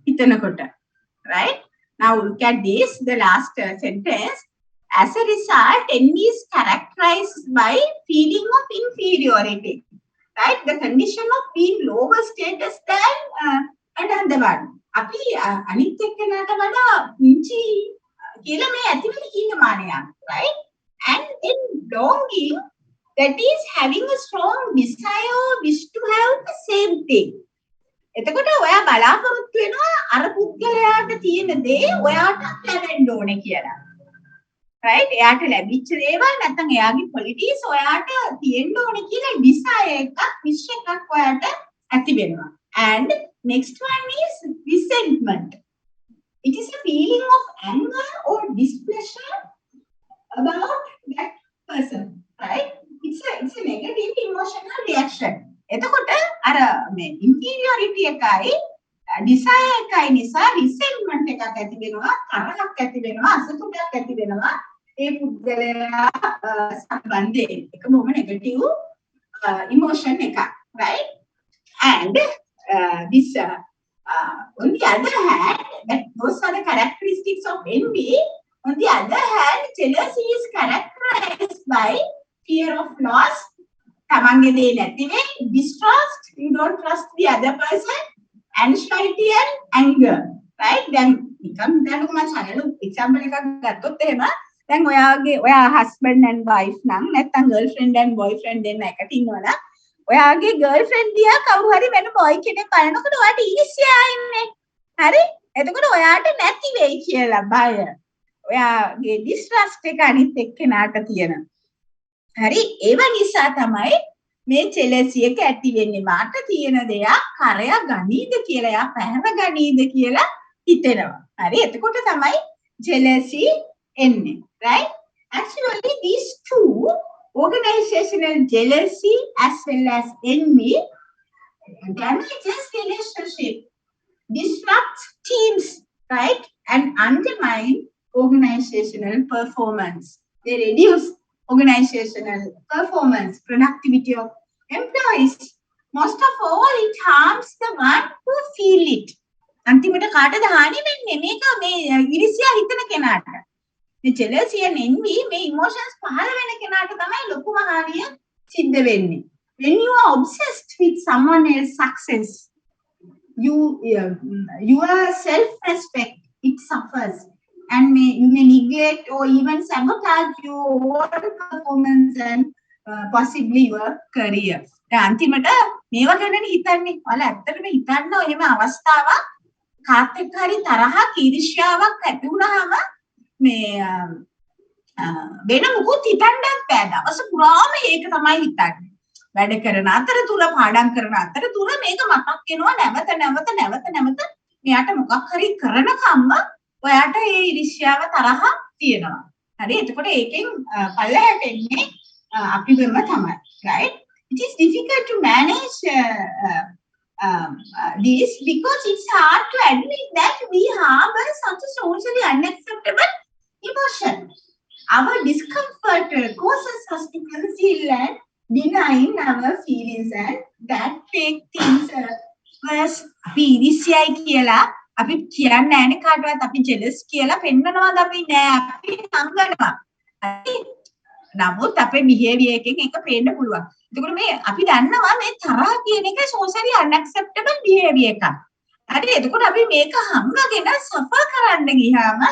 හිතනකොට. Right? Now look at this, the last sentence. As a result, envy is characterized by feeling of inferiority. Right? The condition of being lower status than another one. අපි අනිත් එක්කනට වඩා නිචි කියලා මේ ඇතිවෙන කීනමානයක්, right? And in longing, that is having a strong desire or wish to have the same thing. එතකොට ඔයා බලාපොරොත්තු වෙනවා අර පුද්ගලයාට තියෙන දේ ඔයාට ලැබෙන්න ඕනේ කියලා. right? එයාට ලැබිච්ච දේවල් නැත්නම් එයාගේ qualities ඔයාට තියෙන්න ඕනේ කියලා desire එකක් wish එකක් ඔයාට ඇති වෙනවා. And next one is resentment. It is a feeling of anger or displeasure about that person, right? It's a negative emotional reaction. එතකොට අර මේ inferiority එකයි desire එකයි නිසා resentment එකක් ඇති වෙනවා, තරහක් ඇති වෙනවා, අසතුටක් ඇති වෙනවා. ඒ පුද්ගලයා සම්බන්ධයෙන් එක බොහොම negative emotion එකක්, right? And this on the other hand, that those are the characteristics of envy. On the other hand, jealousy is characterized by fear of loss, තමන්ගේ දේ නැති වෙයි, distrust, you don't trust the other person, anxiety and anger, right? දැන් නිකන් හිතන්නකෝ මම channel example එකක් ගත්තොත් එහෙම දැන් ඔයා husband and wife නම් නැත්නම් girlfriend and boyfriend දෙන්න එකට ඉන්නවනම් ඔයාගේ girlfriend දිහා කවුරු හරි වෙන boy කෙනෙක් බලනකොට ඔයාට ඊර්ෂ්‍යා ඉන්නේ. හරි? එතකොට ඔයාට නැති වෙයි කියලා බය. ඔයාගේ distrust එක අනිත් එක්කෙනාට තියෙන. හරි? ඒව නිසා තමයි මේ jealousy එක ඇති වෙන්නේ. මාට තියෙන දෙයක් කරය ගනීද කියලා, යා පැහැර ගනීද කියලා හිතෙනවා. හරි? එතකොට තමයි jealousy එන්නේ. Right? Actually, these two, organizational jealousy as well as envy, damages relationship, disrupts teams, right? And undermine organizational performance. They reduce organizational performance, productivity of employees. Most of all, it harms the one who feel it. අන්තිමට කාටද හානි වෙන්නේ? මේක මේ ඉරිසියා හිතන කෙනාට. මේ jealousy and envy මේ emotions පහළ වෙන කෙනාට තමයි ලොකුම හානිය සිද්ධ වෙන්නේ. When you are obsessed with someone else's success, your self-respect, it suffers, and you may neglect or even sabotage your own performance and possibly your career. දැන් අන්තිමට මේවා ගැන හිතන්නේ. ඔයාලා ඇත්තටම හිතන්න එහෙම අවස්ථාවක් කාත් එක්ක හරි තරහක් ඊර්ෂ්‍යාවක් ඇති වුණාම මේ වෙන මොකුත් හිතන්නත් බෑ. දවස පුරාම ඒක තමයි හිතන්නේ. වැඩ කරන අතරතුර පාඩම් කරන අතරතුර මේක මතක් වෙනවා නැවත මෙයාට මොකක් හරි කරනකම්ම ඔයාට ඒ ඉරිශ්‍යාව තරහ තියෙනවා. හරි? එතකොට ඒකෙන් පල්ලෙහාට එන්නේ අපිවම තමයි. Right? It is difficult to manage this because it's hard to admit that we harbor such a socially unacceptable emotion. Our discomfort causes us to conceal and deny our feelings and that make things worse. අපි ඉරිසියයි කියලා අපි කියන්නේ නැහැ කාටවත්. අපි jealous කියලා පෙන්නනවාද? අපි නෑ, අපි හංගනවා. නමුත් අපේ behavior එකෙන් ඒක පේන්න පුළුවන්. එතකොට මේ අපි දන්නවා මේ තරහ කියන එක socially unacceptable behavior එකක්. හරි? එතකොට අපි මේක හංගගෙන suffer කරන්න ගියාම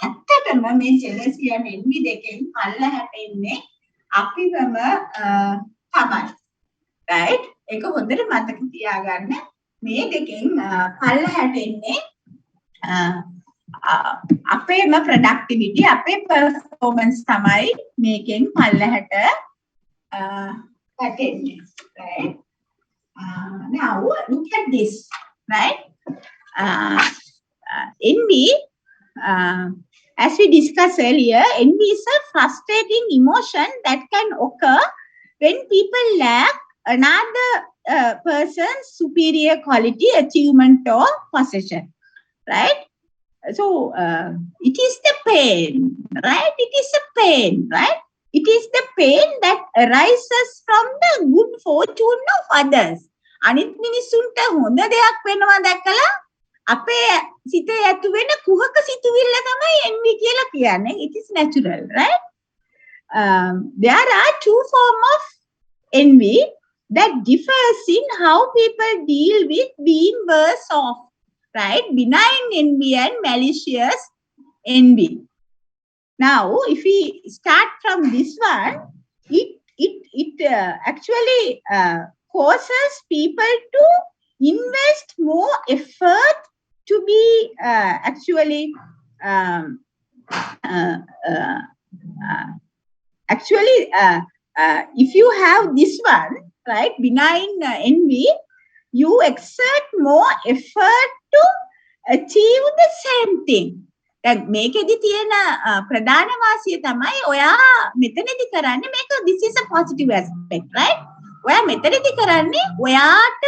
ඇත්තටම මේ jealousy and envy දෙකෙන් පල්ලෙහාට එන්නේ අපිවම තමයි. right? ඒක හොඳට මතක තියාගන්න. මේ දෙකෙන් පල්ලහැට එන්නේ අපේම productivity, අපේ performance තමයි මේකෙන් පල්ලහැට වැටෙන්නේ. right? Now look at this, right? Envy, as we discussed earlier, envy is a frustrating emotion that can occur when people lack another person's superior quality, achievement, or possession, right? So it is the pain, right? It is a pain, right? It is the pain that arises from the good fortune of others. අනිත් මිනිස්සුන්ට හොඳ දෙයක් වෙනවා දැකලා අපේ සිතේ ඇති වෙන කුහක සිතුවිල්ල තමයි envy කියලා කියන්නේ. It is natural, right? There are two forms of envy that differs in how people deal with being worse off, right? Benign envy and malicious envy. Now, if we start from this one, it actually causes people to invest more effort to be if you have this one, right, benign envy, you exert more effort to achieve the same thing. දැන් මේකෙදි තියෙන ප්‍රධාන වාසිය තමයි ඔයා මෙතනදි කරන්නේ මේක this is a positive aspect, right? ඔයා මෙතනදි කරන්නේ ඔයාට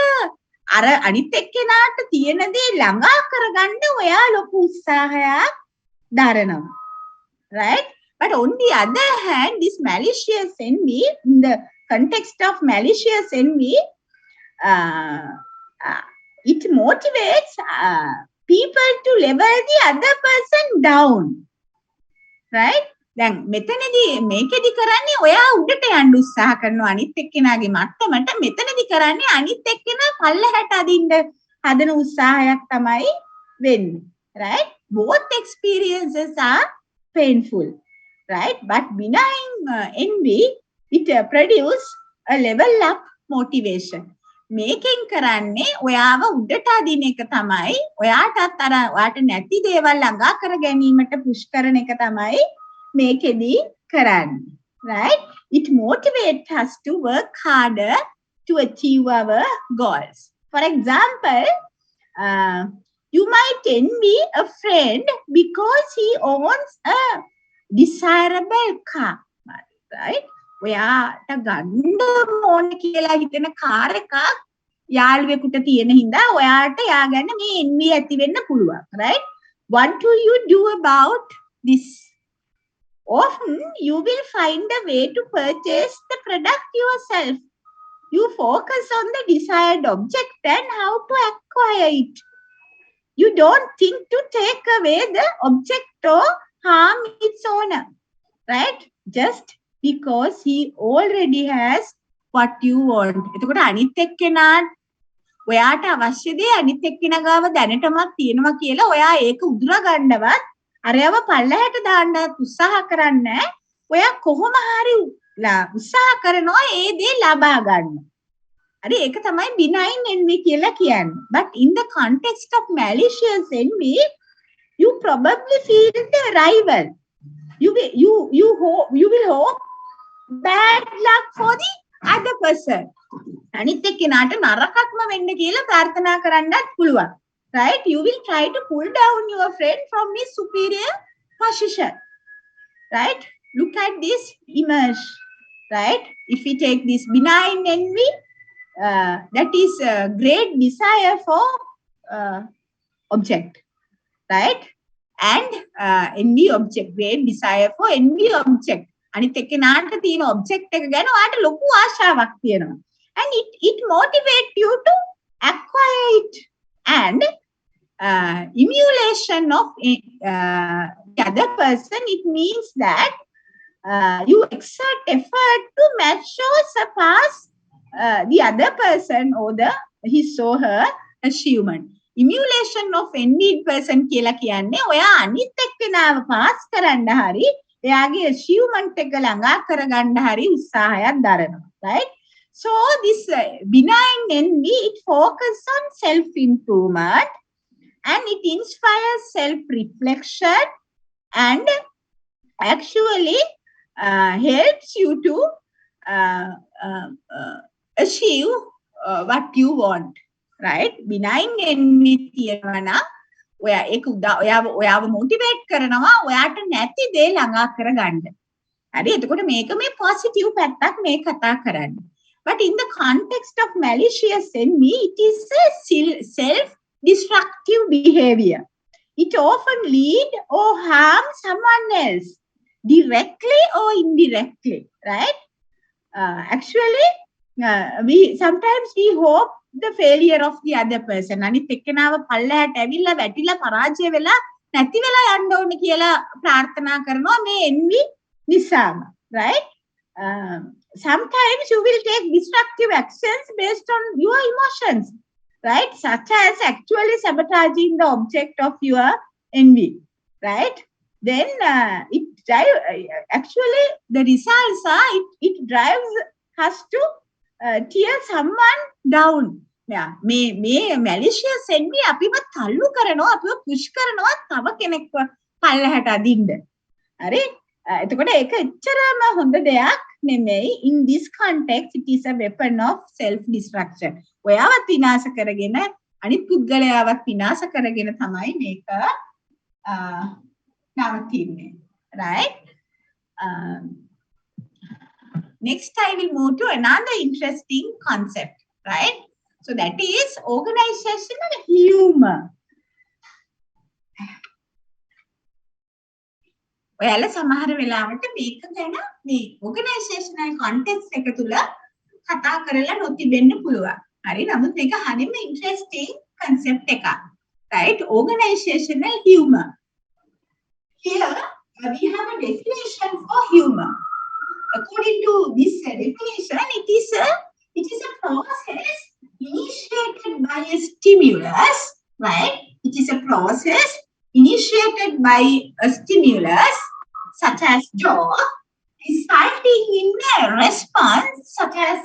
අර අනිත් එක්කෙනාට තියෙන දේ ළඟා කරගන්න ඔයා ලොකු උත්සාහයක් දරනවා, right? But on the other hand, this malicious envy, in the context of malicious envy, it motivates people to level the other person down, right? දැන් මෙතනදී මේකෙදි කරන්නේ ඔයා උඩට යන්න උත්සාහ කරනවා අනිත් එක්කෙනාගේ මට්ටමට. මෙතනදී කරන්නේ අනිත් එක්කෙනා පල්ලහැට අදින්න හදන උත්සාහයක් තමයි වෙන්නේ, right? Both experiences are painful, right? But benign envy, it produce a level up motivation. මේකෙන් කරන්නේ ඔයාව උඩට අදින එක තමයි, ඔයාටත් අර ඔයාට නැති දේවල් ළඟා කර ගැනීමට පුෂ් කරන එක තමයි මේකෙදි කරන්නේ, right? It motivates us to work harder to achieve our goals. For example, you might envy a friend because he owns a desirable car, right? ඔයාට ගන්න ඕන කියලා හිතෙන කාර් එකක් යාළුවෙකුට තියෙන හින්දා ඔයාට යා ගන්න මේ envy ඇති වෙන්න පුළුවන්, right? What do you do about this? Often you will find a way to purchase the product yourself. You focus on the desired object and how to acquire it. You don't think to take away the object or harm its owner, right? Just because he already has what you want. එතකොට අනිත් එක්කෙනා ඔයාට අවශ්‍ය දේ අනිත් එක්කෙනා ගාව දැනටමත් තියෙනවා කියලා ඔයා ඒක උදුරා ගන්නවත් අරයව පල්ලහැට දාන්නත් උත්සාහ කරන්නේ. ඔයා කොහොම හරි උත්සාහ කරනවා ඒ දේ ලබා ගන්න. හරි, ඒක තමයි benign envy කියලා කියන්නේ. But in the context of malicious envy, you probably feel the rival. You will hope bad luck for the other person. අනිත් එක්කෙනාට නරකක්ම වෙන්න කියලා ප්‍රාර්ථනා කරන්නත් පුළුවන්, right? You will try to pull down your friend from his superior position, right? Look at this image, right? If we take this benign envy, that is a great desire for object, right? And envy object, great desire for envy object. අනිත් එක්කෙනාට තියෙන object එක ගැන ඔයාට ලොකු ආශාවක් තියෙනවා. And it motivates you to acquire it. And emulation of the other person, it means that you exert effort to match or surpass the other person or his or her achievement. Emulation of envied person කියලා කියන්නේ ඔයා අනිත් එක්කෙනාව pass කරන්න හරි එයාගේ achievement එක ළඟා කරගන්න හරි උත්සාහයක් දරනවා. Right? So this benign envy, it focuses on self-improvement and it inspires self-reflection and actually helps you to achieve what you want. Right? Benign envy තියෙනවා නම් ඔයා ඒක ඔයාව මොටිවේට් කරනවා ඔයාට නැති දේ ළඟා කරගන්න. හරි එතකොට මේක මේ පොසිටිව් පැත්තක් මේ කතා කරන්නේ. But in the context of malicious envy, it is a self-destructive behavior. It often lead or harm someone else, directly or indirectly, right? Actually, we sometimes we hope the failure of the other person. අනිත් එක්කෙනාව පල්ලහැට ඇවිල්ලා වැටිලා පරාජය වෙලා නැති වෙලා යන්න ඕනේ කියලා ප්‍රාර්ථනා කරනවා මේ envy නිසාම, right? Sometimes you will take destructive actions based on your emotions, right? Such as actually sabotaging the object of your envy, right? Then actually the results are it drives us to tear someone down. Yeah, මේ malicious envy අපිව තල්ලු කරනවා අපිව push කරනවා තව කෙනෙක්ව පල්ලහැට අදින්න. හරි? එතකොට ඒක එච්චරම හොඳ දෙයක් නෙමෙයි. In this context it is a weapon of self destruction. ඔයාවත් විනාශ කරගෙන අනිත් පුද්ගලයාවත් විනාශ කරගෙන තමයි මේක නවතින්නේ. Right? Next I will move to another interesting concept, right? So that is organizational humor. ඔයාලා සමහර වෙලාවට මේක ගැන මේ organizational context එක තුල කතා කරලා නොතිබෙන්න පුළුවන්. හරි නමුත් මේක හරිම interesting concept එකක්. Right? Organizational humor. Here we have a definition for humor. According to this definition, it is a process initiated by a stimulus, right? It is a process initiated by a stimulus such as joy, resulting in a response such as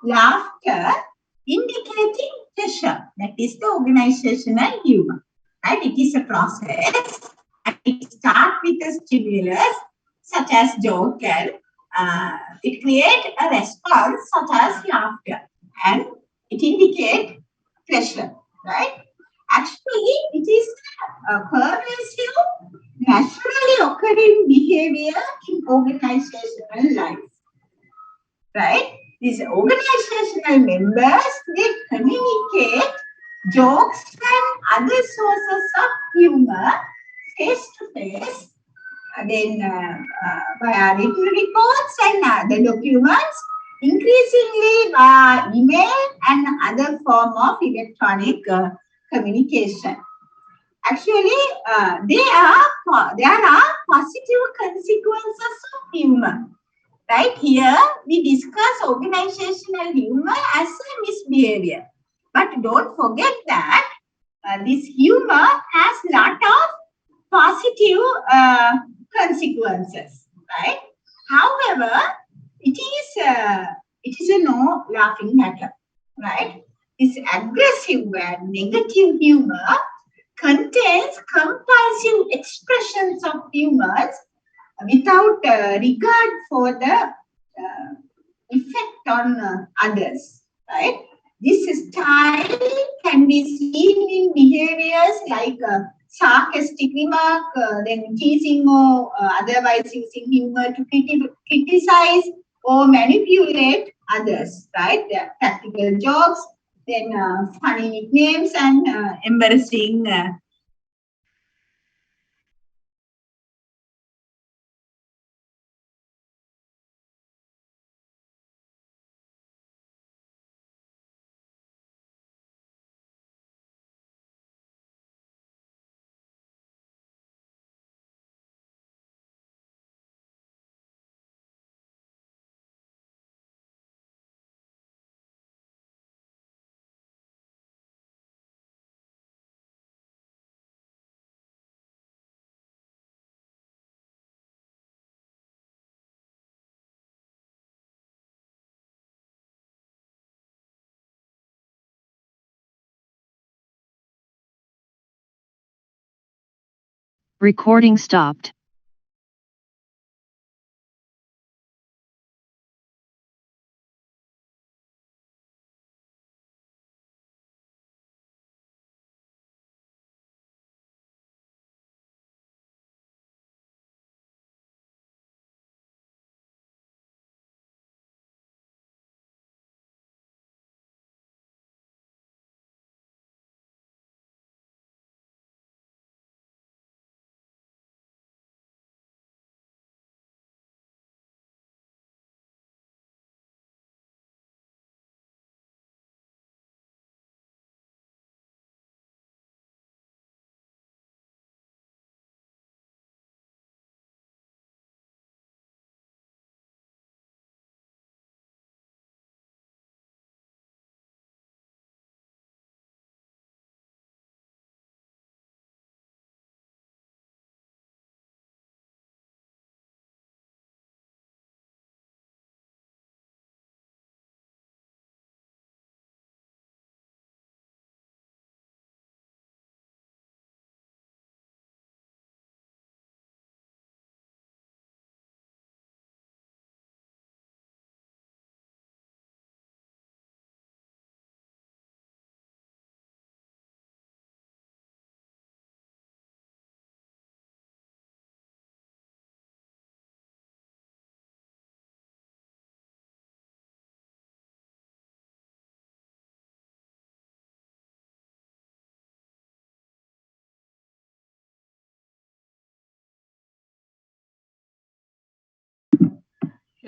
laughter, indicating pleasure. That is the organizational humor, right? It is a process and it starts with a stimulus such as joke and it creates a response such as laughter and it indicates pleasure, right? Actually, it is a pervasive, naturally occurring behavior in organizational life, right? These organizational members, they communicate jokes and other sources of humor face to face. Then via written reports and other documents, increasingly via email and other form of electronic communication. Actually, there are positive consequences of humor. Right here, we discuss organizational humor as a misbehavior. But don't forget that this humor has lot of positive consequences, right? However, it is a no laughing matter, right? This aggressive and negative humor contains compulsive expressions of humors without regard for the effect on others, right? This style can be seen in behaviors like sarcastic remark, then teasing or otherwise using humor to criticize or manipulate others, right? The practical jokes, then funny nicknames and embarrassing Recording stopped.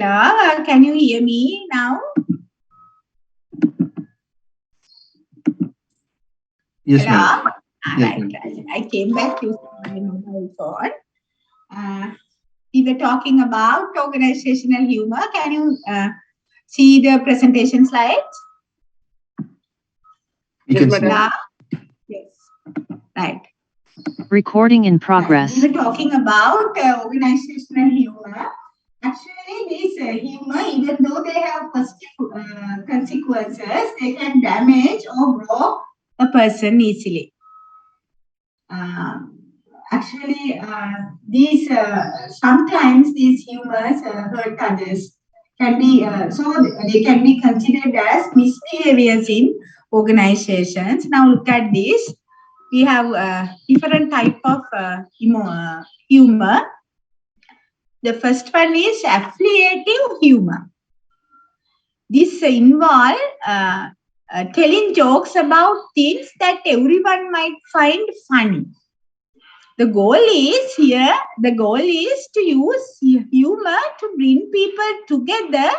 Hello, can you hear me now? Yes, Hello? ma'am. Yes, Right. ma'am. I came back using my mobile phone. We were talking about organizational humor. Can you see the presentation slides? You Yes, can madam. see. Yeah. Yes. Right. Recording in Right. progress. We were talking about organizational humor. Actually, this humor, even though they have positive consequences, they can damage or block a person easily. Actually, these sometimes these humors hurt others. Can be so they can be considered as misbehaviors in organizations. Now look at this. We have different type of humor. The first one is affiliative humor. This involves telling jokes about things that everyone might find funny. The goal is to use humor to bring people together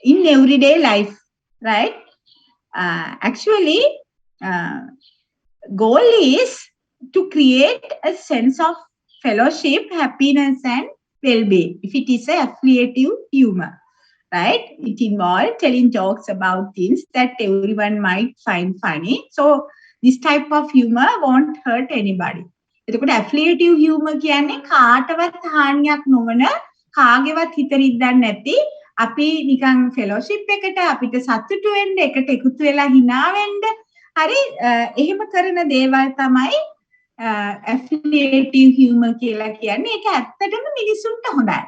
in everyday life, right? Actually, goal is to create a sense of fellowship, happiness, and well-being. If it is a affiliative humor, right? It involves telling jokes about things that everyone might find funny. So this type of humor won't hurt anybody. එතකොට affiliative humor කියන්නේ කාටවත් හානියක් නොවන කාගේවත් හිත රිද්දන්නේ නැති අපි නිකන් fellowship එකට අපිට සතුටු වෙන්න එකට එකතු වෙලා hina වෙන්න හරි එහෙම කරන දේවල් තමයි affiliative humor කියලා කියන්නේ. ඒක ඇත්තටම මිනිසුන්ට හොඳයි.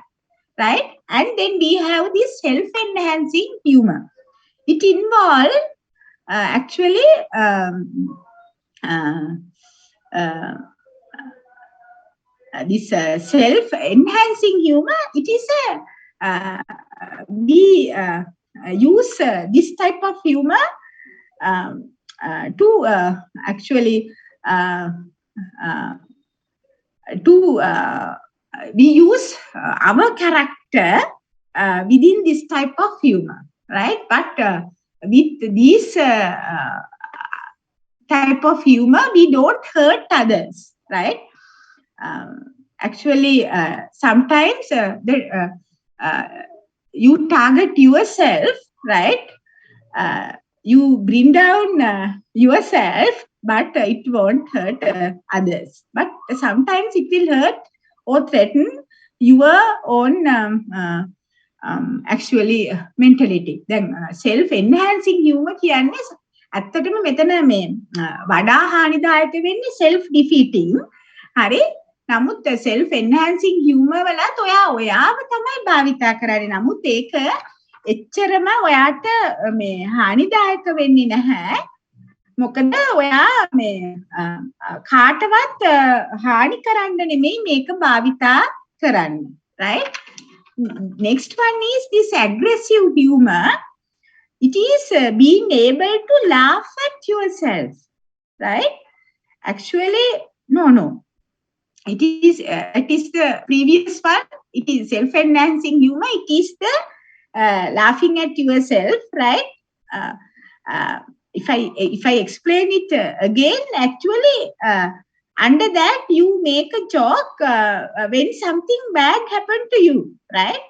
Right? And then we have this self-enhancing humor. It involves actually this self-enhancing humor. It is we use this type of humor to actually we use our character within this type of humor, right? But with this type of humor, we don't hurt others, right? Actually, sometimes you target yourself, right? You bring down yourself, but it won't hurt others. But sometimes it will hurt or threaten your own actually mentality. Then self-enhancing humor කියන්නේ ඇත්තටම මෙතන මේ වඩා හානිදායක වෙන්නේ self defeating. හරි. නමුත් self enhancing humor වලත් ඔයාව තමයි භාවිතා කරන්නේ. නමුත් ඒක එච්චරම ඔයාට මේ හානිදායක වෙන්නේ නැහැ. මොකද ඔයා මේ කාටවත් හානි කරන්න නෙමෙයි මේක භාවිතා කරන්නේ. Right? Next one is this aggressive humor. It is being able to laugh at yourself, right? Actually, no. It is the previous one. It is self-enhancing humor. It is the laughing at yourself, right? If I explain it again, actually, under that you make a joke when something bad happened to you, right?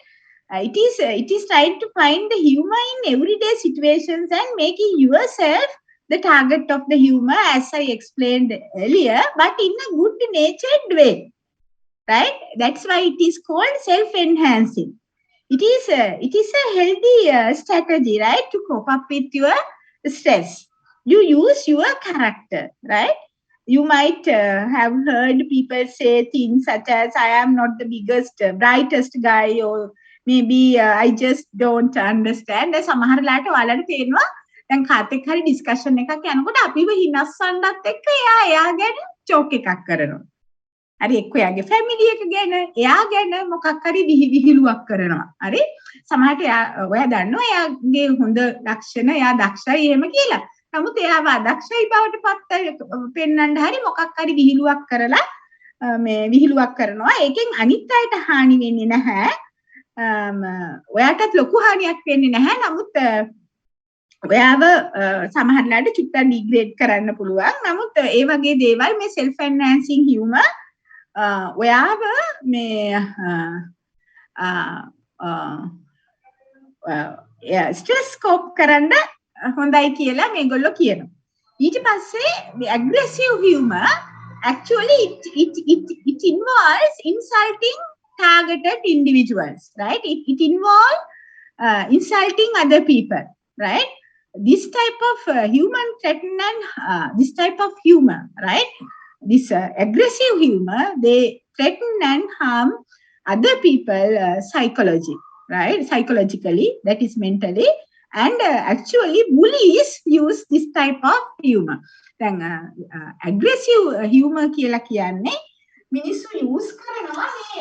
It is trying to find the humor in everyday situations and making yourself the target of the humor, as I explained earlier, but in a good-natured way, right? That's why it is called self-enhancing. It is a healthy strategy, right, to cope up with your stress. You use your character, right? You might have heard people say things such as, I am not the biggest, brightest guy, or maybe I just don't understand. සමහර ලාට ඔයාලට තේරෙනවා දැන් කාටෙක් හරි discussion එකක් යනකොට අපිව හිනස්සන්නත් එක්ක එයා ගැන ජෝක් එකක් කරනවා. හරි එක්ක එයාගේ ෆැමිලි එක ගැන, එයා ගැන මොකක් හරි විහිළුවක් කරනවා. හරි සමහරට ඔයා දන්නවා එයාගේ හොඳ ලක්ෂණ, එයා දක්ෂයි එහෙම කියලා. නමුත් එයාව අදක්ෂයි බවට පත් පෙන්වන්න හරි මොකක් හරි විහිළුවක් කරලා විහිළුවක් කරනවා. ඒකෙන් අනිත් අයට හානි වෙන්නේ නැහැ. ඔයාටත් ලොකු හානියක් වෙන්නේ නැහැ. නමුත් ඔයාව සමහරලාට චුට්ටක් ඩිග්‍රේඩ් කරන්න පුළුවන්. නමුත් ඒ වගේ දේවල් මේ self enhancing humor ඔයාව මේ ස්ට්‍රෙස් කෝප් කරන්න හොඳයි කියලා මේගොල්ලෝ කියනවා. ඊට පස්සේ aggressive humor actually it involves insulting targeted individuals, right? It involves insulting other people, right? This type of human threaten and this type of humor, right? This aggressive humor, they threaten and harm other people psychologically, that is mentally, and actually bullies use this type of humor. Then aggressive humor කියලා කියන්නේ මිනිස්සු use කරනවා මේ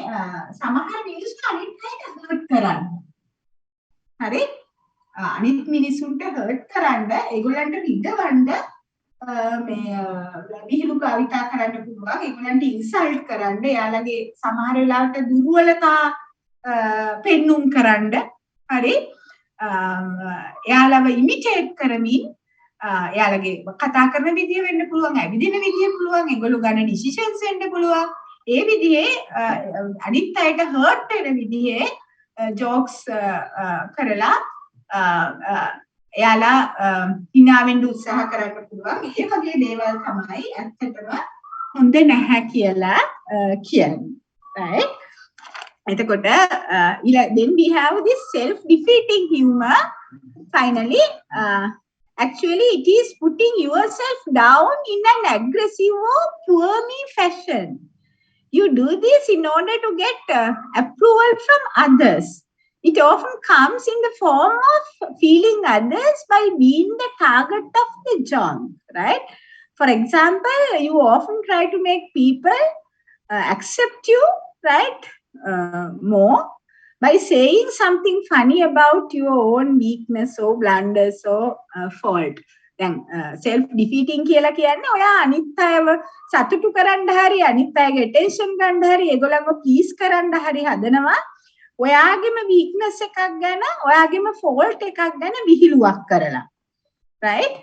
සමහර මිනිස්සු අනිත් අයට hurt කරන්න. හරි? අනිත් මිනිස්සුන්ට hurt කරන්න ඒගොල්ලන්ට රිදවන්න මේ විහිළු භාවිතා කරන්න පුළුවන්. ඒගොල්ලන්ට insult කරන්න, එයාලගේ සමහර වෙලාවට දුර්වලතා පෙන්눔 කරන්න. හරි? එයාලව ඉමිටේට් කරමින් එයාලගේ කතා කරන විදිය වෙන්න පුළුවන්, ඇවිදින විදිය පුළුවන්, ඒගොල්ලෝ ගන්න ඩිසිෂන්ස් වෙන්න පුළුවන්. ඒ විදිහේ අනිත් අයට හර්ට් වෙන විදිහේ ජෝක්ස් කරලා එයාලා hina වෙන්න උත්සාහ කරන්න පුළුවන්. ඒ වගේ දේවල් තමයි ඇත්තටම හොඳ නැහැ කියලා කියන්නේ. right? එතකොට then we have this self-defeating humor. Finally, actually it is putting yourself down in an aggressive or poor me fashion. You do this in order to get approval from others. It often comes in the form of feeling others by being the target of the joke, right? For example, you often try to make people accept you, right? More by saying something funny about your own weakness or blunders or fault. Then self-defeating කියලා කියන්නේ ඔයා අනිත් අයව සතුටු කරන්න හරි අනිත් අයගේ attention ගන්න හරි ඒගොල්ලන්ව please කරන්න හරි හදනවා. ඔයාගේම weakness එකක් ගැන ඔයාගේම fault එකක් ගැන විහිළුවක් කරලා. Right?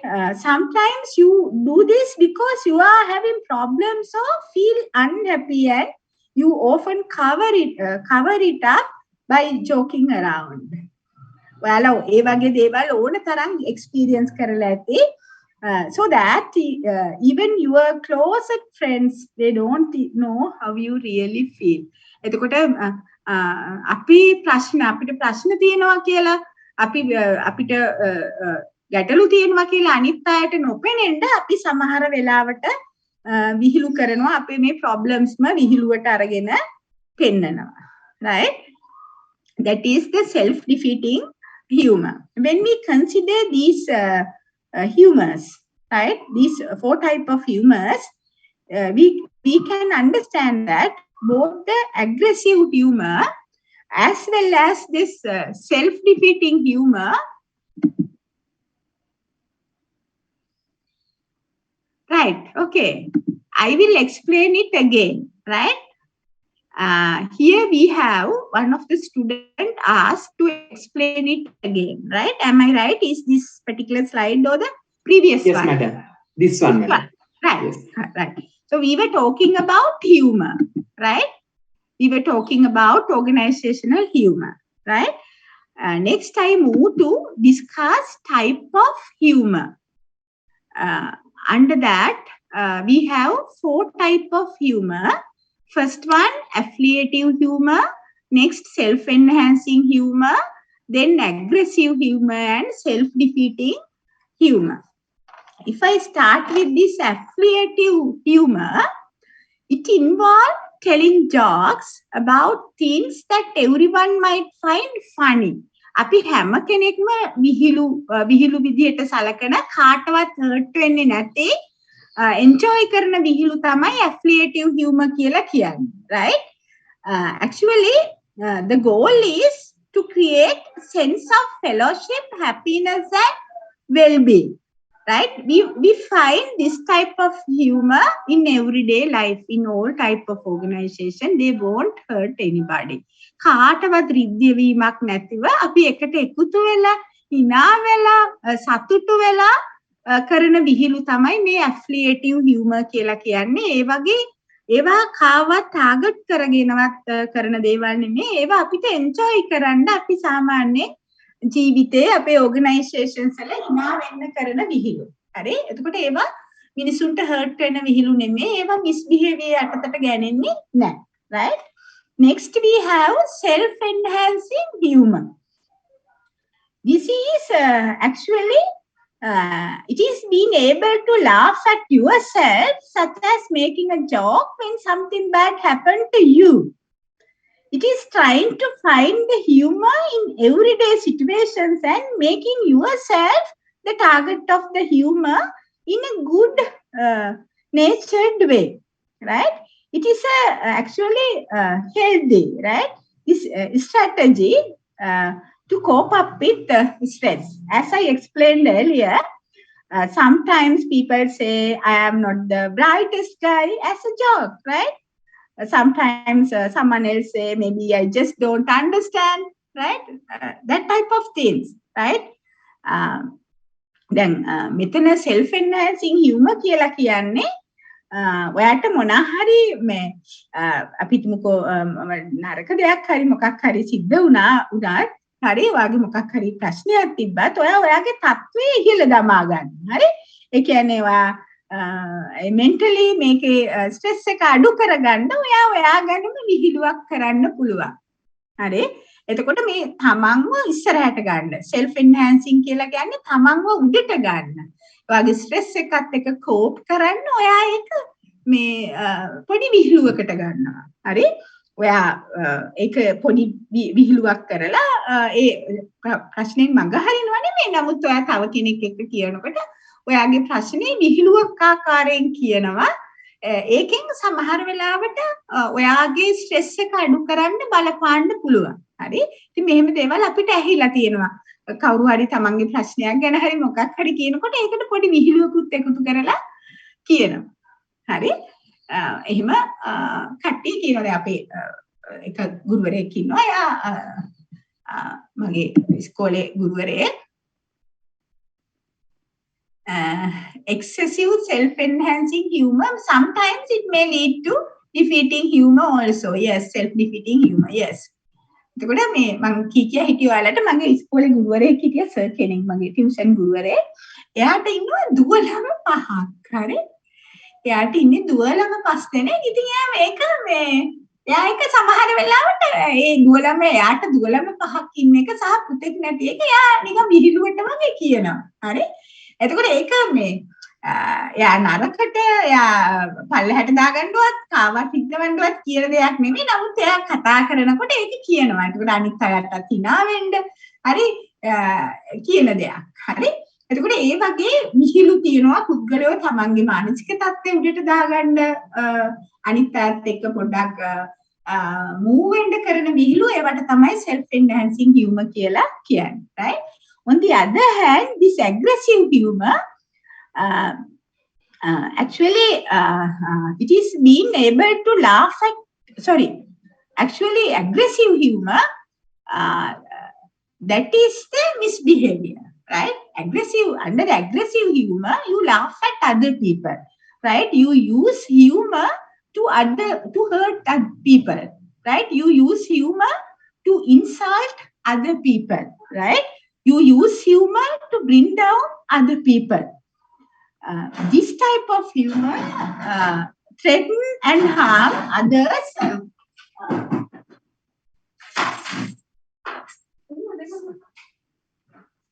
Sometimes you do this because you are having problems or feel unhappy and you often cover it up by joking around. ඔයාලා ඒ වගේ දේවල් ඕන තරම් experience කරලා ඇති. So that even your closest friends, they don't know how you really feel. එතකොට අපිට ප්‍රශ්න තියෙනවා කියලා අපිට ගැටලු තියෙනවා කියලා අනිත් අයට නොපෙනෙන්න අපි සමහර වෙලාවට විහිළු කරනවා අපේ මේ ප්‍රොබ්ලම්ස්ම විහිළුවට අරගෙන පෙන්නනවා. Right? That is the self-defeating humor. When we consider these humors, right? These 4 type of humors, we can understand that both the aggressive humor as well as this self-defeating humor, right? Okay, I will explain it again, right? Here we have one of the student asked to explain it again, right? Am I right? Is this particular slide or the previous Yes, one? madam. This one, madam. Right. Yes. Right. So we were talking about humor, right? We were talking about organizational humor, right? Next I move to discuss type of humor. Under that, we have 4 type of humor. First one, affiliative humor. Next, self-enhancing humor. Then aggressive humor and self-defeating humor. If I start with this affiliative humor, it involves telling jokes about things that everyone might find funny. අපි හැම කෙනෙක්ම විහිළු විදිහට සලකන කාටවත් hurt වෙන්නේ නැති enjoy කරන විහිළු තමයි affiliative humor කියලා කියන්නේ, right? Actually, the goal is to create sense of fellowship, happiness and well-being, right? We find this type of humor in everyday life, in all type of organization. They won't hurt anybody. කාටවත් රිද්දිය වීමක් නැතිව අපි එකට එකතු වෙලා hina වෙලා සතුටු වෙලා කරන විහිළු තමයි මේ affiliative humor කියලා කියන්නේ. ඒ වගේ ඒවා කාවත් ටාගට් කරගෙනවත් කරන දේවල් නෙමෙයි. ඒවා අපිට එන්ජොයි කරන්න අපි සාමාන්‍යයෙන් ජීවිතේ අපේ ඕගනයිසේෂන්ස් වල hina වෙන්න කරන විහිළු. හරි? එතකොට ඒවා මිනිසුන්ට හර්ට් වෙන විහිළු නෙමෙයි. ඒවා මිස්බිහේවියර් යටතට ගැනෙන්නේ නැහැ. right? Next we have self-enhancing humor. This is actually it is being able to laugh at yourself, such as making a joke when something bad happened to you. It is trying to find the humor in everyday situations and making yourself the target of the humor in a good natured way, right? It is actually healthy, right? This strategy to cope up with stress. As I explained earlier, sometimes people say, I am not the brightest guy, as a joke, right? Sometimes someone else say, maybe I just don't understand, right? That type of things, right? Then මෙතන self-enhancing humor කියලා කියන්නේ ඔයාට මොනා හරි මේ අපි තුමුකෝ නරක දෙයක් හරි මොකක් හරි සිද්ධ වුණත් හරි ඔයාගේ මොකක් හරි ප්‍රශ්නයක් තිබ්බත් ඔයා ඔයාගේ තත්ත්වය ඉහළ දමා ගන්න. හරි? ඒ කියන්නේ ඔයා mentally මේකේ ස්ට්‍රෙස් එක අඩු කරගන්න ඔයා ඔයාගෙනම විහිළුවක් කරන්න පුළුවන්. හරි? එතකොට මේ තමන්ව ඉස්සරහට ගන්න. self enhancing කියලා කියන්නේ තමන්ව උඩට ගන්න. ඔයාගේ ස්ට්‍රෙස් එකත් එක්ක කෝප් කරන්න ඔයා ඒක මේ පොඩි විහිළුවකට ගන්නවා. හරි? ඔයා ඒක පොඩි විහිළුවක් කරලා ඒ ප්‍රශ්නේ මගහරිනවා නෙමෙයි. නමුත් ඔයා තව කෙනෙක් එක්ක කියනකොට ඔයාගේ ප්‍රශ්නේ විහිළුවක් ආකාරයෙන් කියනවා. ඒකෙන් සමහර වෙලාවට ඔයාගේ ස්ට්‍රෙස් එක අඩු කරන්න බලපාන්න පුළුවන්. හරි? ඉතින් මෙහෙම දේවල් අපිට ඇහිලා තියෙනවා. කවුරු හරි තමන්ගේ ප්‍රශ්නයක් ගැන හරි මොකක් හරි කියනකොට ඒකට පොඩි විහිළුවකුත් එකතු කරලා කියනවා. හරි? එහෙම කට්ටිය කියනවා. අපේ එක ගුරුවරයෙක් ඉන්නවා. එයා මගේ ඉස්කෝලේ ගුරුවරයෙක් excessive self-enhancing humor, sometimes it may lead to defeating humor also. Yes, self-defeating humor. Yes. එතකොට මේ මම කීකියා හිටිය ඔයාලට මගේ ඉස්කෝලේ ගුරුවරයෙක් හිටියා සර් කෙනෙක් මගේ ටියුෂන් ගුරුවරයෙක්. එයාට ඉන්නවා දුවලම පහක්. හරි? එයාට ඉන්නේ දුවලම 5 දෙනෙක්. ඉතින් එයා මේක මේ එයා එක සමහර වෙලාවට ඒ දුවලම එයාට දුවලම පහක් ඉන්න එක සහ පුතෙක් නැති එක එයා නිකන් විහිළුවට වගේ කියනවා. හරි? එතකොට ඒක මේ එයා නරකට එයා පල්ලෙහාට දාගන්නවත් කාවත් හිටවන්නවත් කියන දෙයක් නෙමෙයි. නමුත් එයා කතා කරනකොට ඒක කියනවා. එතකොට අනිත් අයටත් hina වෙන්න හරි කියන දෙයක්. හරි? එතකොට ඒ වගේ මිහිලු තියෙනවා පුද්ගලයෝ තමන්ගේ මානසික තත්ත්වය උඩට දාගන්න අනිත් අයත් එක්ක පොඩ්ඩක් move වෙන්න කරන විහිළු ඒවට තමයි self enhancing humor කියලා කියන්නේ. Right? On the other hand, this aggressive humor actually it is being able to laugh at actually aggressive humor that is the misbehavior, right? Under aggressive humor you laugh at other people, right? You use humor to hurt other people, right? You use humor to insult other people, right? You use humor to bring down other people. This type of humor threaten and harm others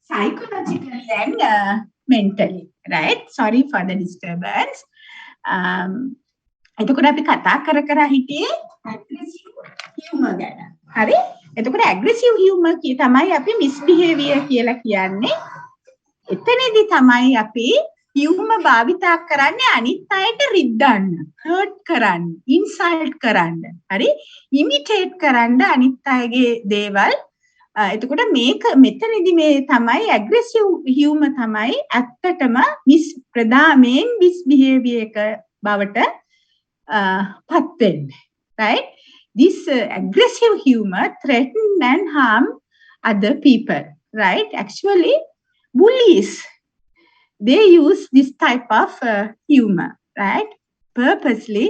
psychologically and mentally, right? Sorry for the disturbance. එතකොට අපි කතා කර හිටියේ aggressive humor ගැන. හරි? එතකොට aggressive humor තමයි අපි misbehavior කියලා කියන්නේ. එතනදී තමයි අපි humor භාවිතා කරන්නේ අනිත් අයට රිද්දන්න, hurt කරන්න, insult කරන්න. හරි? imitate කරන්න අනිත් අයගේ දේවල්. එතකොට මේක මෙතනදී මේ තමයි aggressive humor තමයි ඇත්තටම ප්‍රධානයෙන් misbehavior එක බවට පත් වෙන්නේ. Right? This aggressive humor threaten and harm other people. Right? Actually, bullies, they use this type of humor, right? Purposely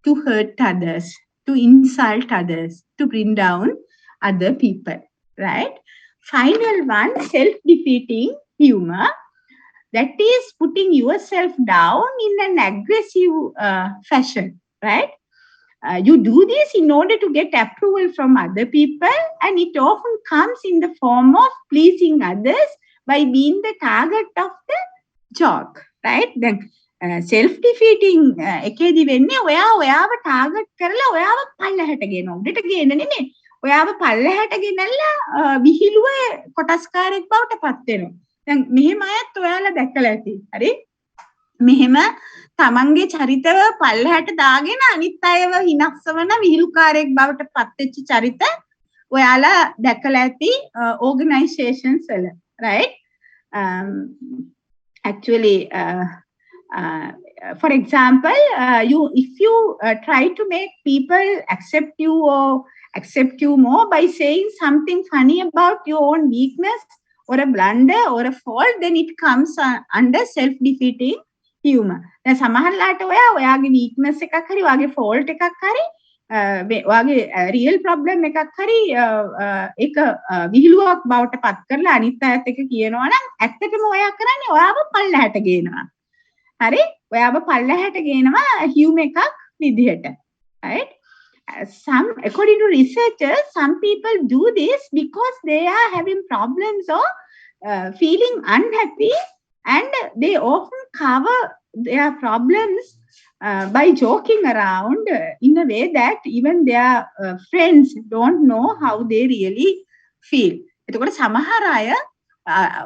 to hurt others, to insult others, to bring down other people, right? Final one, self-defeating humor. That is putting yourself down in an aggressive fashion, right? You do this in order to get approval from other people, and it often comes in the form of pleasing others by being the target of the joke, right? Then self-defeating එකේදී වෙන්නේ ඔයාව target කරලා ඔයාව පල්ලෙහාට ගෙනව. උඩට ගේන්න නෙමෙයි. ඔයාව පල්ලෙහාට ගෙනල්ලා විහිළුවේ කොටස්කාරයෙක් බවට පත් වෙනවා. දැන් මෙහෙම අයත් ඔයාලා දැකලා ඇති. හරි? මෙහෙම තමන්ගේ චරිතව පල්ලෙහාට දාගෙන අනිත් අයව හිනස්සවන විහිළුකාරයෙක් බවට පත් වෙච්ච චරිත ඔයාලා දැකලා ඇති organizations වල, right? Actually for example, if you try to make people accept you or accept you more by saying something funny about your own weakness or a blunder or a fault, then it comes under self-defeating humor. දැන් සමහරලාට ඔයාගේ weakness එකක් හරි ඔයාගේ fault එකක් හරි ඔයාගේ real problem එකක් හරි ඒක විහිළුවක් බවට පත් කරලා අනිත් අයත් එක්ක කියනවා නම් ඇත්තටම ඔයා කරන්නේ ඔයාව පල්ලෙහාට ගේනවා. හරි? ඔයාව පල්ලෙහාට ගේනවා humor එකක් විදිහට. Right? According to researchers, some people do this because they are having problems or feeling unhappy, and they often cover their problems by joking around in a way that even their friends don't know how they really feel. එතකොට සමහර අය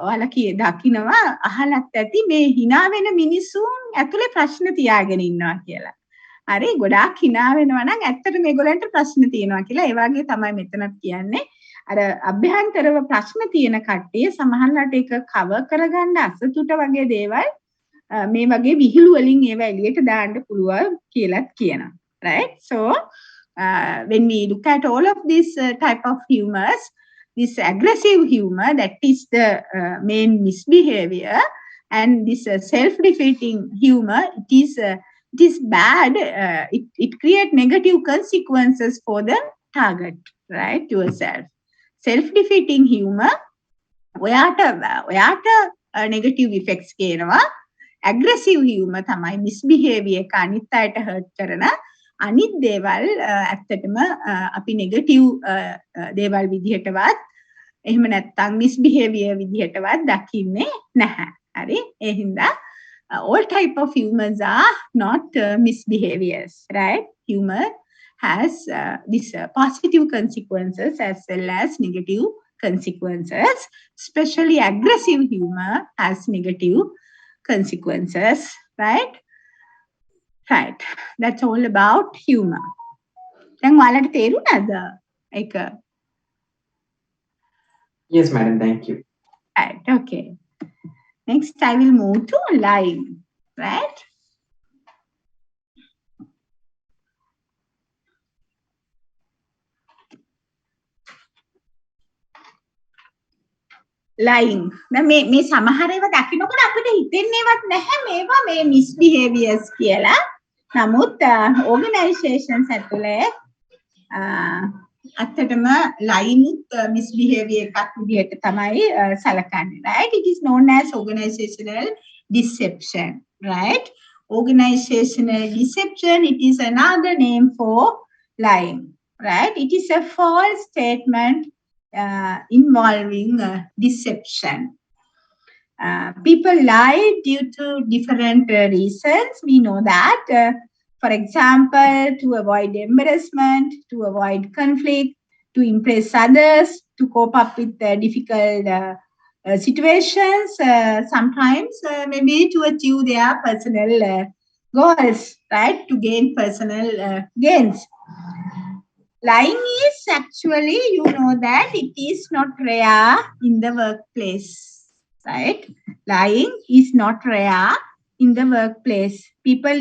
ඔයාලා දකින්නවා අහලත් ඇති මේ hina වෙන මිනිසුන් ඇතුලේ ප්‍රශ්න තියාගෙන ඉන්නවා කියලා. හරි ගොඩාක් hina වෙනවා නම් ඇත්තට මේගොල්ලන්ට ප්‍රශ්න තියෙනවා කියලා. ඒ වගේ තමයි මෙතනත් කියන්නේ. අර අභ්‍යන්තරව ප්‍රශ්න තියෙන කට්ටිය සමහරවිට ඒක කවර් කරගන්න අසතුට වගේ දේවල් මේ වගේ විහිළු වලින් ඒවා එළියට දාන්න පුළුවන් කියලාත් කියනවා. Right? So when we look at all of these type of humors, this aggressive humor, that is the main misbehavior, and this self-defeating humor, it is bad. It creates negative consequences for the target, right? Yourself. Self-defeating humor, ඔයාට negative effects කියනවා. Aggressive humor තමයි misbehavior එක අනිත් අයට hurt කරන අනිත් දේවල් ඇත්තටම අපි නෙගටිව් දේවල් විදිහටවත් එහෙම නැත්නම් misbehavior විදිහටවත් දකින්නේ නැහැ. හරි? ඒ හින්දා all type of humors are not misbehaviors, right? Humor has this positive consequences as well as negative consequences. Especially aggressive humor has negative consequences, right? Right. That's all about humor. දැන් ඔයාලට තේරුණාද? ඒක Yes, madam. Thank you. right. Okay. Next, I will move to lying, right? Lying. මේ සමහර ඒවා දකින්නකොට අපිට හිතෙන්නේවත් නැහැ මේවා මේ misbehaviors කියලා. නමුත් organizations ඇතුලේ ඇත්තටම lying misbehavior එකක් විදිහට තමයි සැලකන්නේ, right? It is known as organizational deception, right? Organizational deception, it is another name for lying, right? It is a false statement involving deception. People lie due to different reasons. We know that. For example, to avoid embarrassment, to avoid conflict, to impress others, to cope up with difficult situations, sometimes maybe to achieve their personal goals, right? To gain personal gains. Lying is actually, you know that it is not rare in the workplace, right? Lying is not rare in the workplace. People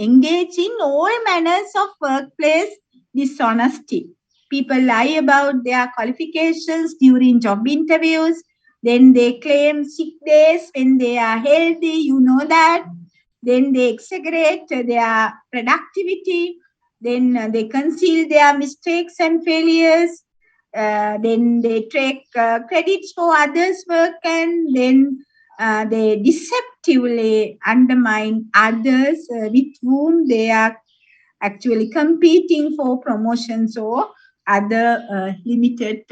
engage in all manners of workplace dishonesty. People lie about their qualifications during job interviews. Then they claim sick days when they are healthy, you know that. Then they exaggerate their productivity. Then they conceal their mistakes and failures. Then they take credits for others' work, and then they deceptively undermine others with whom they are actually competing for promotions or other limited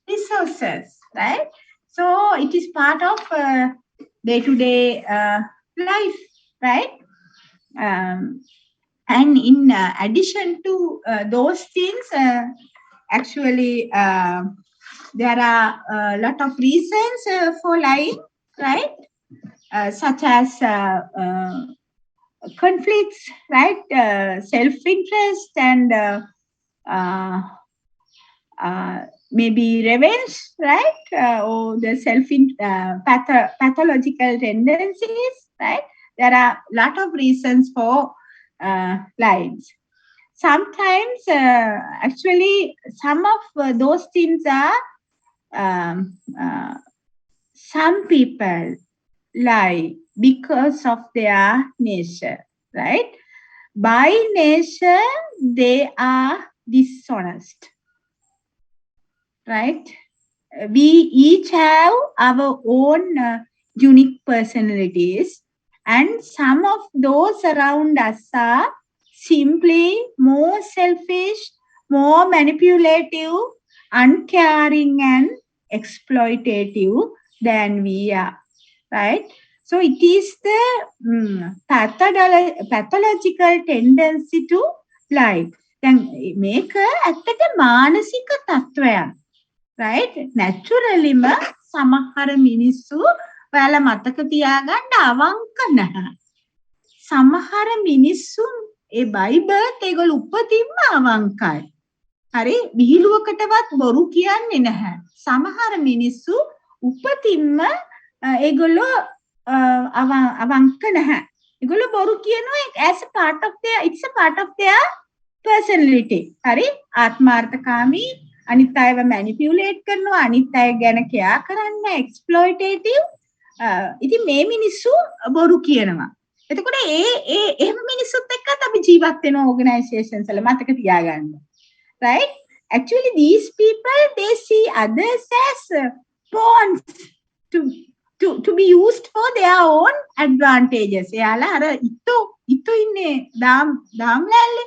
resources, right? So it is part of day-to-day life, right? And in addition to those things, actually, there are a lot of reasons for lying, right? Such as conflicts, right? Self-interest and maybe revenge, right? Or the pathological tendencies, right? There are a lot of reasons for lying. Sometimes, actually, some of those things are some people lie because of their nature, right? By nature, they are dishonest, right? We each have our own unique personalities, and some of those around us are simply more selfish, more manipulative, uncaring, and exploitative than we are, right? So it is the pathological tendency to lie. දැන් මේක ඇත්තට මානසික තත්වයක්, right? Naturallyම සමහර මිනිස්සු ඔයාලා මතක තියාගන්න අවංක නැහැ. සමහර මිනිස්සුන් ඒ බයිබලත් ඒගොල්ලෝ උපතින්ම අවංකයි. හරි? විහිළුවකටවත් බොරු කියන්නේ නැහැ. සමහර මිනිස්සු උපතින්ම ඒගොල්ලෝ අවංක නැහැ. ඒගොල්ලෝ බොරු කියනවා as a part of their, it's a part of their personality. හරි? ආත්මාර්ථකාමී, අනිත් අයව manipulate කරනවා, අනිත් අය ගැන care කරන්න, exploitative. ඉතින් මේ මිනිස්සු බොරු කියනවා. එතකොට එහෙම මිනිස්සුත් එක්කත් අපි ජීවත් වෙන organizations වල මතක තියාගන්න. Right? Actually, these people, they see others as pawns to be used for their own advantages. එයාලා අර ඉතු ඉන්නේ දාම් ලෑල්ලේ.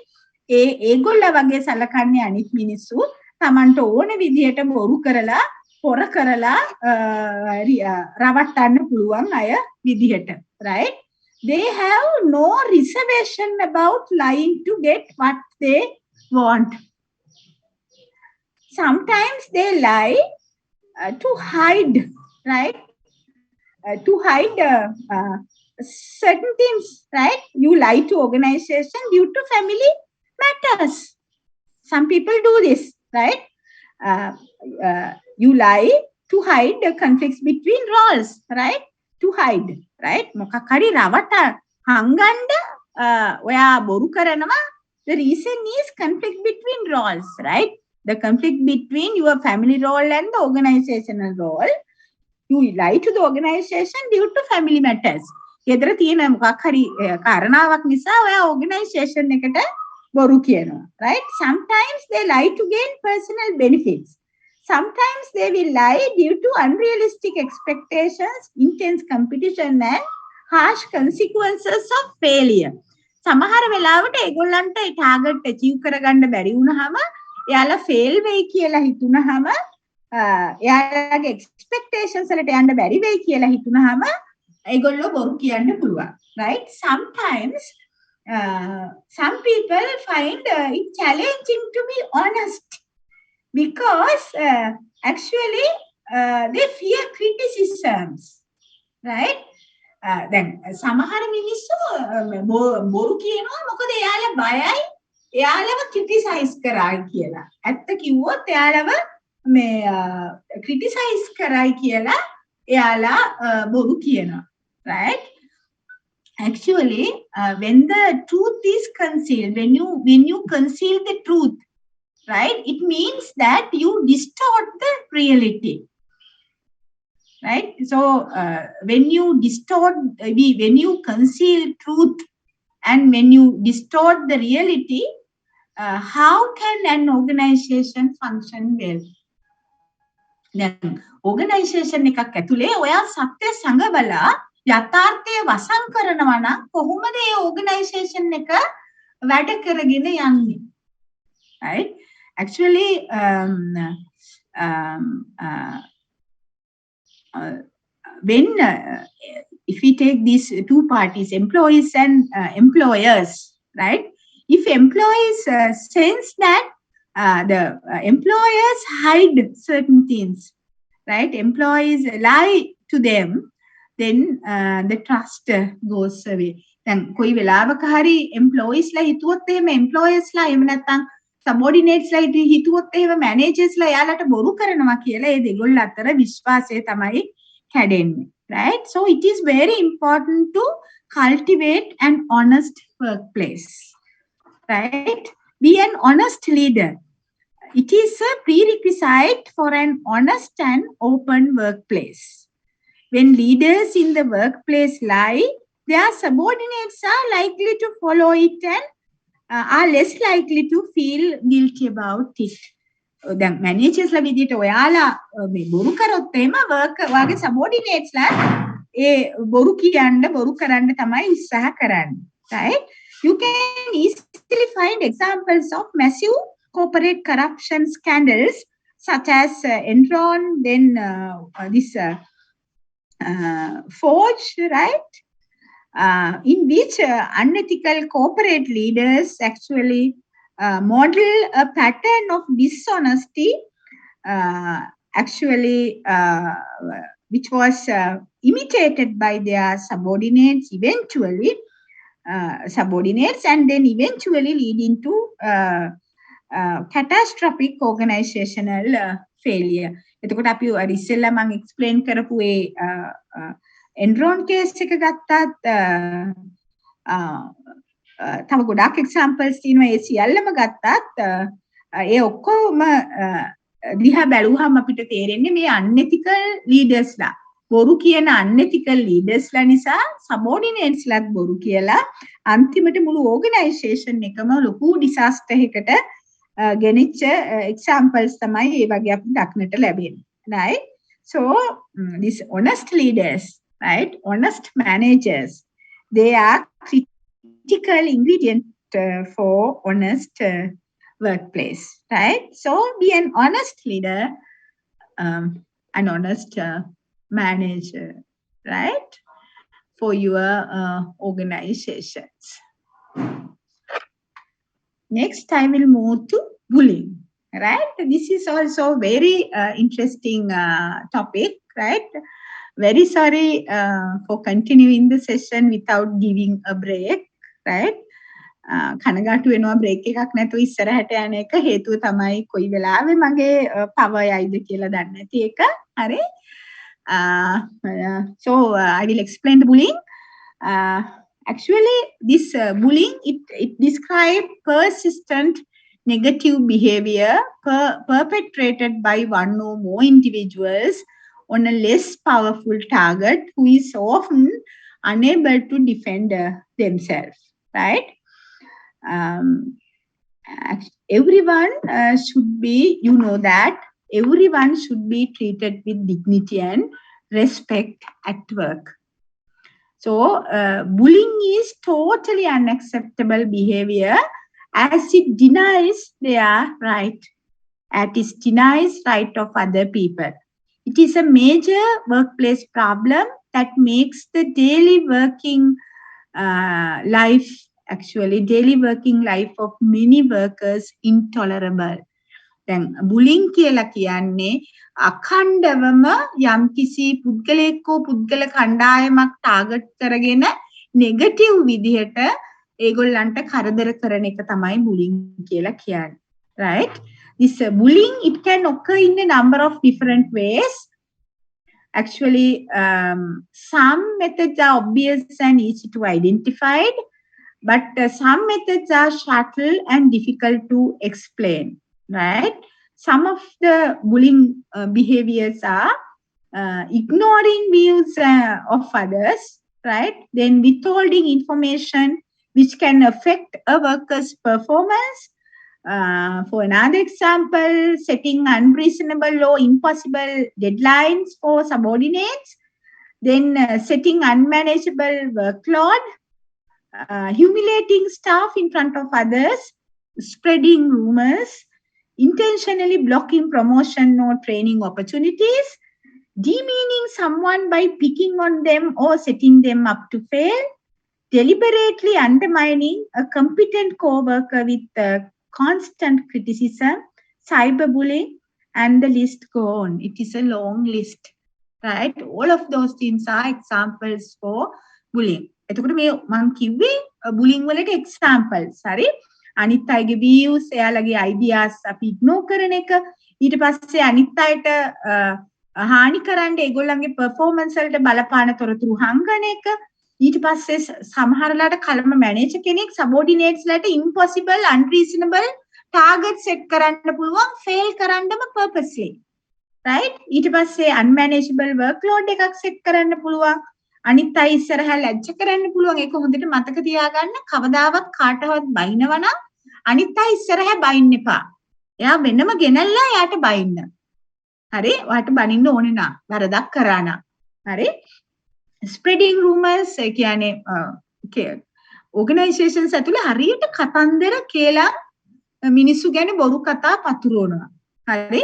ඒගොල්ල වගේ සලකන්නේ අනිත් මිනිස්සු තමන්ට ඕන විදිහට බොරු කරලා පොර කරලා රවට්ටන්න පුළුවන් අය විදිහට, right? They have no reservation about lying to get what they want. Sometimes they lie to hide, right? To hide certain things, right? You lie to organization due to family matters. Some people do this, right? You lie to hide the conflicts between roles, right? To hide, right? මොකක් හරි රවට හංගන්න ඔයා බොරු කරනවා. The reason is conflict between roles, right? The conflict between your family role and the organizational role. You lie to the organization due to family matters. ගෙදර තියෙන මොකක් හරි කාරණාවක් නිසා ඔයා organization එකට බොරු කියනවා, right? Sometimes they lie to gain personal benefits. Sometimes they will lie due to unrealistic expectations, intense competition and harsh consequences of failure. සමහර වෙලාවට ඒගොල්ලන්ට ඒ ටාගට් achieve කරගන්න බැරි වුණාම එයාලා fail වෙයි කියලා හිතුනහම එයාලගේ expectations වලට යන්න බැරි වෙයි කියලා හිතුනහම ඒගොල්ලෝ බොරු කියන්න පුළුවන්, right? Sometimes some people find it challenging to be honest because actually they fear criticisms, right? Then සමහර මිනිස්සු බොරු කියනවා මොකද එයාලා බයයි එයාලව criticize කරයි කියලා. ඇත්ත කිව්වොත් එයාලව මේ criticize කරයි කියලා එයාලා බොරු කියනවා, right? Actually, when the truth is concealed, when you conceal the truth, right, it means that you distort the reality, right? So when you distort, when you conceal truth and when you distort the reality, how can an organization function well? Then organization එකක් ඇතුලේ ඔයා සත්‍ය සංගවලා යථාර්ථය වසන් කරනවා නම් කොහොමද ඒ organization එක වැඩ කරගෙන යන්නේ, right? Actually when if we take these two parties, employees and employers, right? If employees sense that the employers hide certain things, right? Employees lie to them, then the trust goes away. Then koi velawaka hari employees la hituwot ehema employers la ehema naththam subordinates la hituwot ehema managers la යාලට බොරු කරනවා කියලා ඒ දෙගොල්ල අතර විශ්වාසය තමයි කැඩෙන්නේ, right? So it is very important to cultivate an honest workplace, right? Be an honest leader. It is a prerequisite for an honest and open workplace. When leaders in the workplace lie, their subordinates are likely to follow it and are less likely to feel guilty about it. දැන් managers ලා විදිහට ඔයාලා මේ බොරු කරොත් එහෙම වාගේ subordinates ලා ඒ බොරු කරන්න තමයි උත්සාහ කරන්නේ, right? You can easily find examples of massive corporate corruption scandals such as Enron, then this Forge, right? In which unethical corporate leaders actually model a pattern of dishonesty, which was imitated by their subordinates and then eventually leading to catastrophic organizational failure. එතකොට අපි ඉස්සෙල්ලා මම explain කරපු ඒ Enron case එක ගත්තත් තව ගොඩක් examples තියෙනවා. ඒ සියල්ලම ගත්තත් ඒ ඔක්කොම දිහා බැලුවහම අපිට තේරෙන්නේ මේ unethical leaders ලා බොරු කියන unethical leaders ලා නිසා subordinates ලාත් බොරු කියලා අන්තිමට මුළු organization එකම ලොකු disaster එකකට ගෙනිච්ච examples තමයි ඒ වගේ අපි දක්නට ලැබෙන්නේ, right? So these honest leaders, right, honest managers, they are critical ingredient for honest workplace, right? So be an honest leader, an honest manager, right? For your organizations. Next, I will move to bullying, right? This is also very interesting topic, right? Very sorry for continuing the session without giving a break, right? කනගාටු වෙනවා break එකක් නැතුව ඉස්සරහට යන එක හේතුව තමයි කොයි වෙලාවෙ මගේ පවර් යයිද කියලා දන්නේ නැති එක. හරි? So I will explain the bullying. Actually, this bullying, it describes persistent negative behavior perpetrated by one or more individuals on a less powerful target who is often unable to defend themselves, right? Everyone should be, you know that everyone should be treated with dignity and respect at work. So bullying is totally unacceptable behavior as it denies their right, as it denies right of other people. It is a major workplace problem that makes the daily working life of many workers intolerable. දැන් බුලින් කියලා කියන්නේ අඛණ්ඩවම යම්කිසි පුද්ගලයෙක්ව පුද්ගල කණ්ඩායමක් target කරගෙන negative විදිහට ඒගොල්ලන්ට කරදර කරන එක තමයි බුලින් කියලා කියන්නේ. Right? This bullying, it can occur in a number of different ways. Actually, some methods are obvious and easy to identify, but some methods are subtle and difficult to explain, right? Some of the bullying behaviors are ignoring views of others, right? Then withholding information which can affect a worker's performance. For another example, setting unreasonable or impossible deadlines for subordinates, then setting unmanageable workload, humiliating staff in front of others, spreading rumors, intentionally blocking promotion or training opportunities, demeaning someone by picking on them or setting them up to fail, deliberately undermining a competent co-worker with constant criticism, cyberbullying, and the list go on. It is a long list, right? All of those things are examples for bullying. එතකොට මේ මම කිව්වේ bullying වලට examples. හරි? අනිත් අයගේ views, එයාලගේ ideas අපි ignore කරන එක. ඊට පස්සේ අනිත් අයට හානි කරන්න ඒගොල්ලන්ගේ performance වලට බලපාන තොරතුරු හංගන එක. ඊට පස්සේ සමහරලාට කලම මැනේජර් කෙනෙක් subordinates ලට impossible unreasonable target set කරන්න පුළුවන් fail කරන්නම purposely, right? ඊට පස්සේ unmanageable workload එකක් set කරන්න පුළුවන්. අනිත් අය ඉස්සරහා ලැජ්ජ කරන්න පුළුවන්. ඒක හොඳට මතක තියාගන්න. කවදාවත් කාටවත් බයිනවා නම් අනිත් අය ඉස්සරහා බයින්න එපා. එයා වෙනම ගෙනල්ලා එයාට බයින්න. හරි? ඔයාට බනින්න ඕනේ නා. වරදක් කරා නා. හරි? Spreading rumors කියන්නේ organizations ඇතුලේ හරියට කතන්දර කියලා මිනිස්සු ගැන බොරු කතා පතුරවනවා. හරි?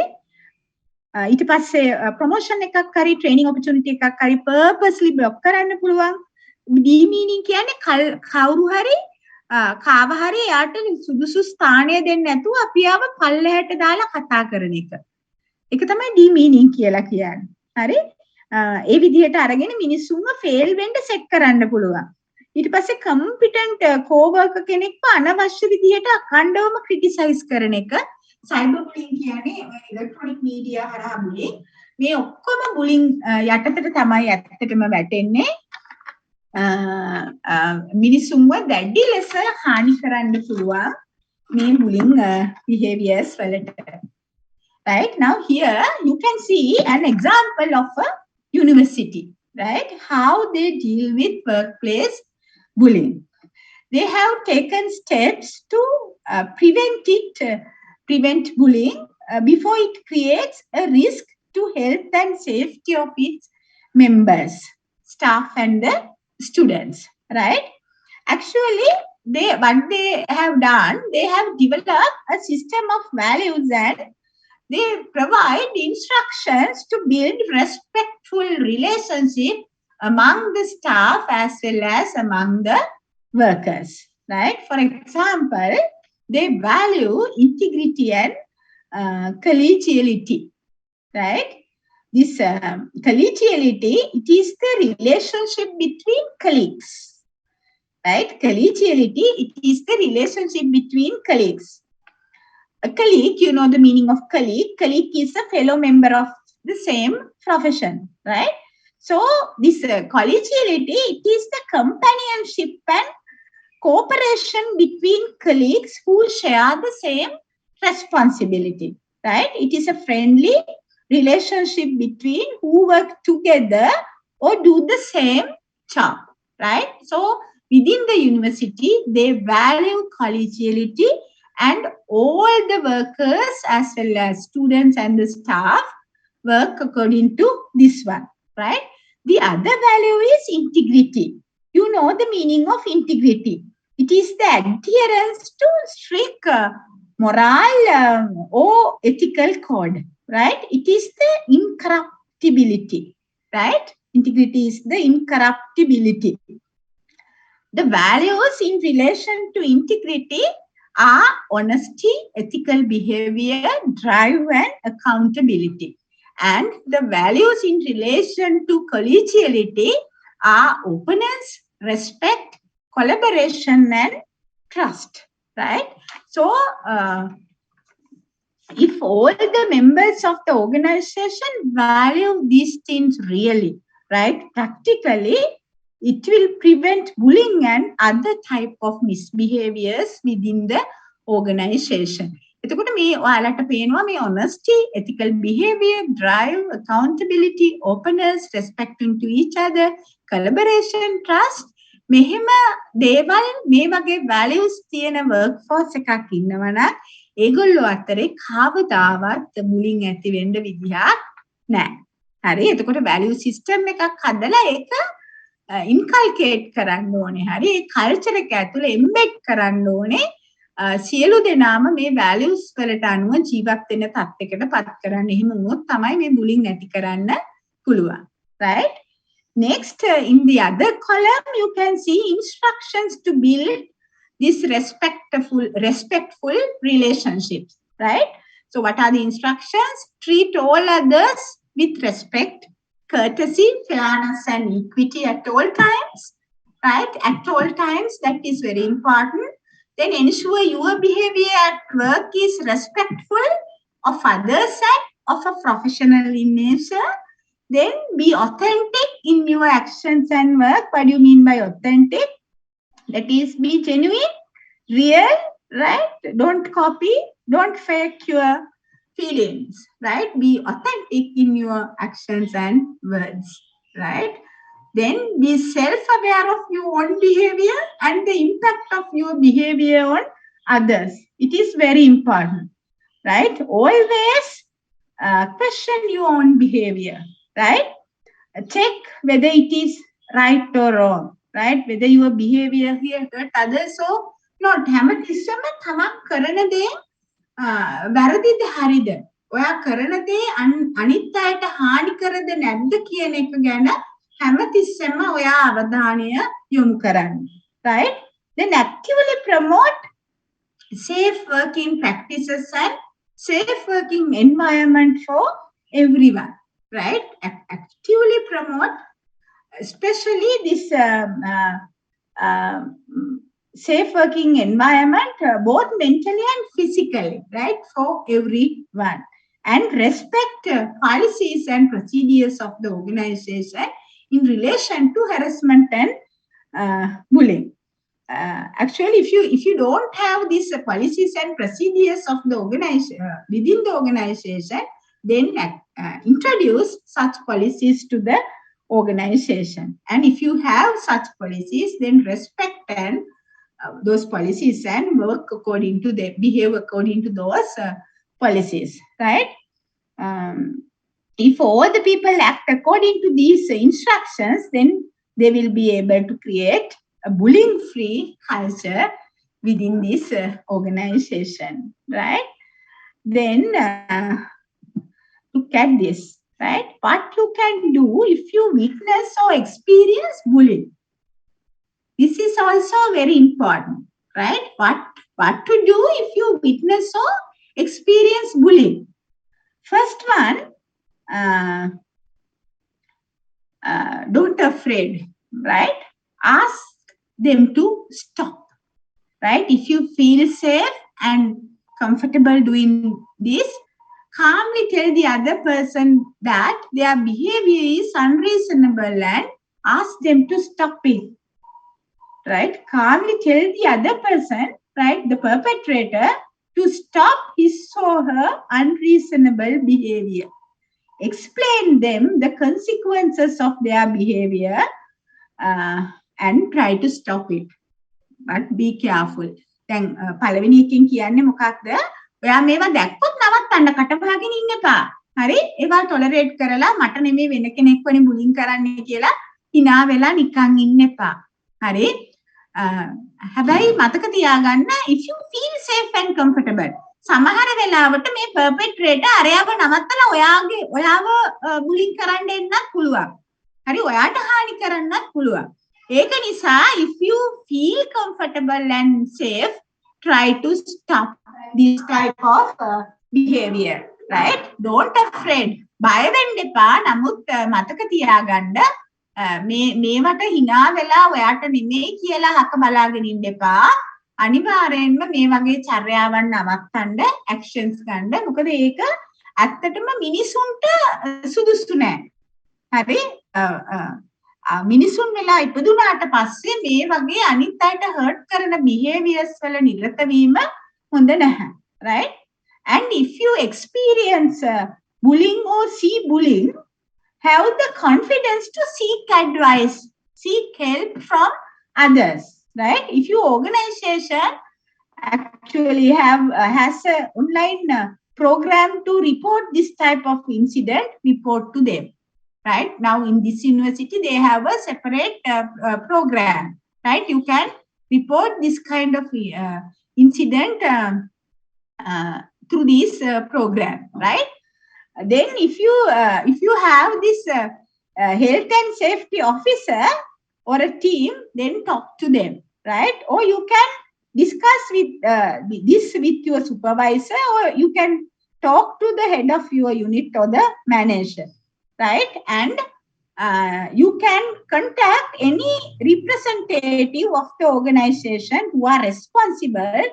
ඊට පස්සේ ප්‍රොමෝෂන් එකක් හරි ට්‍රේනින් ඔපචුනිටි එකක් හරි purposely block කරන්න පුළුවන්. demeaning කියන්නේ කවුරු හරි කාව හරි යාට සුදුසු ස්ථානය දෙන්නේ නැතුව අපි ආව පල්ලෙහාට දාලා කතා කරන එක. ඒක තමයි demeaning කියලා කියන්නේ. හරි? ඒ විදිහට අරගෙන මිනිස්සුන්ව ෆේල් වෙන්න සෙට් කරන්න පුළුවන්. ඊට පස්සේ competent co-worker කෙනෙක්ව අනවශ්‍ය විදිහට අඛණ්ඩවම criticize කරන එක. cyber bullying කියන්නේ ඉලෙක්ට්‍රොනික මීඩියා හරහා bullying. මේ ඔක්කොම bullying යටතට තමයි ඇත්තටම වැටෙන්නේ. මිනිසුන්ව දැඩි ලෙස හානි කරන්න පුළුවන් මේ bullying behaviors වලට. Right? Now here you can see an example of a university, right? How they deal with workplace bullying. They have taken steps to prevent bullying before it creates a risk to health and safety of its members, staff and the students, right? Actually, what they have done, they have developed a system of values and they provide instructions to build respectful relationship among the staff as well as among the workers, right? For example, they value integrity and collegiality, right? This collegiality, it is the relationship between colleagues, right? Collegiality, it is the relationship between colleagues. A colleague, you know the meaning of colleague. Colleague is a fellow member of the same profession, right? So this collegiality, it is the companionship and cooperation between colleagues who share the same responsibility, right? It is a friendly relationship between who work together or do the same job, right? So within the university, they value collegiality and all the workers as well as students and the staff work according to this one, right? The other value is integrity. You know the meaning of integrity. It is the adherence to strict moral or ethical code, right? It is the incorruptibility, right? Integrity is the incorruptibility. The values in relation to integrity are honesty, ethical behavior, drive, and accountability. And the values in relation to collegiality are openness, respect, collaboration, and trust, right? So, if all the members of the organization value these things really, right, practically, it will prevent bullying and other type of misbehaviors within the organization. එතකොට මේ ඔයාලට පේනවා මේ honesty, ethical behavior, drive, accountability, openness, respecting to each other, collaboration, trust, මෙහෙම දේවල් මේ වගේ values තියෙන workforce එකක් ඉන්නවා නම් ඒගොල්ලෝ අතරේ කවදාවත් bullying ඇති වෙන්න විදිහක් නැහැ. හරි. එතකොට value system එකක් හදලා ඒක ඉන්කල්කේට් කරන්න ඕනේ. හරි. ඒ කල්චර් එක ඇතුළේ එම්බෙඩ් කරන්න ඕනේ. සියලු දෙනාම මේ values වලට අනුව ජීවත් වෙන තත්යකට පත් කරන්න. එහෙම වුණොත් තමයි මේ bullying නැති කරන්න පුළුවන්. Right? Next, in the other column, you can see instructions to build these respectful relationships. Right? So, what are the instructions? Treat all others with respect, courtesy, fairness, and equity at all times. Right? At all times, that is very important. Then ensure your behavior at work is respectful of others and of a professional in nature. Then be authentic in your actions and work. What do you mean by authentic? That is, be genuine, real, right? Don't copy, don't fake your feelings, right? Be authentic in your actions and words, right? Then be self-aware of your own behavior and the impact of your behavior on others. It is very important, right? Always question your own behavior, right? Check whether it is right or wrong, right? Whether your behavior here hurt others or not. හැමතිස්සෙම තමන් කරන දේ වැරදිද හරිද? ඔයා කරන දේ අනිත් අයට හානි කරද නැද්ද කියන එක ගැන හැමතිස්සෙම ඔයා අවධානය යොමු කරන්න. Right? Then actively promote safe working practices and safe working environment for everyone. Right? Actively promote, especially this safe working environment, both mentally and physically, right, for everyone. And respect policies and procedures of the organization in relation to harassment and bullying. Actually, if you don't have these policies and procedures of the organization within the organization, then introduce such policies to the organization. And if you have such policies, then respect and those policies and work according to the behave according to those policies, right? If all the people act according to these instructions, then they will be able to create a bullying-free culture within this organization, right? Then look at this, right? What you can do if you witness or experience bullying. This is also very important, right? What to do if you witness or experience bullying? First one, don't afraid, right? Ask them to stop, right? If you feel safe and comfortable doing this, calmly tell the other person that their behavior is unreasonable and ask them to stop it, right? Calmly tell the other person, right, the perpetrator, to stop his or her unreasonable behavior. Explain them the consequences of their behavior and try to stop it. But be careful. දැන් පළවෙනි එකෙන් කියන්නේ මොකක්ද? ඔයා මේවා දැක්කොත් නවත්තන්න කටපාගෙන ඉන්න එපා. හරි? ඒවා ටොලරේට් කරලා මට නෙමෙයි වෙන කෙනෙක් වනේ බුලින් කරන්නේ කියලා hina වෙලා නිකන් ඉන්න එපා. හරි? හැබැයි මතක තියාගන්න, if you feel safe and comfortable, සමහර වෙලාවට මේ perpetrator අරයාව නවත්තලා ඔයාව බුලින් කරන්න එන්නත් පුළුවන්. හරි? ඔයාට හානි කරන්නත් පුළුවන්. ඒක නිසා, if you feel comfortable and safe, try to stop this type of behavior, right? Don't afraid. බය වෙන්න එපා. නමුත් මතක තියාගන්න මේවට hina වෙලා ඔයාට නෙමෙයි කියලා හක බලාගෙන ඉන්න එපා. අනිවාර්යෙන්ම මේ වගේ චර්යාවන් නවත්තන්න actions ගන්න. මොකද ඒක ඇත්තටම මිනිසුන්ට සුදුසු නෑ. හරි? මිනිසුන් වෙලා ඉපදුනාට පස්සේ මේ වගේ අනිත් අයට hurt කරන behaviors වල නිරත වීම හොඳ නැහැ, right? And if you experience bullying or see bullying, have the confidence to seek advice, seek help from others, right? If your organization actually has an online program to report this type of incident, report to them. Right now in this university they have a separate program, right? You can report this kind of incident through this program, right? Then if you have this health and safety officer or a team, then talk to them, right? Or you can discuss with this with your supervisor, or you can talk to the head of your unit or the manager, right? And you can contact any representative of the organization who are responsible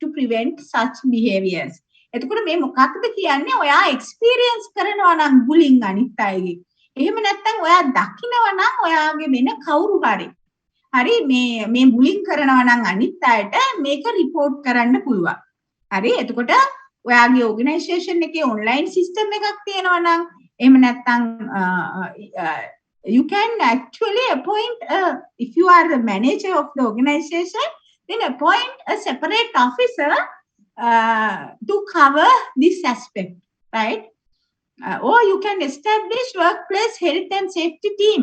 to prevent such behaviors. එතකොට මේ මොකක්ද කියන්නේ? ඔයා experience කරනවා නම් bullying අනිත් අයගේ. එහෙම නැත්නම් ඔයා දකිනවා නම් ඔයාගේ වෙන කවුරු හරි. හරි මේ bullying කරනවා නම් අනිත් අයට මේක report කරන්න පුළුවන්. හරි? එතකොට ඔයාගේ organization එකේ online system එකක් තියෙනවා නම් එහෙම නැත්නම් you can actually appoint if you are the manager of the organization, then appoint a separate officer to cover this aspect, right? Or you can establish workplace health and safety team.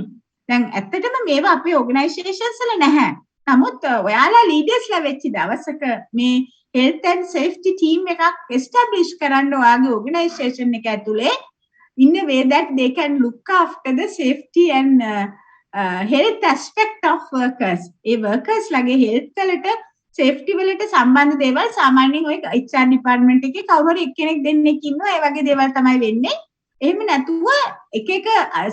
දැන් ඇත්තටම මේවා අපේ organizations වල නැහැ. නමුත් ඔයාලා leaders ලා වෙච්ච දවසක මේ health and safety team එකක් establish කරන්න ඔයාගේ organization එක ඇතුලේ, in a way that they can look after the safety and health aspect of workers. A workers ලගේ health වලට safety වලට සම්බන්ධ දේවල් සාමාන්‍යයෙන් ඔය HR department එකේ කවුරු හරි එක්කෙනෙක් දෙන්නෙක් ඉන්නවා. ඒ වගේ දේවල් තමයි වෙන්නේ. එහෙම නැතුව එක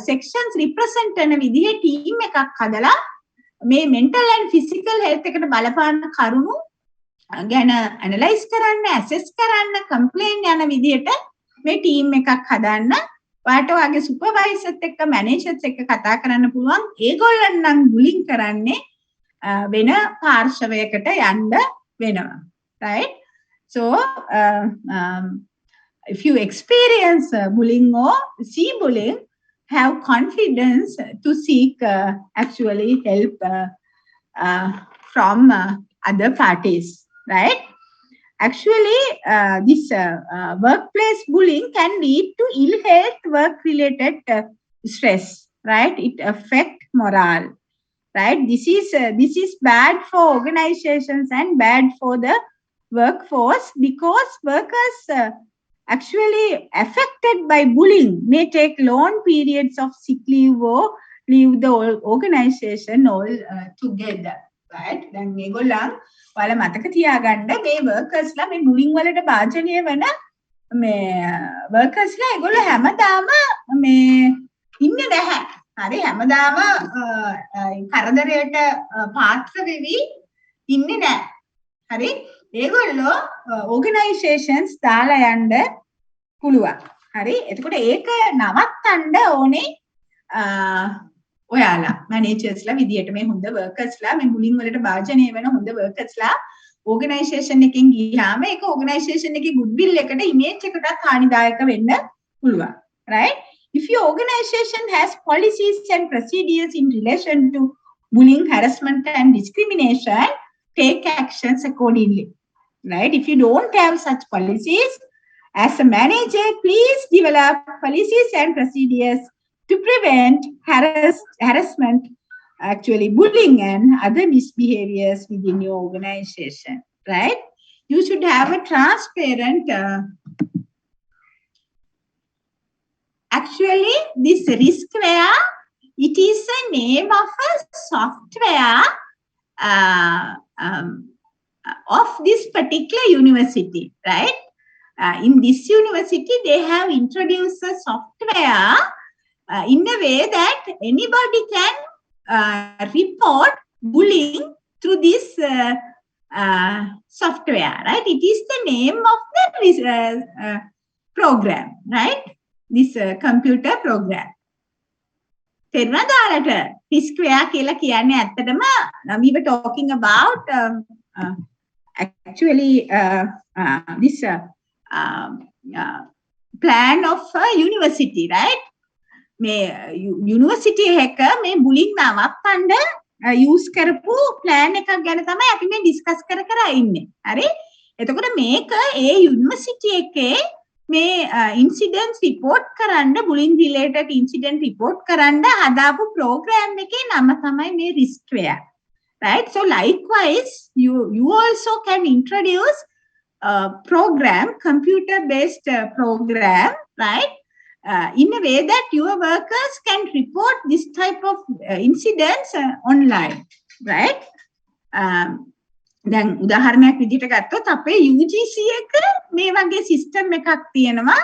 sections represent කරන විදිහේ team එකක් හදලා මේ mental and physical health එකට බලපාන කරුණු ගැන analyze කරන්න, assess කරන්න, complain යන විදිහට මේ team එකක් හදන්න. ඔයාට ඔයාගේ supervisors එක්ක managers එක්ක කතා කරන්න පුළුවන්. ඒගොල්ලන් නම් bullying කරන්නේ වෙන පාර්ශවයකට යන්න වෙනවා, right? So if you experience bullying or see bullying, have confidence to seek actually help from other parties, right? Actually, this workplace bullying can lead to ill health, work-related stress, right? It affects morale, right? This is bad for organizations and bad for the workforce, because workers actually affected by bullying may take long periods of sick leave or leave the organization all together, right? දැන් මේගොල්ලන් ඔයාලා මතක තියාගන්න මේ workersලා මේ bullying වලට භාජනය වෙන මේ workersලා ඒගොල්ලෝ හැමදාම මේ ඉන්නේ නැහැ. හරි, හැමදාම කරදරයට පාත්‍ර වෙවි ඉන්නේ නැහැ. හරි, ඒගොල්ලෝ organizations දාලා යන්න පුළුවන්. හරි, එතකොට ඒක නවත්තන්න ඕනේ ඔයාලා managers ලා විදියට මේ හොඳ workers ලා මේ bullying වලට භාජනය වෙන හොඳ workers ලා organization එකෙන් ගියාම ඒක organization එකේ goodwill එකට image එකටත් හානිදායක වෙන්න පුළුවන්. Right? If your organization has policies and procedures in relation to bullying, harassment and discrimination, take actions accordingly. Right? If you don't have such policies, as a manager, please develop policies and procedures to prevent harassment, actually bullying and other misbehaviors within your organization. Right? You should have a transparent actually, this riskware, it is a name of a software of this particular university, right? In this university, they have introduced a software in a way that anybody can report bullying through this software, right? It is the name of the program, right? This computer program. තේරුණාද? riskware කියලා කියන්නේ ඇත්තටම we were talking about actually this plan of a university, right? මේ university එක මේ bullying නවත්තන්න use කරපු plan එකක් ගැන තමයි අපි මේ discuss කර ඉන්නේ. හරි? එතකොට මේක ඒ university එකේ මේ incidents report කරන්න, bullying related incident report කරන්න හදාපු program එකේ නම තමයි මේ riskware. Right? So likewise, you also can introduce a program, computer-based program, right? In a way that your workers can report this type of incidents online, right? දැන් උදාහරණයක් විදිහට ගත්තොත් අපේ UGC එක මේ වගේ සිස්ටම් එකක් තියෙනවා.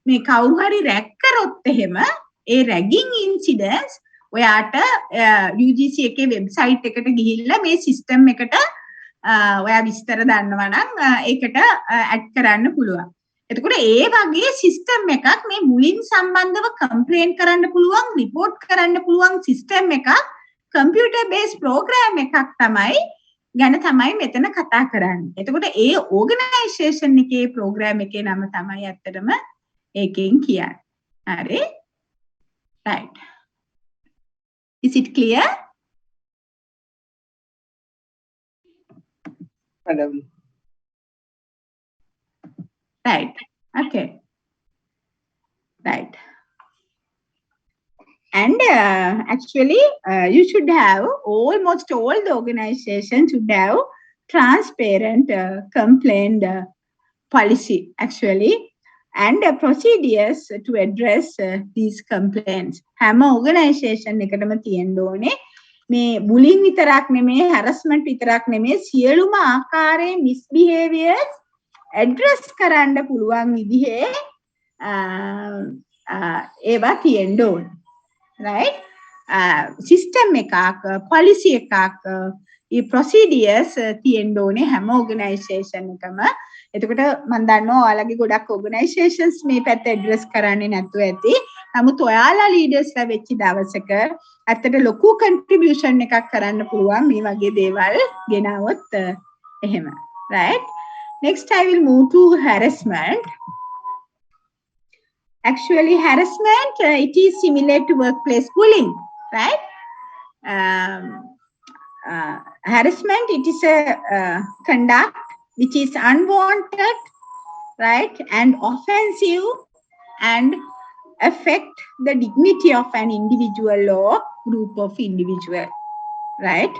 මේ කවුරු හරි රැග් කරොත් එහෙම ඒ රැගින් ඉන්සිඩන්ට්ස් ඔයාට UGC එකේ වෙබ්සයිට් එකට ගිහිල්ලා මේ සිස්ටම් එකට ඔයා විස්තර දන්නවා නම් ඒකට ඇඩ් කරන්න පුළුවන්. එතකොට ඒ වගේ සිස්ටම් එකක් මේ bullying සම්බන්ධව කම්ප්ලේන්ට් කරන්න පුළුවන්, රිපෝට් කරන්න පුළුවන් සිස්ටම් එකක්, කම්පියුටර් බේස් ප්‍රෝග්‍රෑම් එකක් තමයි ගැන තමයි මෙතන කතා කරන්නේ. එතකොට ඒ ඕගනයිසේෂන් එකේ ප්‍රෝග්‍රෑම් එකේ නම තමයි ඇත්තටම ඒකෙන් කියන්නේ. හරි? Right. Is it clear? Madam. Right. Okay. Right. And actually, you should have, almost all the organizations should have transparent complaint policy, actually, and procedures to address these complaints. හැම organization එකටම තියෙන්න ඕනේ මේ bullying විතරක් නෙමෙයි, harassment විතරක් නෙමෙයි, සියලුම ආකාරයේ misbehaviors address කරන්න පුළුවන් විදිහේ ඒවා තියෙන්න ඕනේ. Right? System එකක්, policy එකක්, ඒ procedures තියෙන්න ඕනේ හැම organization එකම. එතකොට මම දන්නවා ඔයාලගේ ගොඩක් organizations මේ පැත්ත address කරන්නේ නැතුව ඇති. නමුත් ඔයාලා leadersලා වෙච්ච දවසක ඇත්තට ලොකු contribution එකක් කරන්න පුළුවන් මේ වගේ දේවල් ගෙනාවොත් එහෙම. Right? Next I will move to harassment. Actually, harassment, it is similar to workplace bullying, right? Harassment, it is a conduct which is unwanted, right? And offensive and affect the dignity of an individual or group of individuals, right?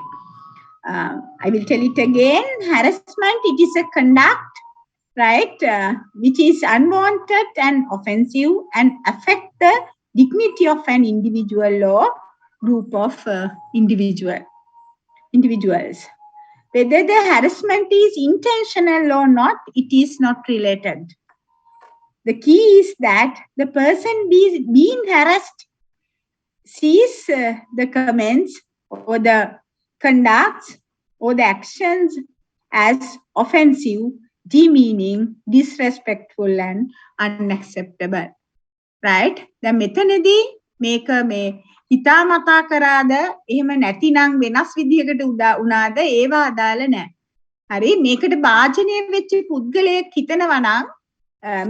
I will tell it again. Harassment, it is a conduct, right, which is unwanted and offensive and affect the dignity of an individual or group of individuals. Whether the harassment is intentional or not, it is not related. The key is that the person being harassed sees the comments or the conducts or the actions as offensive, demeaning, disrespectful and unacceptable. Right? දැන් මෙතනදී මේක මේ හිතාමතා කරාද එහෙම නැතිනම් වෙනස් විදිහකට උනාද ඒවා අදාළ නැහැ. හරි මේකට භාජනය වෙච්ච පුද්ගලයෙක් හිතනවා නම්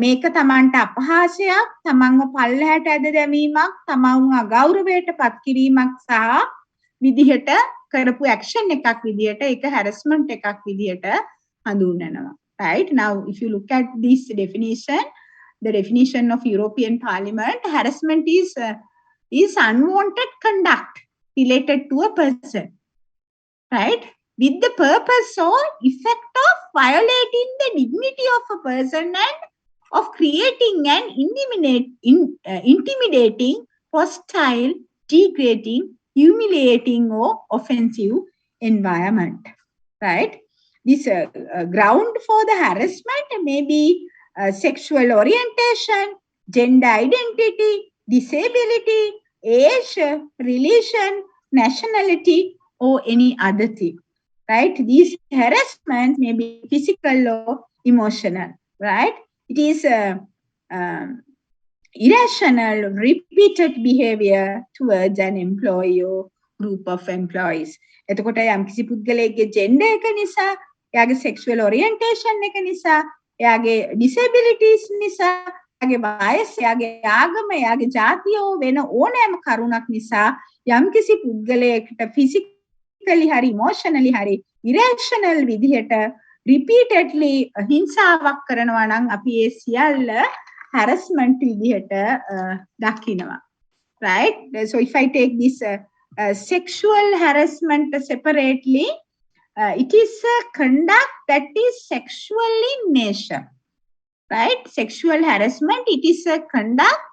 මේක තමන්ට අපහාසයක්, තමන්ව පල්ලහැට ඇද දැමීමක්, තමන්ව අගෞරවයට පත් කිරීමක් සහ විදිහට කරපු ඇක්ෂන් එකක් විදිහට ඒක හැරස්මන්ට් එකක් විදිහට හඳුන්වනවා. Right? Now if you look at this definition, the definition of European Parliament, harassment is unwanted conduct related to a person, right? With the purpose or effect of violating the dignity of a person and of creating an intimidating, hostile, degrading, humiliating or offensive environment, right? This ground for the harassment may be sexual orientation, gender identity, disability, age, religion, nationality, or any other thing, right? These harassment may be physical or emotional, right? It is irrational, repeated behavior towards an employee or group of employees. එතකොට යම්කිසි පුද්ගලයෙක්ගේ gender එක නිසා, එයාගේ sexual orientation එක නිසා, එයාගේ disabilities නිසා, එයාගේ වයස, එයාගේ ආගම, එයාගේ ජාතිය වෙන ඕනෑම කරුණක් නිසා යම්කිසි පුද්ගලයෙක්ට physically හරි emotionally හරි irrational විදිහට repeatedly හිංසාවක් කරනවා නම් අපි ඒ සියල්ල harassment විදිහට දකිනවා. Right? So if I take this sexual harassment separately, it is a conduct that is sexual in nature. Right? Sexual harassment, it is a conduct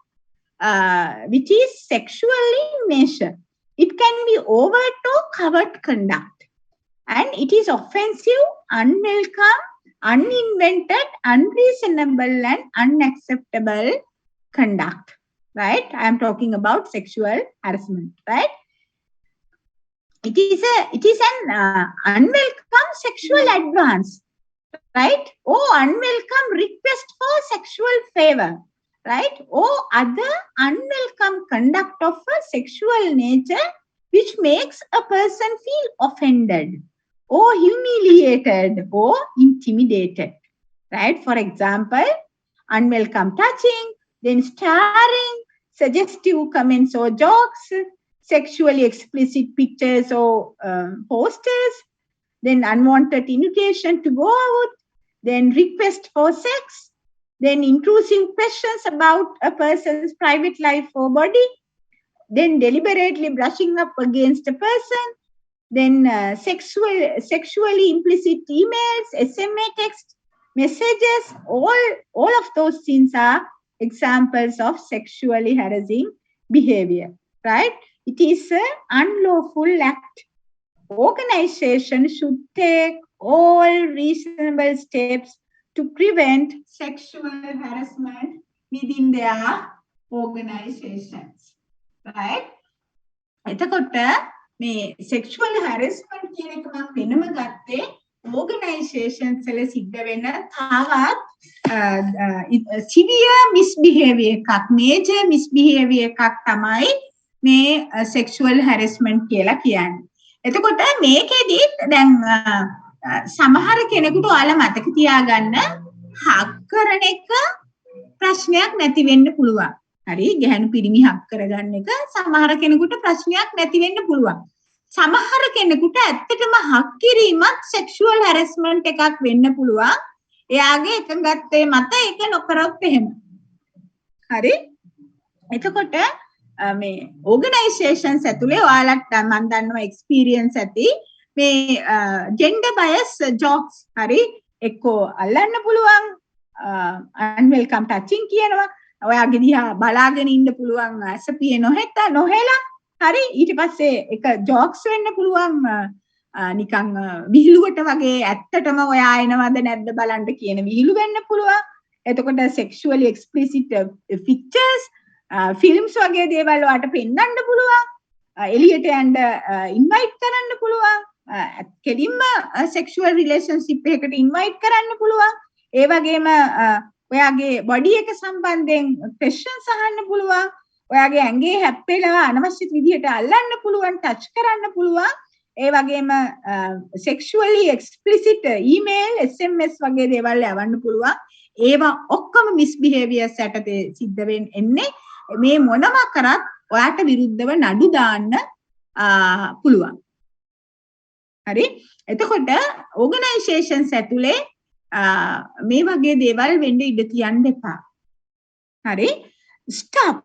which is sexual in nature. It can be overt or covert conduct. And it is offensive, unwelcome, uninvented, unreasonable and unacceptable conduct. Right? I am talking about sexual harassment. Right? It is an unwelcome sexual advance, right? Or unwelcome request for sexual favor, right? Or other unwelcome conduct of a sexual nature which makes a person feel offended or humiliated or intimidated, right? For example, unwelcome touching, then staring, suggestive comments or jokes, sexually explicit pictures or posters, then unwanted invitation to go out, then request for sex, then intrusive questions about a person's private life or body, then deliberately brushing up against a person, then sexually implicit emails, SMA text, messages, all of those things are examples of sexually harassing behavior, right? It is an unlawful act. Organization should take all reasonable steps to prevent sexual harassment within their organizations, right? එතකොට මේ sexual harassment කියන එක මම වෙනම ගත්තේ organizations වල සිද්ධ වෙන තවත් severe misbehavior එකක්, major misbehavior එකක් තමයි මේ sexual harassment කියලා කියන්නේ. එතකොට මේකෙදි දැන් සමහර කෙනෙකුට ඔයාලා මතක තියාගන්න හක් කරන එක ප්‍රශ්නයක් නැති වෙන්න පුළුවන්. හරි ගැහණු පිරිමි හක් කරගන්න එක සමහර කෙනෙකුට ප්‍රශ්නයක් නැති වෙන්න පුළුවන්. සමහර කෙනෙකුට ඇත්තටම හක් කිරීමත් sexual harassment එකක් වෙන්න පුළුවන්. එයාගේ එකඟත්වයේ මත ඒක නොකරොත් එහෙම. හරි? එතකොට මේ organizations ඇතුලේ ඔයාලට මම දන්නවා experience ඇති මේ gender bias jokes හරි එක්කෝ අල්ලන්න පුළුවන් unwelcome touching කියනවා ඔයාගේ දිහා බලාගෙන ඉන්න පුළුවන් ඇසපියේ නොහෙලා හරි ඊට පස්සේ එක jokes වෙන්න පුළුවන් නිකන් විහිළුවට වගේ ඇත්තටම ඔයා එනවද නැද්ද බලන්න කියන විහිළු වෙන්න පුළුවන් එතකොට sexually explicit pictures films වගේ දේවල් ඔයාට පෙන්වන්න පුළුවන් එළියට යන්න invite කරන්න පුළුවන් කෙලින්ම sexual relationship එකකට invite කරන්න පුළුවන් ඒ වගේම ඔයාගේ body එක සම්බන්ධයෙන් questions අහන්න පුළුවන් ඔයාගේ ඇඟේ හැප්පෙලා අනවශ්‍ය විදිහට අල්ලන්න පුළුවන් touch කරන්න පුළුවන් ඒ වගේම sexually explicit email SMS වගේ දේවල් යවන්න පුළුවන් ඒවා ඔක්කොම misbehaviors යටතේ සිද්ධ වෙන්නේ මේ මොනම කරත් ඔයාට විරුද්ධව නඩු දාන්න පුළුවන් හරි එතකොට organizations ඇතුලේ මේ වගේ දේවල් වෙන්න ඉඩ තියන්න එපා හරි stop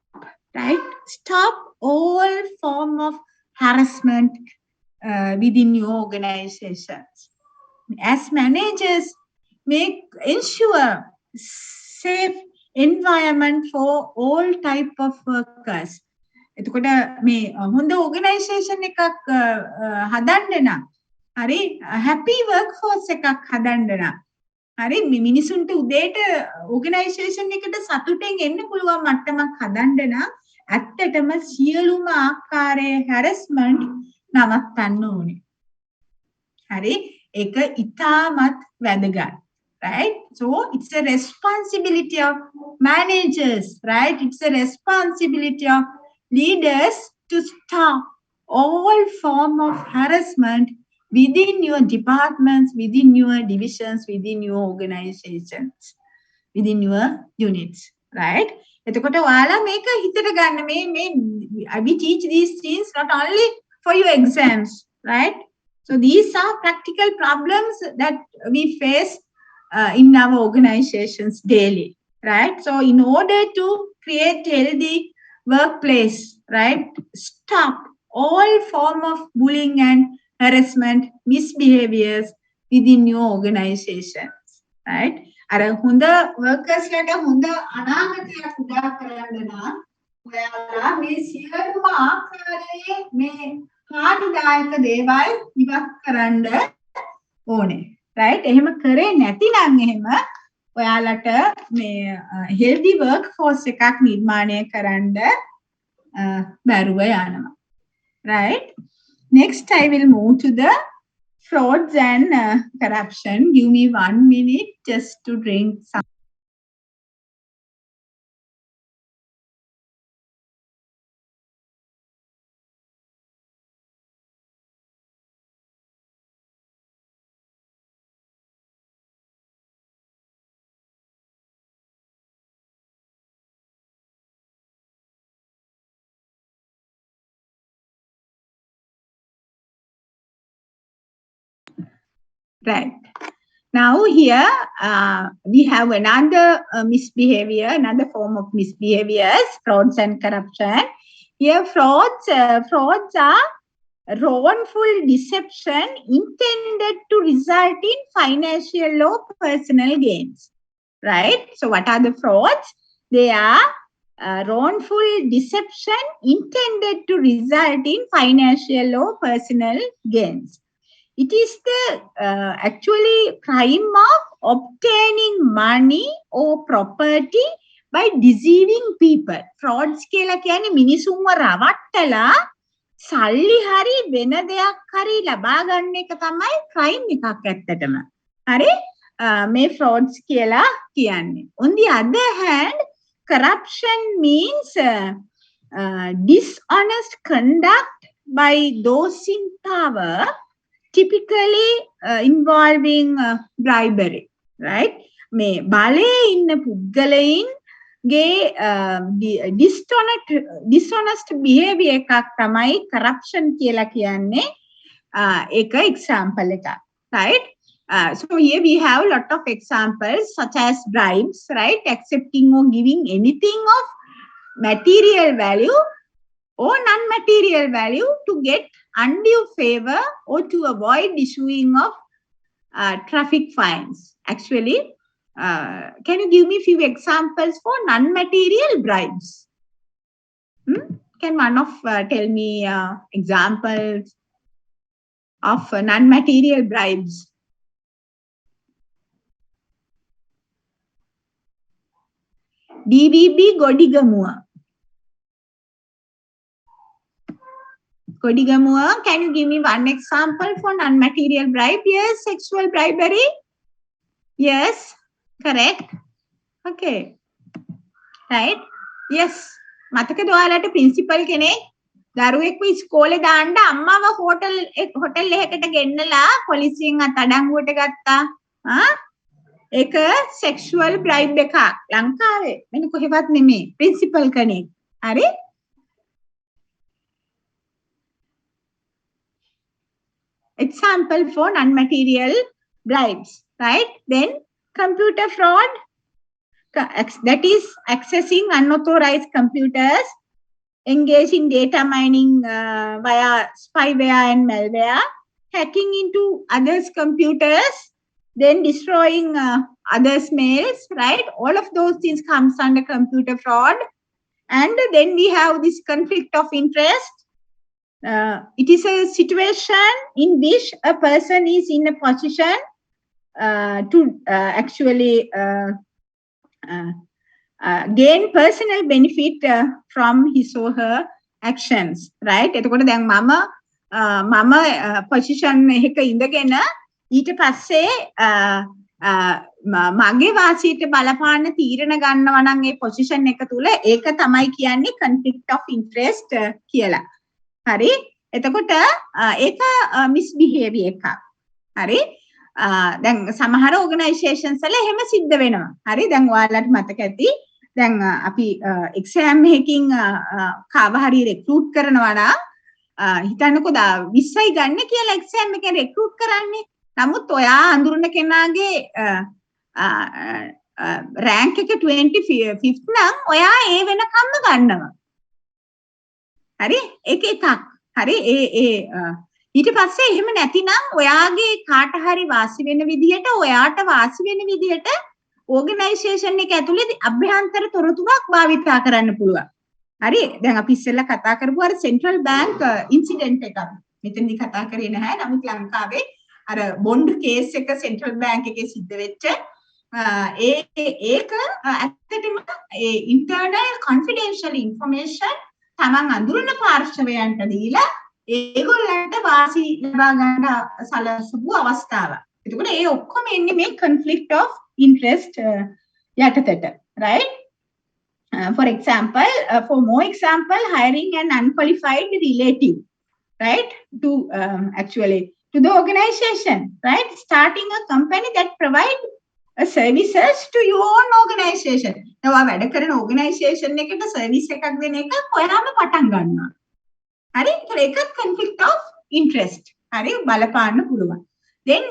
right stop all form of harassment within your organizations as managers ensure safe environment for all type of workers එතකොට මේ හොඳ organization එකක් හදන්න නම් හරි happy workforce එකක් හදන්න නම් හරි මිනිසුන්ට උදේට organization එකට සතුටෙන් එන්න පුළුවන් මට්ටමක් හදන්න නම් ඇත්තටම සියලුම ආකාරයේ harassment නවත්තන්න ඕනේ. හරි ඒක ඉතාමත් වැදගත්. Right? So it's a responsibility of managers, right? It's a responsibility of leaders to stop all form of harassment within your departments, within your divisions, within your organizations, within your units, right? එතකොට ඔයාලා මේක හිතට ගන්න මේ we teach these things not only for your exams, right? So these are practical problems that we face in our organizations daily, right? So in order to create healthy workplace, right? Stop all form of bullying and harassment, misbehaviors within your organizations, right? අර හොඳ workers ලට හොඳ අනාගතයක් උදා කරන්න නම් ඔයාලා මේ සියලුම ආකාරයේ මේ හානිදායක දේවල් ඉවත් කරන්න ඕනේ, right? එහෙම කරේ නැතිනම් එහෙම ඔයාලට මේ healthy workforce එකක් නිර්මාණය කරන්න බැරුව යනවා, right? Next, I will move to the frauds and corruption. Give me 1 minute just to drink some. Right. Now here we have another misbehavior, another form of misbehaviors, frauds and corruption. Here frauds are wrongful deception intended to result in financial or personal gains. Right? So what are the frauds? They are wrongful deception intended to result in financial or personal gains. It is the actually crime of obtaining money or property by deceiving people. Frauds කියලා කියන්නේ මිනිසුන්ව රවට්ටලා සල්ලි හරි වෙන දෙයක් හරි ලබා ගන්න එක තමයි crime එකක් ඇත්තටම. හරි මේ frauds කියලා කියන්නේ. On the other hand, corruption means dishonest conduct by those in power, typically involving bribery, right? මේ බලේ ඉන්න පුද්ගලයින්ගේ dishonest behavior එකක් තමයි corruption කියලා කියන්නේ. ඒක example එකක්, right? So here we have a lot of examples such as bribes, right? Accepting or giving anything of material value or non-material value to get undue favor or to avoid issuing of traffic fines. Actually, can you give me a few examples for non-material bribes? Can one of tell me examples of non-material bribes? DVB Godigamua. Godigamua, can you give me one example for non-material bribe? Yes, sexual bribery. Yes, correct. Okay. Right? Yes. මතකද ඔයාලට principal කෙනෙක් දරුවෙක්ව ඉස්කෝලේ දාන්න අම්මව hotel එකකට ගෙන්නලා පොලිසියෙන් අත්අඩංගුවට ගත්තා. ඒක සෙක්ෂුවල් බ්‍රයිබ් එකක් ලංකාවේ වෙන කොහෙවත් නෙමෙයි ප්‍රින්සිපල් කෙනෙක්. හරි? Example for non-material bribes, right? Then computer fraud, that is accessing unauthorized computers, engaging data mining via spyware and malware, hacking into others' computers, then destroying others' mails, right? All of those things comes under computer fraud. And then we have this conflict of interest. It is a situation in which a person is in a position to actually gain personal benefit from his or her actions, right? එතකොට දැන් මම position එක ඉඳගෙන ඊට පස්සේ මගේ වාසියට බලපාන තීරණ ගන්නවා නම් ඒ position එක තුල ඒක තමයි කියන්නේ conflict of interest කියලා. හරි? එතකොට ඒක misbehavior එකක්. හරි? දැන් සමහර organizations වල එහෙම සිද්ධ වෙනවා. හරි? දැන් ඔයාලට මතක ඇති. දැන් අපි exam එකකින් කාව හරි recruit කරනවා නම් හිතන්නකෝ 20යි ගන්න කියලා exam එකෙන් recruit කරන්නේ. නමුත් ඔයා අඳුරන කෙනාගේ rank එක 25th නම් ඔයා ඒ වෙනකම්ම ගන්නවා. හරි? ඒක එකක්. හරි? ඊට පස්සේ එහෙම නැතිනම් ඔයාගේ කාට හරි වාසි වෙන විදියට ඔයාට වාසි වෙන විදියට ඕගනයිසේෂන් එක ඇතුලේ අභ්‍යන්තර තොරතුරක් භාවිතා කරන්න පුළුවන්. හරි? දැන් අපි ඉස්සෙල්ලා කතා කරපු අර සෙන්ට්‍රල් බැංක් ඉන්සිඩන්ට් එක අපි මෙතනදී කතා කරේ නැහැ. නමුත් ලංකාවේ අර බොන්ඩ් කේස් එක සෙන්ට්‍රල් බැංක් එකේ සිද්ධ වෙච්ච ඒක ඇත්තටම ඒ ඉන්ටර්නල් කොන්ෆිඩෙන්ෂල් ඉන්ෆර්මේෂන් තමන් අඳුරන පාර්ශවයන්ට දීලා ඒගොල්ලන්ට වාසි ලබා ගන්න සලසපු අවස්ථාවක්. එතකොට ඒ ඔක්කොම එන්නේ මේ conflict of interest යටතට, right? For example, for more example, hiring an unqualified relative, right, to actually to the organization, right? Starting a company that provide services to your own organization. Now, වැඩ කරන organization එකට service එකක් දෙන එක ඔයාම පටන් ගන්නවා. හරි? ඒක conflict of interest. හරි? බලපාන්න පුළුවන්. Then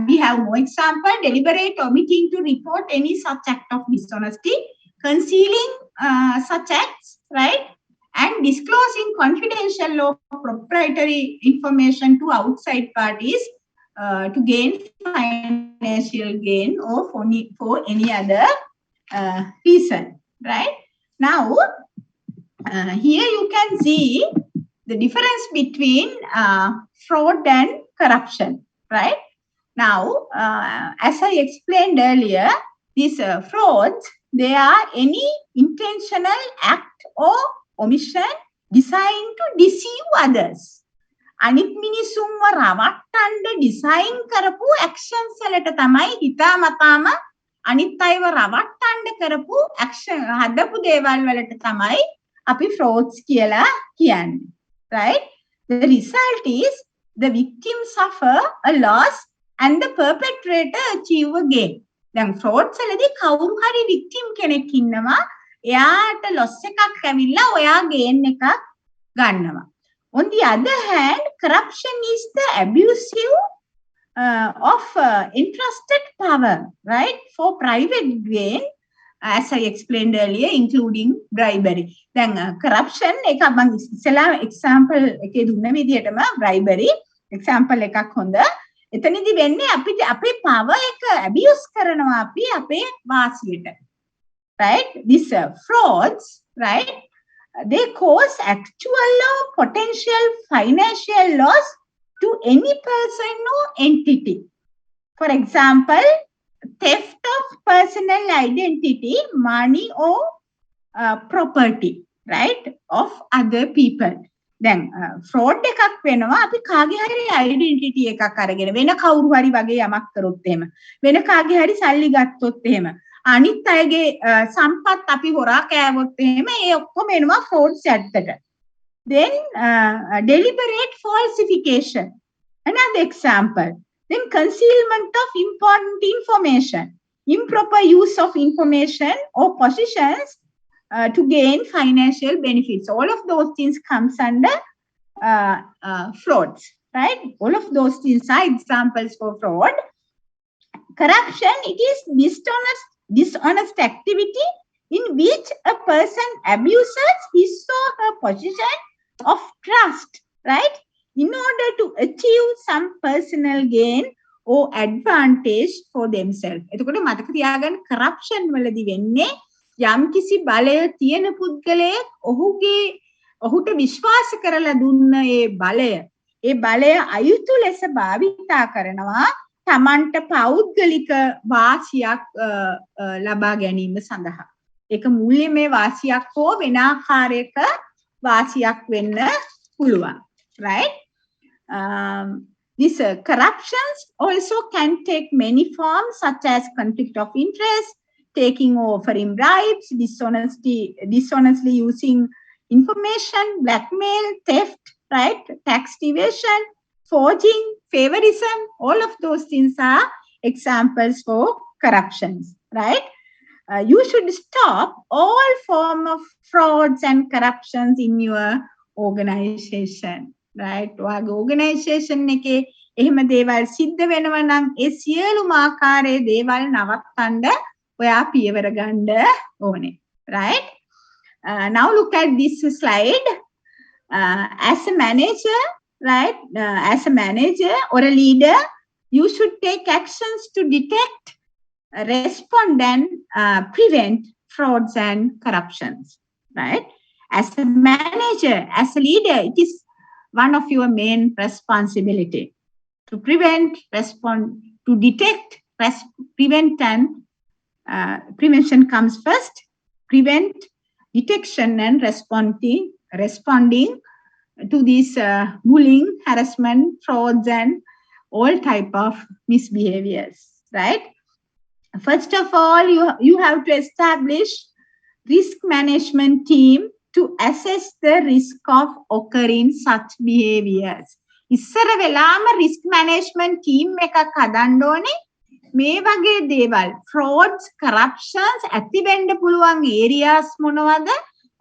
we have more example, deliberate omitting to report any such act of dishonesty, concealing such acts, right? And disclosing confidential or proprietary information to outside parties to gain financial gain or for any other reason, right? Now, here you can see the difference between fraud and corruption, right? Now, as I explained earlier, these frauds, they are any intentional act or omission designed to deceive others. අනිත් මිනිසුන්ව රවට්ටන්න design කරපු actions වලට තමයි හිතාමතාම අනිත් අයව රවට්ටන්න කරපු action හදපු දේවල් වලට තමයි අපි frauds කියලා කියන්නේ. Right? The result is the victim suffer a loss and the perpetrator achieve a gain. දැන් frauds වලදී කවුරු හරි victim කෙනෙක් ඉන්නවා එයාට loss එකක් ඇවිල්ලා ඔයා gain එකක් ගන්නවා. On the other hand, corruption is the abusive of entrusted power, right, for private gain as I explained earlier, including bribery. Then corruption එක මම ඉස්සලා example එකේ දුන්න විදිහටම bribery example එකක් හොඳ. එතනදී වෙන්නේ අපිට අපේ power එක abuse කරනවා අපි අපේ වාසියට. Right? These frauds, right? They cause actual or potential financial loss to any person or entity. For example, theft of personal identity, money or property, right, of other people. Then fraud එකක් වෙනවා අපි කාගේ හරි identity එකක් අරගෙන වෙන කවුරු හරි වගේ යමක් කරොත් එහෙම වෙන කාගේ හරි සල්ලි ගත්තොත් එහෙම අනිත් අයගේ සම්පත් අපි හොරා කෑවොත් එහෙම ඒ ඔක්කොම එනවා frauds ඇත්තට. Then deliberate falsification, another example. Then concealment of important information, improper use of information or positions to gain financial benefits. All of those things comes under frauds, right? All of those things are examples for fraud. Corruption, it is dishonest activity in which a person abuses his or her position of trust, right, in order to achieve some personal gain or advantage for themselves. එතකොට මතක තියාගන්න corruption වලදී වෙන්නේ යම්කිසි බලය තියෙන පුද්ගලයෙක් ඔහුට විශ්වාස කරලා දුන්න ඒ බලය අයුතු ලෙස භාවිතා කරනවා තමන්ට පෞද්ගලික වාසියක් ලබා ගැනීම සඳහා. ඒක මූල්‍යමය වාසියක් හෝ වෙන ආකාරයක වාසියක් වෙන්න පුළුවන්. Right? These corruptions also can take many forms such as conflict of interest, taking or offering bribes, dishonestly using information, blackmail, theft, right, tax evasion, forging, favorism. All of those things are examples for corruptions, right? You should stop all form of frauds and corruptions in your organization, right? ඔයාගේ organization එකේ එහෙම දේවල් සිද්ධ වෙනවා නම් ඒ සියලුම ආකාරයේ දේවල් නවත්තන්න ඔයා පියවර ගන්න ඕනේ, right? Now look at this slide. As a manager, right? As a manager or a leader, you should take actions to detect, respond and prevent frauds and corruptions, right? As a manager, as a leader, it is one of your main responsibility to prevent, respond, to detect, prevent and prevention comes first. Prevent, detection and responding to these bullying, harassment, frauds and all type of misbehaviors, right? First of all, you have to establish risk management team to assess the risk of occurring such behaviors. ඉස්සර වෙලාම risk management team එකක් හදන්න ඕනේ මේ වගේ දේවල් frauds, corruptions ඇති වෙන්න පුළුවන් areas මොනවද,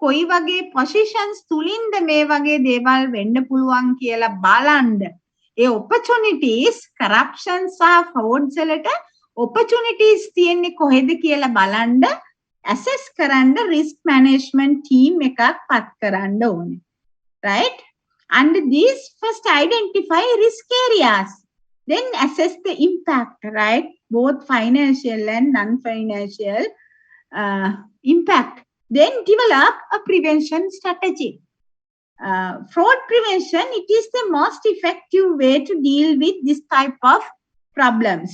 කොයි වගේ positions තුලින්ද මේ වගේ දේවල් වෙන්න පුළුවන් කියලා බලන්න. ඒ opportunities, corruptions සහ frauds වලට opportunities තියෙන්නේ කොහෙද කියලා බලන්න assess කරන්න risk management team එකක් පත් කරන්න ඕනේ, right? And these first identify risk areas, then assess the impact, right? Both financial and non-financial impact. Then develop a prevention strategy. Fraud prevention, it is the most effective way to deal with this type of problems.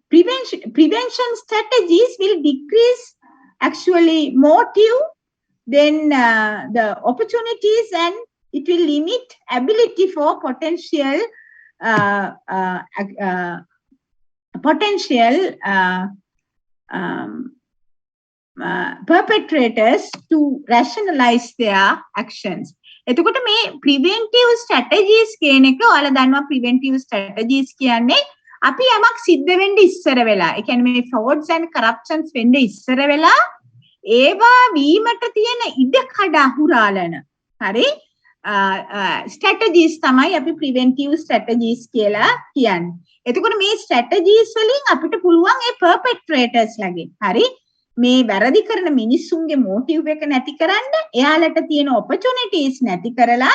Prevention strategies will decrease actually motive, then the opportunities, and it will limit ability for potential perpetrators to rationalize their actions. එතකොට මේ preventive strategies කියන එක ඔයාලා දන්නවා preventive strategies කියන්නේ අපි යමක් සිද්ධ වෙන්න ඉස්සර වෙලා, ඒ කියන්නේ මේ frauds and corruptions වෙන්න ඉස්සර වෙලා ඒවා වීමට තියෙන ඉඩ කඩ අහුරාලන, හරි, strategies තමයි අපි preventive strategies කියලා කියන්නේ. එතකොට මේ strategies වලින් අපිට පුළුවන් ඒ perpetrators ලගේ හරි මේ වැරදි කරන මිනිස්සුන්ගේ motive එක නැති කරන්න එයාලට තියෙන opportunities නැති කරලා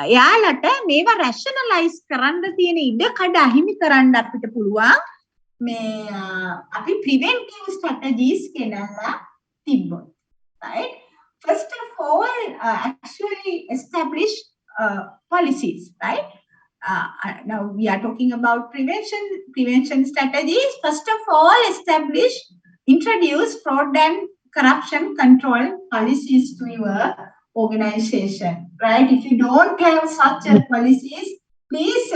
එයාලට මේවා rationalize කරන්න තියෙන ඉඩ කඩ අහිමි කරන්න අපිට පුළුවන් මේ අපි preventive strategies ගෙනල්ලා තිබ්බොත් right. First of all, actually establish policies, right? Now we are talking about prevention strategies. First of all, introduce fraud and corruption control policies to your organization, right? If you don't have such policies, please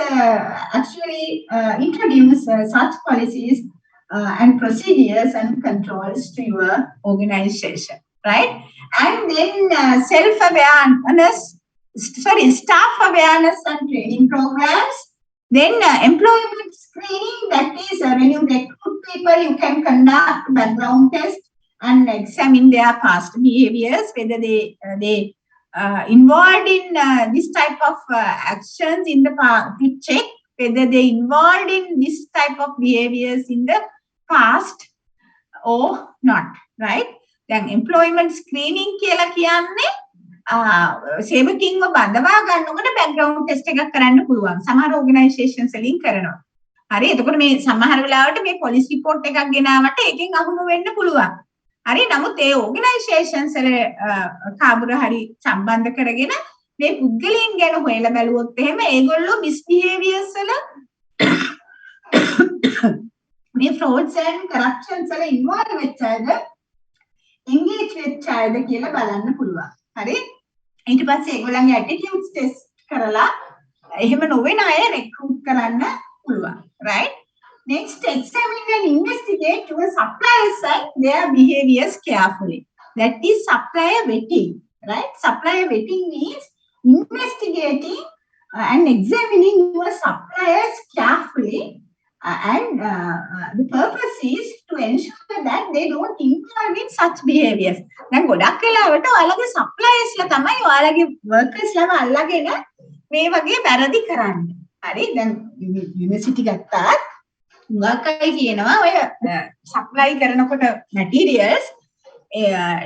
actually introduce such policies and procedures and controls to your organization, right? And then staff awareness and training programs. Then employment screening, that is when you recruit people, you can conduct background test and examine their past behaviors, whether they involved in this type of actions in the past, to check whether they involved in this type of behaviors in the past or not, right? Then employment screening කියලා කියන්නේ සේවකින්ව බඳවා ගන්නකොට background test එකක් කරන්න පුළුවන්. සමහර organizations වලින් කරනවා. හරි එතකොට මේ සමහර වෙලාවට මේ police report එකක් ගෙනාවට එකෙන් අහුණු වෙන්න පුළුවන්. හරි නමුත් ඒ organizations වල කාබුර හරි සම්බන්ධ කරගෙන මේ පුද්ගලයන් ගැන හොයලා බැලුවොත් එහෙම ඒගොල්ලෝ misbehaviors වල මේ frauds and corruptions වල involved වෙච්ච අයද engage වෙච්ච අයද කියලා බලන්න පුළුවන්. හරි ඊට පස්සේ ඒගොල්ලන්ගේ attitudes test කරලා එහෙම නොවන අය recruit කරන්න පුළුවන්. Right? Next, examine and investigate your suppliers and their behaviors carefully. That is supplier vetting. Right? Supplier vetting means investigating and examining your suppliers carefully. And the purpose is to ensure that they don't involve in such behaviors. දැන් ගොඩක් වෙලාවට ඔයාලගේ suppliers ලා තමයි ඔයාලගේ workers ලාව අල්ලගෙන මේ වගේ වැරදි කරන්නේ. හරි දැන් යුනිවර්සිටි ගත්තාත් උගක්කයි කියනවා ඔය supply කරනකොට materials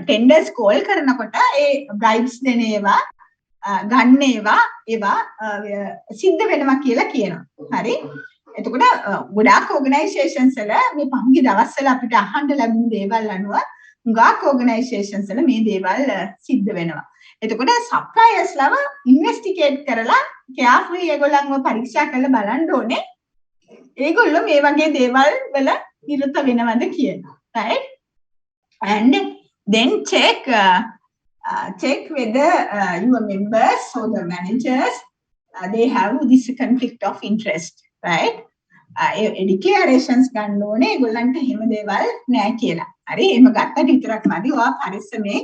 tenders call කරනකොට ඒ bribes දෙන ඒවා ගන්න ඒවා සිද්ධ වෙනවා කියලා කියනවා. හරි එතකොට ගොඩාක් organizations වල මේ පහුගිය දවස්වල අපිට අහන්න ලැබුණු දේවල් අනුව ගොඩාක් organizations වල මේ දේවල් සිද්ධ වෙනවා. එතකොට suppliers ලව investigate කරලා carefully ඒගොල්ලන්ව පරීක්ෂා කරලා බලන්න ඕනේ. ඒගොල්ලෝ මේ වගේ දේවල් වල නිරත වෙනවද කියලා. Right? And then check whether your members or the managers they have this conflict of interest. Right? Declarations ගන්න ඕනේ ඒගොල්ලන්ට එහෙම දේවල් නෑ කියලා. හරි එහෙම ගත්තට විතරක් මදි. ඔයා පරිස්සමෙන්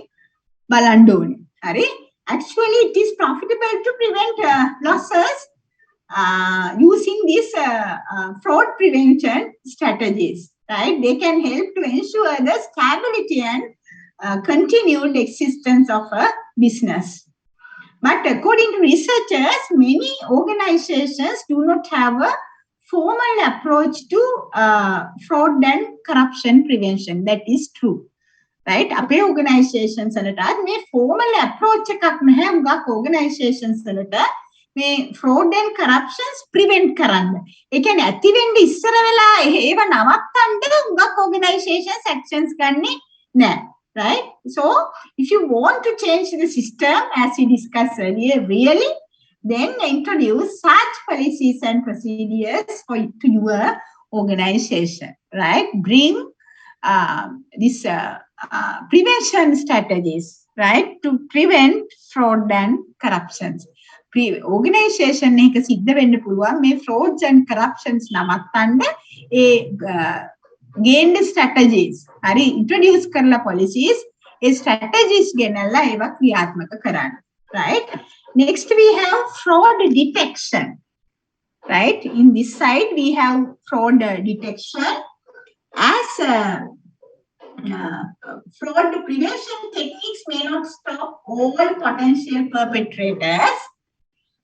බලන්න ඕනේ. හරි actually it is profitable to prevent losses using these fraud prevention strategies. Right? They can help to ensure the stability and continued existence of a business. But according to researchers, many organizations do not have a formal approach to fraud and corruption prevention. That is true. Right? අපේ organizations වලට මේ formal approach එකක් නැහැ උගක් organizations වලට මේ fraud and corruptions prevent කරන්න. ඒ කියන්නේ ඇති වෙන්න ඉස්සර වෙලා ඒව නවත්තන්න උගක් organizations actions ගන්නේ නැහැ. Right? So, if you want to change the system, as we discussed earlier, really, then introduce such policies and procedures to your organization. Right? Bring this prevention strategies, right, to prevent fraud and corruptions. Organization එක සිද්ධ වෙන්න පුළුවන් මේ frauds and corruptions නවත්තන්න ඒ gained strategies hari introduce කරලා policies ඒ strategies ගෙනල්ලා ඒවා ක්‍රියාත්මක කරන්න. Right? Next we have fraud detection. Right? In this side we have fraud detection. As fraud prevention techniques may not stop all potential perpetrators.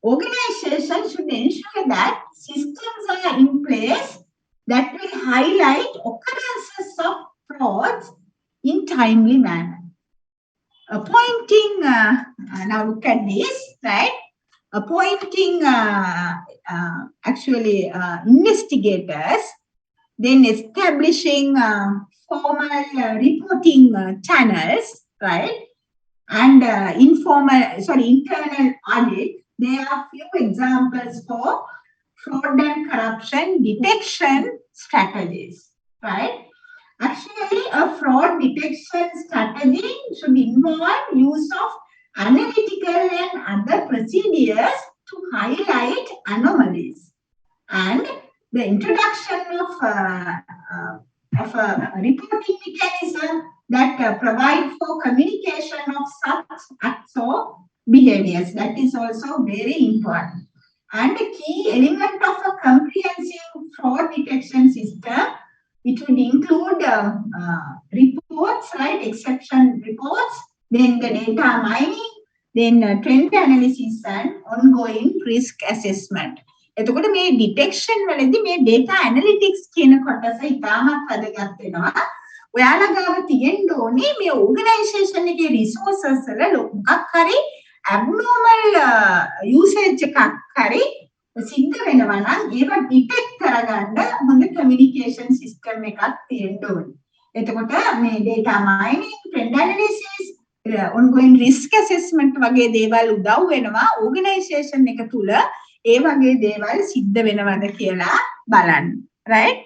Organizations should ensure that systems are in place that will highlight occurrences of frauds in timely manner. Appointing, now look at this, right? Appointing investigators, then establishing formal reporting channels, right? And internal audit. There are few examples for fraud and corruption detection strategies, right? Actually, a fraud detection strategy should involve use of analytical and other procedures to highlight anomalies, and the introduction of a reporting mechanism that provide for communication of such acts or behaviors. That is also very important. And a key element of a comprehensive fraud detection system, it would include reports, right? Exception reports, then the data mining, then trend analysis and ongoing risk assessment. එතකොට මේ detection වලදී මේ data analytics කියන කොටස ඉතාමත් වැදගත් වෙනවා. ඔයාලා ගාව තියෙන්න ඕනේ මේ organization එකේ resources වල මොකක් හරි abnormal usage එකක් හරි සිද්ධ වෙනවා නම් ඒව detect කරගන්න හොඳ communication system එකක් තියෙන්න ඕනේ. එතකොට මේ data mining, trend analysis, ongoing risk assessment වගේ දේවල් උදව් වෙනවා organization එක තුල ඒ වගේ දේවල් සිද්ධ වෙනවද කියලා බලන්න, right?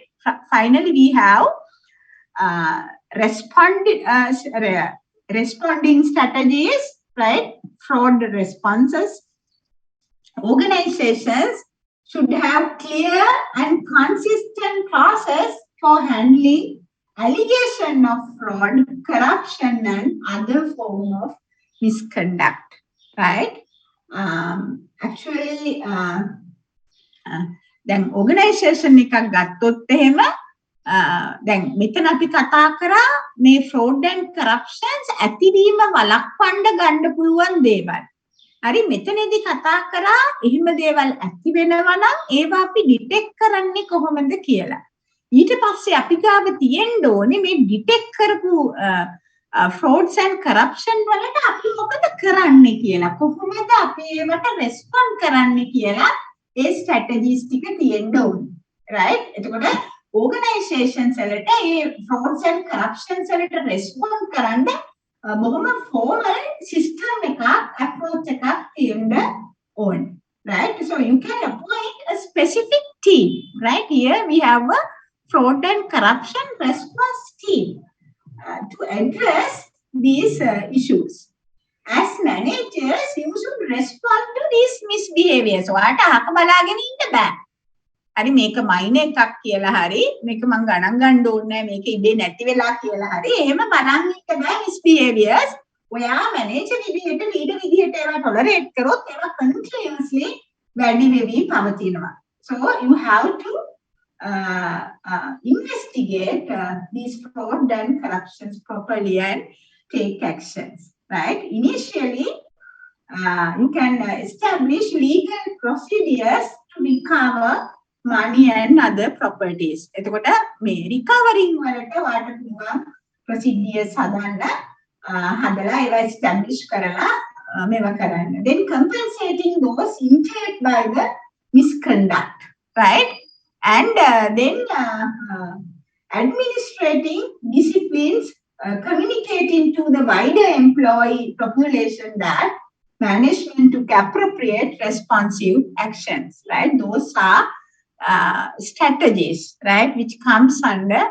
Finally we have responding strategies, right? Fraud responses. Organizations should have clear and consistent process for handling allegation of fraud, corruption and other form of misconduct, right? Actually දැන් organization එකක් ගත්තොත් එහෙම දැන් මෙතන අපි කතා කරා මේ fraud and corruptions ඇතිවීම වළක්වන්න ගන්න පුළුවන් දේවල්. හරි මෙතනදී කතා කරා එහෙම දේවල් ඇති වෙනවා නම් ඒවා අපි detect කරන්නේ කොහොමද කියලා. ඊට පස්සේ අපි ගාව තියෙන්න ඕනේ මේ detect කරපු frauds and corruption වලට අපි මොකද කරන්නේ කියලා කොහොමද අපි ඒවට respond කරන්නේ කියලා ඒ strategies ටික තියෙන්න ඕනේ, right? එතකොට organizations වලට ඒ frauds and corruptions වලට respond කරන්න බොහොම formal system එකක් approach එකක් තියෙන්න ඕනේ, right? So you can appoint a specific team, right? Here we have a fraud and corruption response team to address these issues. As managers, you should respond to these misbehaviors. ඔයාට අහක බලාගෙන ඉන්න බෑ. හරි මේක මයින් එකක් කියලා හරි මේක මං ගණන් ගන්න ඕනේ නැහැ මේක ඉබේ නැති වෙලා කියලා හරි එහෙම බලන් ඉන්න බෑ misbehaviors. ඔයා manager විදිහට leader විදිහට ඒවා tolerate කරොත් ඒවා continuously වැඩි වෙවි පවතිනවා. So you have to investigate these fraud and corruptions properly and take actions, right? Initially, you can establish legal procedures to recover money and other properties. එතකොට මේ recovering වලට වාට පුළුවන් procedures හදලා ඒවා establish කරලා මේවා කරන්න. Then compensating those injured by the misconduct, right? And then administrating disciplines, communicating to the wider employee population that management took appropriate responsive actions, right? Those are strategies, right, which comes under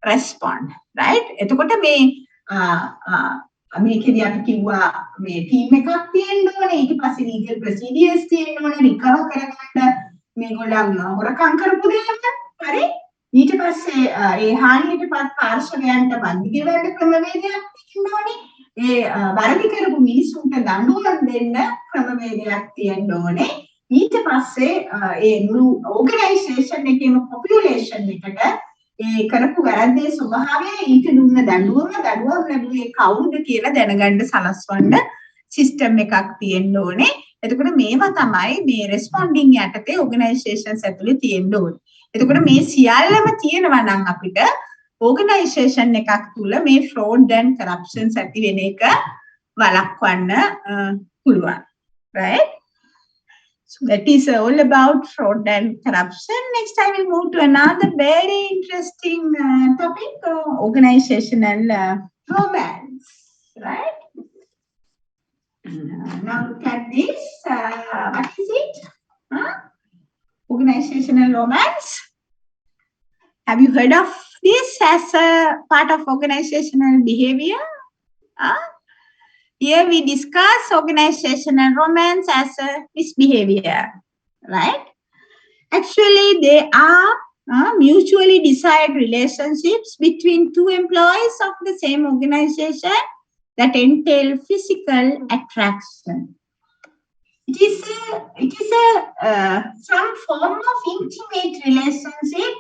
respond, right? එතකොට මේ මේකදී අපි කිව්වා මේ team එකක් තියෙන්න ඕනේ ඊට පස්සේ legal procedures තියෙන්න ඕනේ recover කරගන්න මේගොල්ලන් හොරකම් කරපු දේවල් හරි ඊට පස්සේ ඒ හානියටපත් පාර්ශවයන්ට වන්දි ගෙවන්න ක්‍රමවේදයක් තියෙන්න ඕනේ ඒ වරදි කරපු මිනිසුන්ට දඬුවම් දෙන්න ක්‍රමවේදයක් තියෙන්න ඕනේ ඊට පස්සේ ඒ මුළු ඕගනයිසේෂන් එකේම පොපියුලේෂන් එකට ඒ කරපු වැරද්දේ ස්වභාවය ඊට දුන්න දඬුවම ලැබුවේ කවුරුද කියලා දැනගන්න සලස්වන්න සිස්ටම් එකක් තියෙන්න ඕනේ. එතකොට මේවා තමයි මේ රෙස්පොන්ඩින් යටතේ ඕගනයිසේෂන්ස් ඇතුලේ තියෙන්න ඕනේ. එතකොට මේ සියල්ලම තියෙනවා නම් අපිට ඕගනයිසේෂන් එකක් තුල මේ fraud and corruptions ඇති වෙන එක වළක්වන්න පුළුවන්. Right? So that is all about fraud and corruption. Next, I will move to another very interesting topic, organizational romance. Right? Now look at this. What is it? Organizational romance. Have you heard of this as a part of organizational behavior? Here we discuss organizational romance as a misbehavior, right? Actually, they are mutually desired relationships between two employees of the same organization that entail physical attraction. It is some form of intimate relationship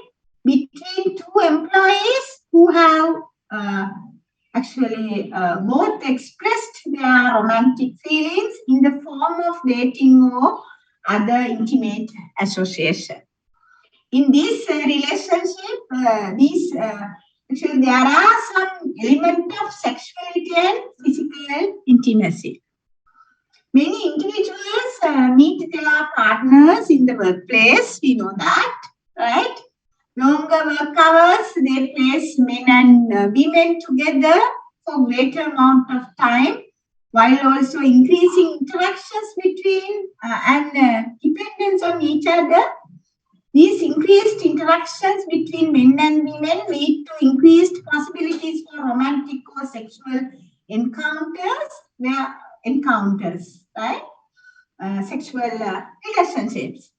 between two employees who have both expressed their romantic feelings in the form of dating or other intimate association. In this relationship, there are some element of sexuality and physical intimacy. Many individuals meet their partners in the workplace. We know that, right? Longer work hours, they place men and women together for greater amount of time, while also increasing interactions between and dependence on each other. These increased interactions between men and women lead to increased possibilities for romantic or sexual encounters, right? Sexual relationships.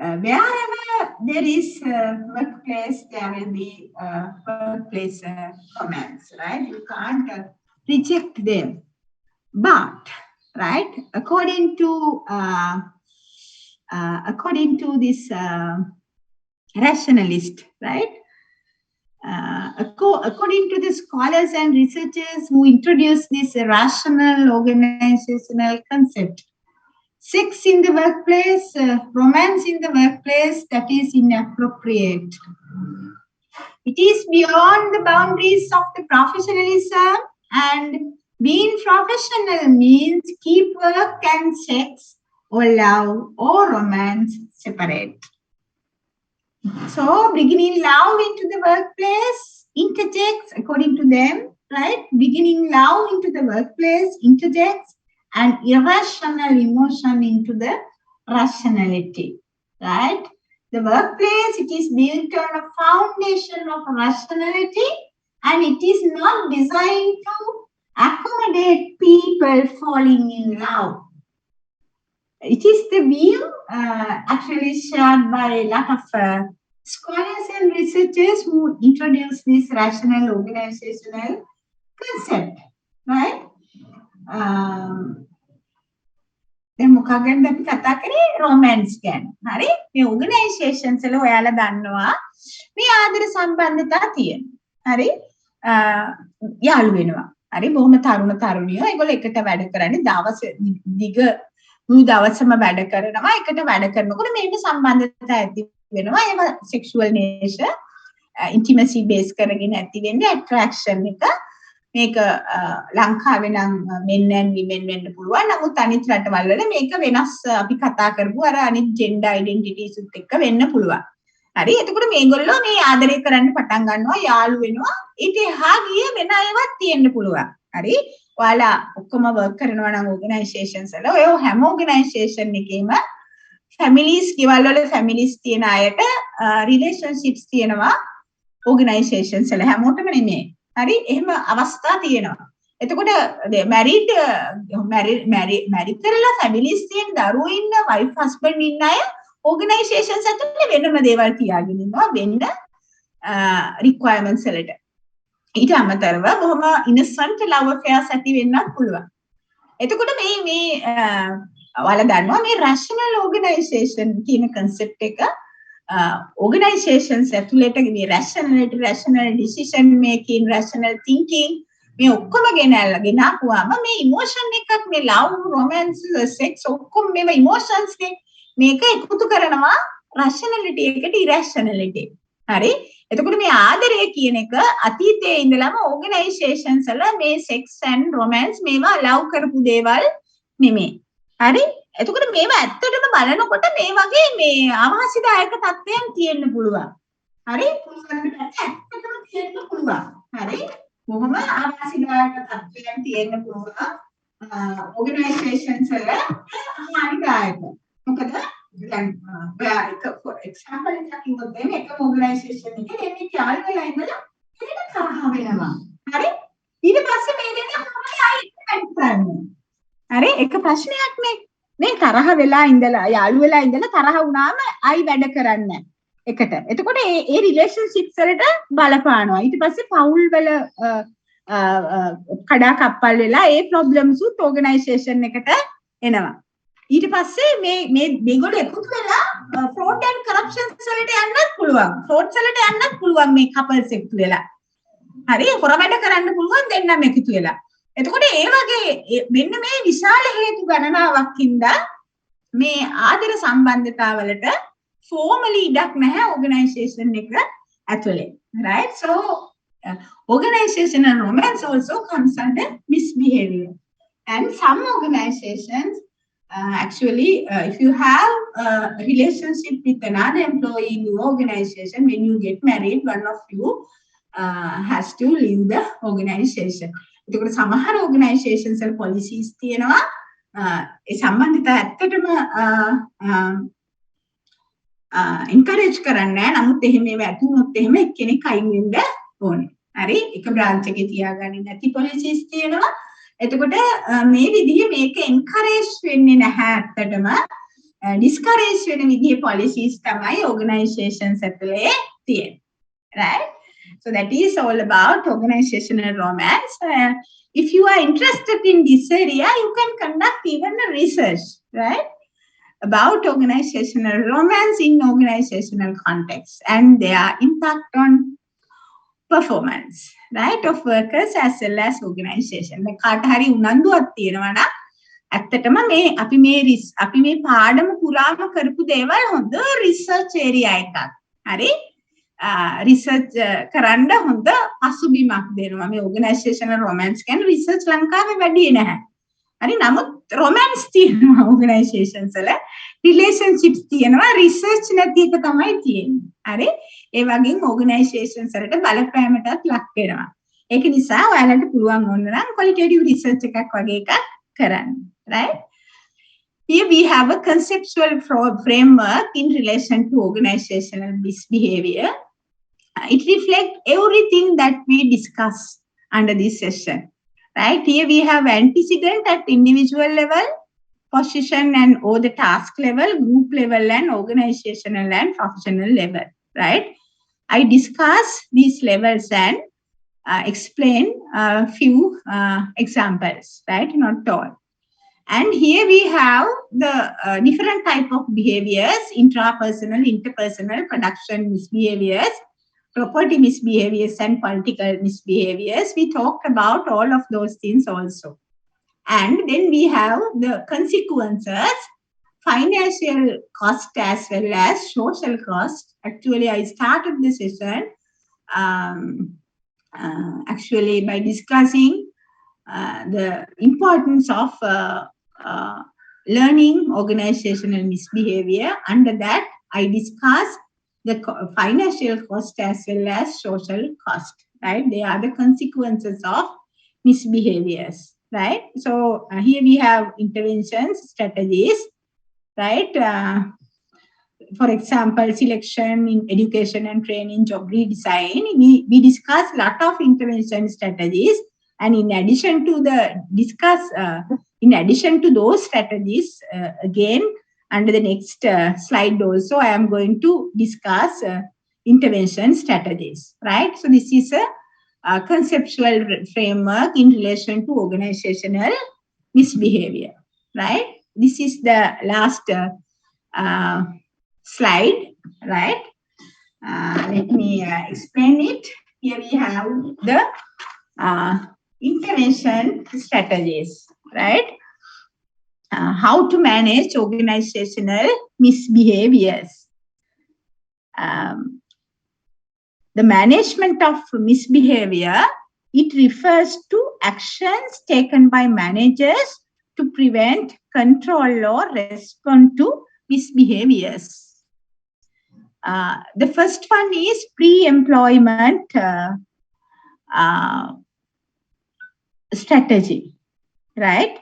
Wherever there is workplace, there will be workplace romance, right? You can't reject them. But, right, according to this rationalist, right? According to the scholars and researchers who introduced this rational organizational concept, sex in the workplace, romance in the workplace, that is inappropriate. It is beyond the boundaries of the professionalism, and being professional means keep work and sex or love or romance separate. So beginning love into the workplace interjects, according to them, right? Beginning love into the workplace interjects an irrational emotion into the rationality, right? The workplace, it is built on a foundation of rationality, and it is not designed to accommodate people falling in love. It is the view actually shared by a lot of scholars and researchers who introduced this rational organizational concept, right? දැන් මොකක්ද අපි කතා කරේ romance ගැන. හරි? මේ organizations වල ඔයාලා දන්නවා මේ ආදර සම්බන්ධතා තියෙනවා. හරි? යාළු වෙනවා. හරි? බොහොම තරුණ තරුණියෝ ඒගොල්ලෝ එකට වැඩ කරන්නේ දවස් දිග මුළු දවසම වැඩ කරනවා. එකට වැඩ කරනකොට මේක සම්බන්ධතා ඇති වෙනවා. ඒව sexual nature intimacy base කරගෙන ඇති වෙන්නේ attraction එක. මේක ලංකාවේ නම් men and women වෙන්න පුළුවන්. නමුත් අනිත් රටවල් වල මේක වෙනස් අපි කතා කරපු අර අනිත් gender identities උත් එක්ක වෙන්න පුළුවන්. හරි. එතකොට මේගොල්ලෝ මේ ආදරය කරන්න පටන් ගන්නවා, යාළු වෙනවා. ඊට එහා ගිය වෙන ඒවාත් තියෙන්න පුළුවන්. හරි. ඔයාලා ඔක්කොම work කරනවා නම් organizations වල ඔය හැම organization එකේම families ගෙවල් වල families තියෙන අයට relationships තියෙනවා organizations වල හැමෝටම නෙමෙයි. හරි එහෙම අවස්ථා තියෙනවා. එතකොට married කරලා families තියෙන දරුවෝ ඉන්න wife husband ඉන්න අය organizations ඇතුලේ වෙනම දේවල් තියාගෙන ඉන්නවා වෙන්න requirements වලට. ඊට අමතරව බොහොම innocent love affairs ඇති වෙන්නත් පුළුවන්. එතකොට මේ ඔයාලා දන්නවා මේ rational organization කියන concept එක organizations ඇතුළට මේ rationality, rational decision making, rational thinking මේ ඔක්කොම ගෙනාපුවාම මේ emotion එකක් මේ love, romance, sex ඔක්කොම මේවා emotions නේ මේක එකතු කරනවා rationality එකට irrationality. හරි? එතකොට මේ ආදරය කියන එක අතීතයේ ඉඳලම organizations වල මේ sex and romance මේවා allow කරපු දේවල් නෙමෙයි. හරි? එතකොට මේවා ඇත්තටම බලනකොට මේ වගේ මේ අවාසිදායක තත්ත්වයන් තියෙන්න පුළුවන්. හරි? ඇත්තටම තියෙන්න පුළුවන්. හරි? කොහොම අවාසිදායක තත්ත්වයන් තියෙන්න පුළුවන්. organizations වල හානිදායක. මොකද දැන් for example එකක් කිව්වොත් එන්නේ එක organization එකේ මේ යාළු වෙලා ඉඳලා ඒක තරහ වෙනවා. හරි? ඊට පස්සේ මේ දෙන්නේ කොහොමද ආයෙත් කරන්නේ? හරි? එක ප්‍රශ්නයක් නේ. මේ තරහ වෙලා ඉඳලා යාළු වෙලා ඉඳලා තරහ වුණාම ආයි වැඩ කරන්නේ එකට. එතකොට ඒ රිලේෂන්ෂිප්ස් වලට බලපානවා. ඊට පස්සේ පවුල් වල කඩා කප්පල් වෙලා ඒ ප්‍රොබ්ලම්ස් උත් ඕගනයිසේෂන් එකට එනවා. ඊට පස්සේ මේ මේගොල්ලෝ එකතු වෙලා fraud and corruptions වලට යන්නත් පුළුවන්. frauds වලට යන්නත් පුළුවන් මේ couples එකතු වෙලා. හරි? හොර වැඩ කරන්න පුළුවන් දෙන්නම එකතු වෙලා. එතකොට ඒ වගේ මෙන්න මේ විශාල හේතු ගණනාවක් හින්දා මේ ආදර සම්බන්ධතාවලට formally ඉඩක් නැහැ organization එක ඇතුලේ. Right? So organizational romance also comes under misbehavior. And some organizations actually if you have a relationship with another employee in your organization, when you get married, one of you has to leave the organization. එතකොට සමහර organizations වල policies තියෙනවා ඒ සම්බන්ධතා ඇත්තටම encourage කරන්නේ නැහැ. නමුත් එහෙම ඒවා ඇති වුණොත් එහෙම එක්කෙනෙක් අයින් වෙන්න ඕනේ. හරි? එක branch එකේ තියාගන්නේ නැති policies තියෙනවා. එතකොට මේ විදිහේ මේක encourage වෙන්නේ නැහැ ඇත්තටම. discourage වෙන විදිහේ policies තමයි organizations ඇතුලේ තියෙන්නේ. Right? So that is all about organizational romance. If you are interested in this area, you can conduct even a research, right, about organizational romance in organizational context and their impact on performance, right, of workers as well as organization. මේ කාට හරි උනන්දුවක් තියෙනවා නම් ඇත්තටම මේ අපි මේ පාඩම පුරාම කරපු දේවල් හොඳ රිසර්ච් ඒරියා එකක්. හරි? රිසර්ච් කරන්න හොඳ අසුබිමක් දෙනවා. මේ ඕගනයිසේෂනල් රොමැන්ස් කියන්නේ රිසර්ච් ලංකාවේ වැඩි නැහැ. හරි? නමුත් රොමැන්ස් තියෙනවා ඕගනයිසේෂන්ස් වල. රිලේෂන්ෂිප්ස් තියෙනවා. රිසර්ච් නැති එක තමයි තියෙන්නේ. හරි? ඒ වගේම ඕගනයිසේෂන්ස් වලට බලපෑමටත් ලක් වෙනවා. ඒක නිසා ඔයාලට පුළුවන් ඕන නම් ක්වොලිටේටිව් රිසර්ච් එකක් වගේ එකක් කරන්න. right? Here we have a conceptual framework in relation to organizational misbehavior. It reflects everything that we discuss under this session. Right? Here we have antecedent at individual level, position and or the task level, group level and organizational and professional level. Right? I discuss these levels and explain a few examples. Right? Not all. And here we have the different type of behaviors: intrapersonal, interpersonal, production misbehaviors, property misbehaviors, and political misbehaviors. We talked about all of those things also. And then we have the consequences, financial cost as well as social cost. Actually, I started this session actually by discussing the importance of learning organizational misbehavior. Under that, I discussed the financial cost as well as social cost. Right? They are the consequences of misbehaviors. Right? So here we have interventions, strategies. Right? For example, selection in education and training, job redesign. We discussed a lot of intervention strategies. And in addition to those strategies, again, under the next slide also, I am going to discuss intervention strategies, right? So this is a conceptual framework in relation to organizational misbehavior, right? This is the last slide. right? Let me explain it. Here we have the intervention strategies, right? How to manage organizational misbehaviors. The management of misbehavior, it refers to actions taken by managers to prevent, control, or respond to misbehaviors. The first one is pre-employment strategy, right?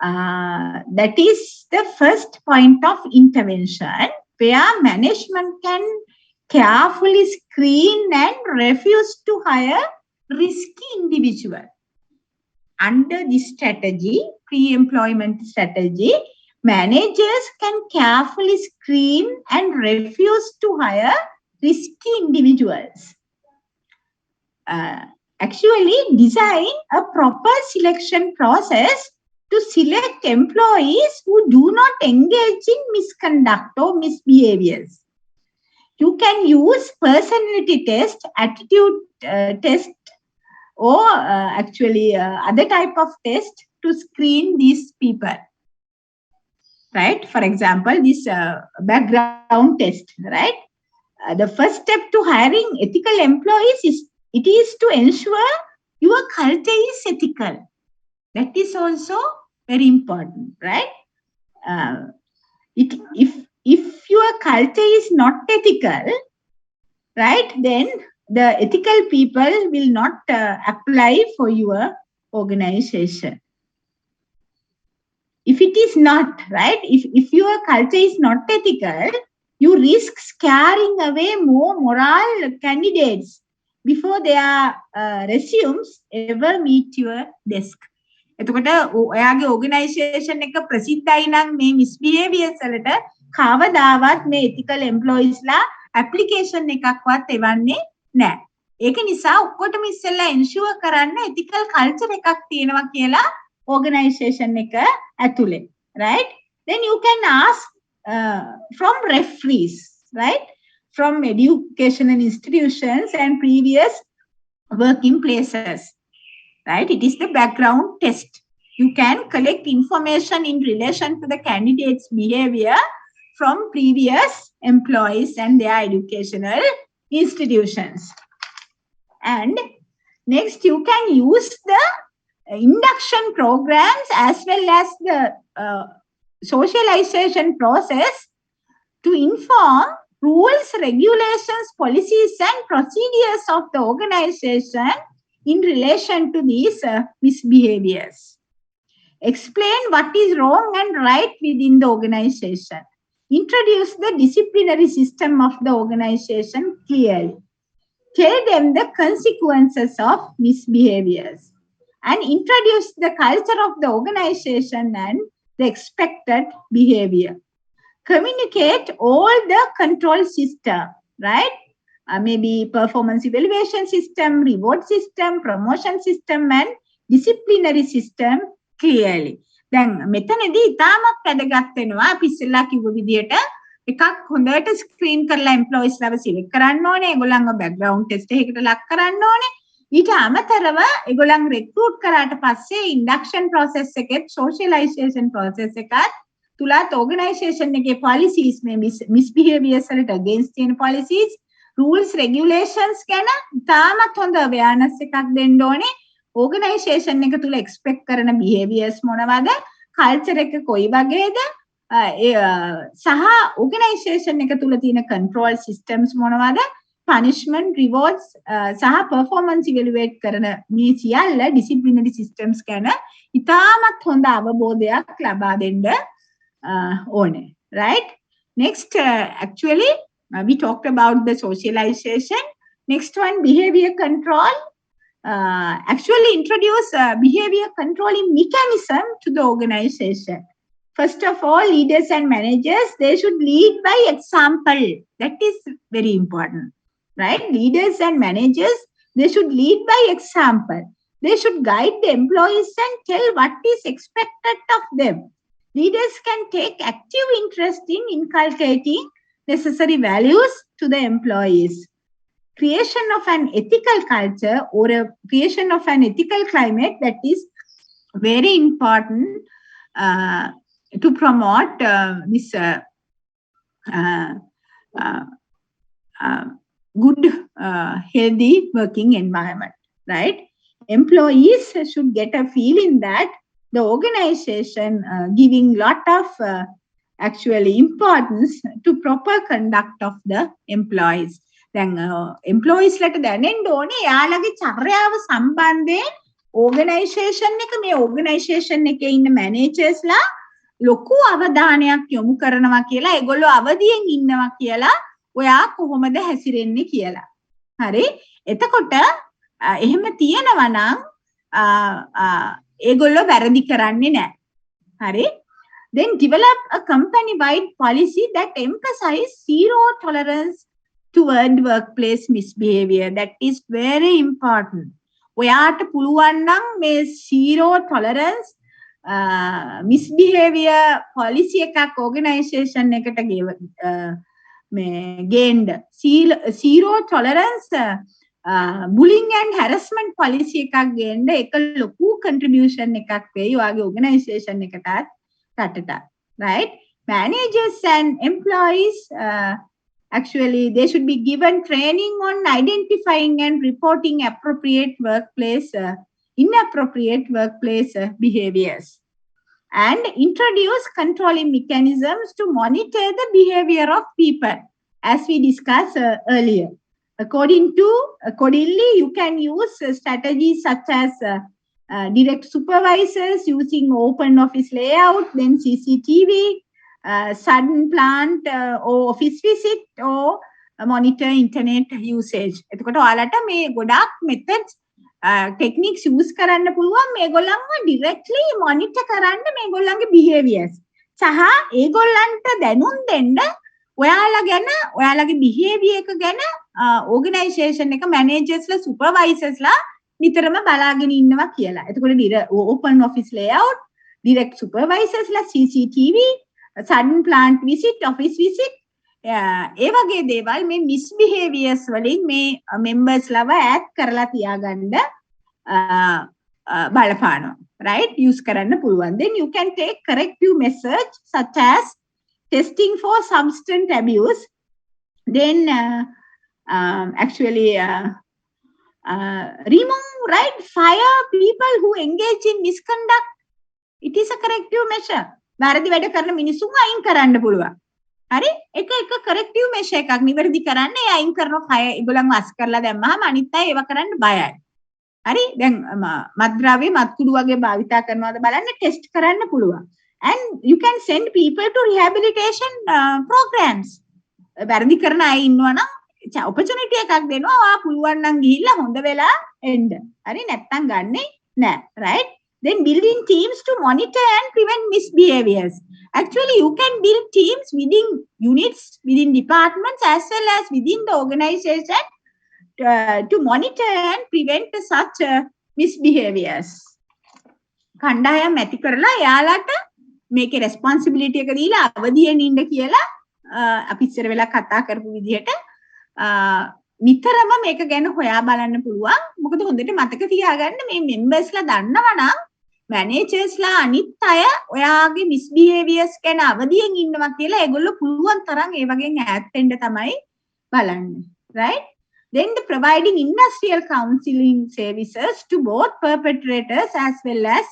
That is the first point of intervention where management can carefully screen and refuse to hire risky individual. Under this strategy, pre-employment strategy, managers can carefully screen and refuse to hire risky individuals. Actually, design a proper selection process to select employees who do not engage in misconduct or misbehaviors. You can use personality test, attitude test, or other type of test to screen these people. Right? For example, this background test, right? The first step to hiring ethical employees is to ensure your culture is ethical. That is also very important, right? If your culture is not ethical, right, then the ethical people will not apply for your organization. If it is not, right, if your culture is not ethical, you risk scaring away more moral candidates before their resumes ever meet your desk. එතකොට ඔයාගේ organisation එක ප්‍රසිද්ධයි නම් මේ මිස්බිහේවියර්ස් වලට කවදාවත් මේ ethical employeesලා application එකක්වත් එවන්නේ නැහැ. ඒක නිසා ඔක්කොටම ඉස්සෙල්ලා ensure කරන්න ethical culture එකක් තියෙනවා කියලා organization එක ඇතුලේ, right? Then you can ask from referees, right? From educational institutions and previous working places, right? It is the background test. You can collect information in relation to the candidate's behavior from previous employees and their educational institutions. And next, you can use the induction programs as well as the socialization process to inform rules, regulations, policies, and procedures of the organization in relation to these misbehaviors. Explain what is wrong and right within the organization. Introduce the disciplinary system of the organization clearly. Tell them the consequences of misbehaviors. And introduce the culture of the organization and the expected behavior. Communicate all the control system, right? Maybe performance evaluation system, reward system, promotion system, and disciplinary system clearly. දැන් මෙතනදී ඉතාමත් වැදගත් වෙනවා අපි ඉස්සෙල්ලා කිව්ව විදිහට එකක් හොඳට ස්ක්‍රීන් කරලා එම්ප්ලොයිස් ලාව සිලෙක්ට් කරන්න ඕනේ, ඒගොල්ලන්ව බෑග්ග්‍රවුන්ඩ් ටෙස්ට් එකකට ලක් කරන්න ඕනේ. ඊට අමතරව ඒගොල්ලන් රික්‍රූට් කරාට පස්සේ ඉන්ඩක්ෂන් process එකෙත් සෝෂියලයිසේෂන් process එකත් තුලත් ඕගනයිසේෂන් එකේ policies මේ misbehaviors වලට against තියෙන policies, rules, regulations ගැන ඉතාමත් හොඳ awareness එකක් දෙන්න ඕනේ. ඕගනයිසේෂන් එක තුල expect කරන behaviors මොනවද, culture එක කොයි වගේද, සහ ඕගනයිසේෂන් එක තුල තියෙන control systems මොනවද, punishment, rewards සහ performance evaluate කරන මේ සියල්ල disciplinary systems ගැන ඉතාමත් හොඳ අවබෝධයක් ලබා දෙන්න ඕනේ, right? Next, actually we talked about the socialization. Next one, behavior control. Actually introduce behavior controlling mechanism to the organization. First of all, leaders and managers, they should lead by example. That is very important, right? Leaders and managers, they should lead by example. They should guide the employees and tell what is expected of them. Leaders can take active interest in inculcating necessary values to the employees. Creation of an ethical culture or a creation of an ethical climate that is very important to promote this good, healthy working environment, right? Employees should get a feeling that the organization giving lot of actually importance to proper conduct of the employees. Then employees ලට දැනෙන්න ඕනේ යාළගේ චර්යාව සම්බන්ධයෙන් organisation එක මේ organisation එකේ ඉන්න මැනේජර්ස්ලා ලොකු අවධානයක් යොමු කරනවා කියලා ඒගොල්ලෝ අවදියෙන් ඉන්නවා කියලා ඔයා කොහොමද හැසිරෙන්නේ කියලා. හරි? එතකොට එහෙම තියෙනවා නම් ඒගොල්ලෝ වැරදි කරන්නේ නැහැ. හරි? Then develop a company-wide policy that emphasizes zero tolerance toward workplace misbehavior. That is very important. ඔයාට පුළුවන් නම් මේ zero tolerance misbehavior policy එකක් organization එකට gained. Zero tolerance bullying and harassment policy එකක් ගේන්න එක ලොකු contribution එකක් වෙයි ඔයාගේ organization එකටත් රටට. Right? Managers and employees actually they should be given training on identifying and reporting inappropriate workplace behaviors, and introduce controlling mechanisms to monitor the behavior of people, as we discussed earlier. Accordingly, you can use strategies such as direct supervisors, using open office layout, then CCTV, sudden plant or office visit, or monitor internet usage. එතකොට ඔයාලට මේ ගොඩක් methods techniques use කරන්න පුළුවන් මේගොල්ලන්ව directly monitor කරන්න මේගොල්ලන්ගේ behaviors. සහ ඒගොල්ලන්ට දැනුම් දෙන්න ඔයාලා ගැන ඔයාලගේ behavior එක ගැන organization එක managers ලා supervisors ලා නිතරම බලාගෙන ඉන්නවා කියලා. එතකොට open office layout, direct supervisors ලා CCTV, sudden plant visit, office visit, ඒ වගේ දේවල් මේ misbehaviors වලින් මේ members ලව ඈඩ් කරලා තියාගන්න බලපානවා. Right? Use කරන්න පුළුවන්. Then you can take corrective measures such as testing for substance abuse. Then actually remove, right? Fire people who engage in misconduct. It is a corrective measure. වැරදි වැඩ කරන මිනිස්සුන් අයින් කරන්න පුළුවන්. හරි? එක corrective measure එකක් නිවැරදි කරන්න ඒ අයින් කරන කය ඒගොල්ලන්ව අස් කරලා දැම්මහම අනිත් අය ඒව කරන්න බයයි. හරි? දැන් මත්ද්‍රව්‍ය මත්කුඩු වගේ භාවිතා කරනවාද බලන්න ටෙස්ට් කරන්න පුළුවන්. And you can send people to rehabilitation programs. වැරදි කරන අය ඉන්නවා නම් opportunity එකක් දෙනවා. ඔයා පුළුවන් නම් ගිහිල්ලා හොඳ වෙලා එන්න. හරි? නැත්තම් ගන්නෙ නෑ. Right? Then building teams to monitor and prevent misbehaviors. Actually, you can build teams within units, within departments, as well as within the organization to monitor and prevent such misbehaviors. කණ්ඩායම් ඇති කරලා යාලට මේකේ responsibility එක දීලා අවදියෙන් ඉන්න කියලා අපි ඉස්සර වෙලා කතා කරපු විදිහට නිතරම මේක ගැන හොයා බලන්න පුළුවන්. මොකද හොඳට මතක තියාගන්න මේ members ලා දන්නවා නම් managers ලා අනිත් අය ඔයාගේ misbehaviors ගැන අවදියෙන් ඉන්නවා කියලා ඒගොල්ලෝ පුළුවන් තරම් ඒ වගේ ඈත් වෙන්න තමයි බලන්නේ. Right? Then the providing industrial counseling services to both perpetrators as well as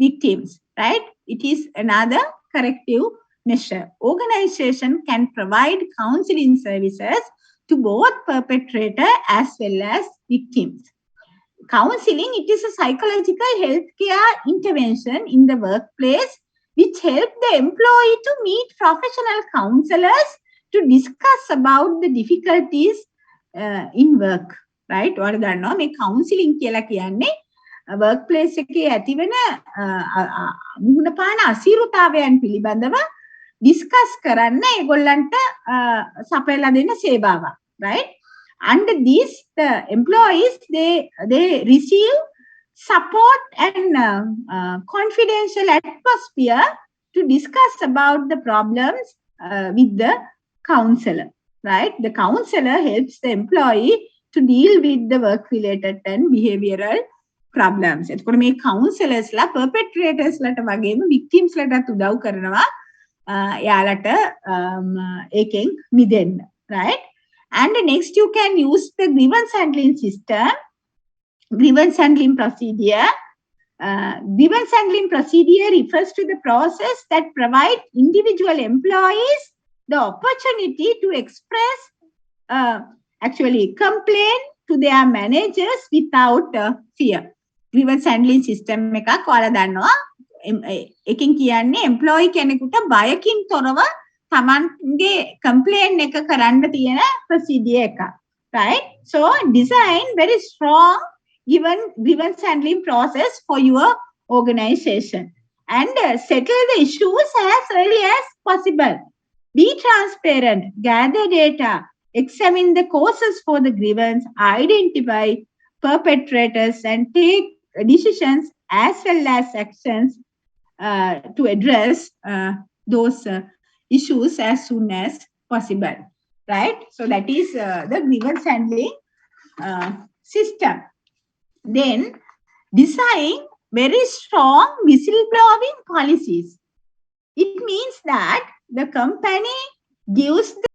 victims. Right? It is another corrective measure. Organization can provide counseling services to both perpetrator as well as victims. Counseling, it is a psychological healthcare intervention in the workplace which help the employee to meet professional counselors to discuss about the difficulties in work. Right? ඔයාලා දන්නවා මේ counseling කියලා කියන්නේ workplace එකේ ඇතිවෙන මුහුණ පාන අසීරුතාවයන් පිළිබඳව discuss කරන්න ඒගොල්ලන්ට සපයලා දෙන සේවාවක්. Right? Under this, the employees they receive support and confidential atmosphere to discuss about the problems with the counselor, right? The counselor helps the employee to deal with the work-related and behavioral problems. එතකොට මේ counselors ලා perpetrators ලට වගේම victims ලටත් උදව් කරනවා යාලට ඒකෙන් මිදෙන්න, right? And next you can use the grievance handling system, grievance handling procedure. Grievance handling procedure refers to the process that provides individual employees the opportunity to express, actually complain to their managers without fear. Grievance handling system එකක් ඔයාලා දන්නවා. එකකින් කියන්නේ employee කෙනෙකුට බයකින් තොරව තමන්ගේ complaint එක කරන්න තියෙන procedure එකක්, right? So design very strong given grievance handling process for your organization and settle the issues as early as possible. Be transparent, gather data, examine the causes for the grievance, identify perpetrators and take decisions as well as actions to address those issues as soon as possible, right? So that is the grievance handling system. Then design very strong whistleblowing policies. It means that the company gives the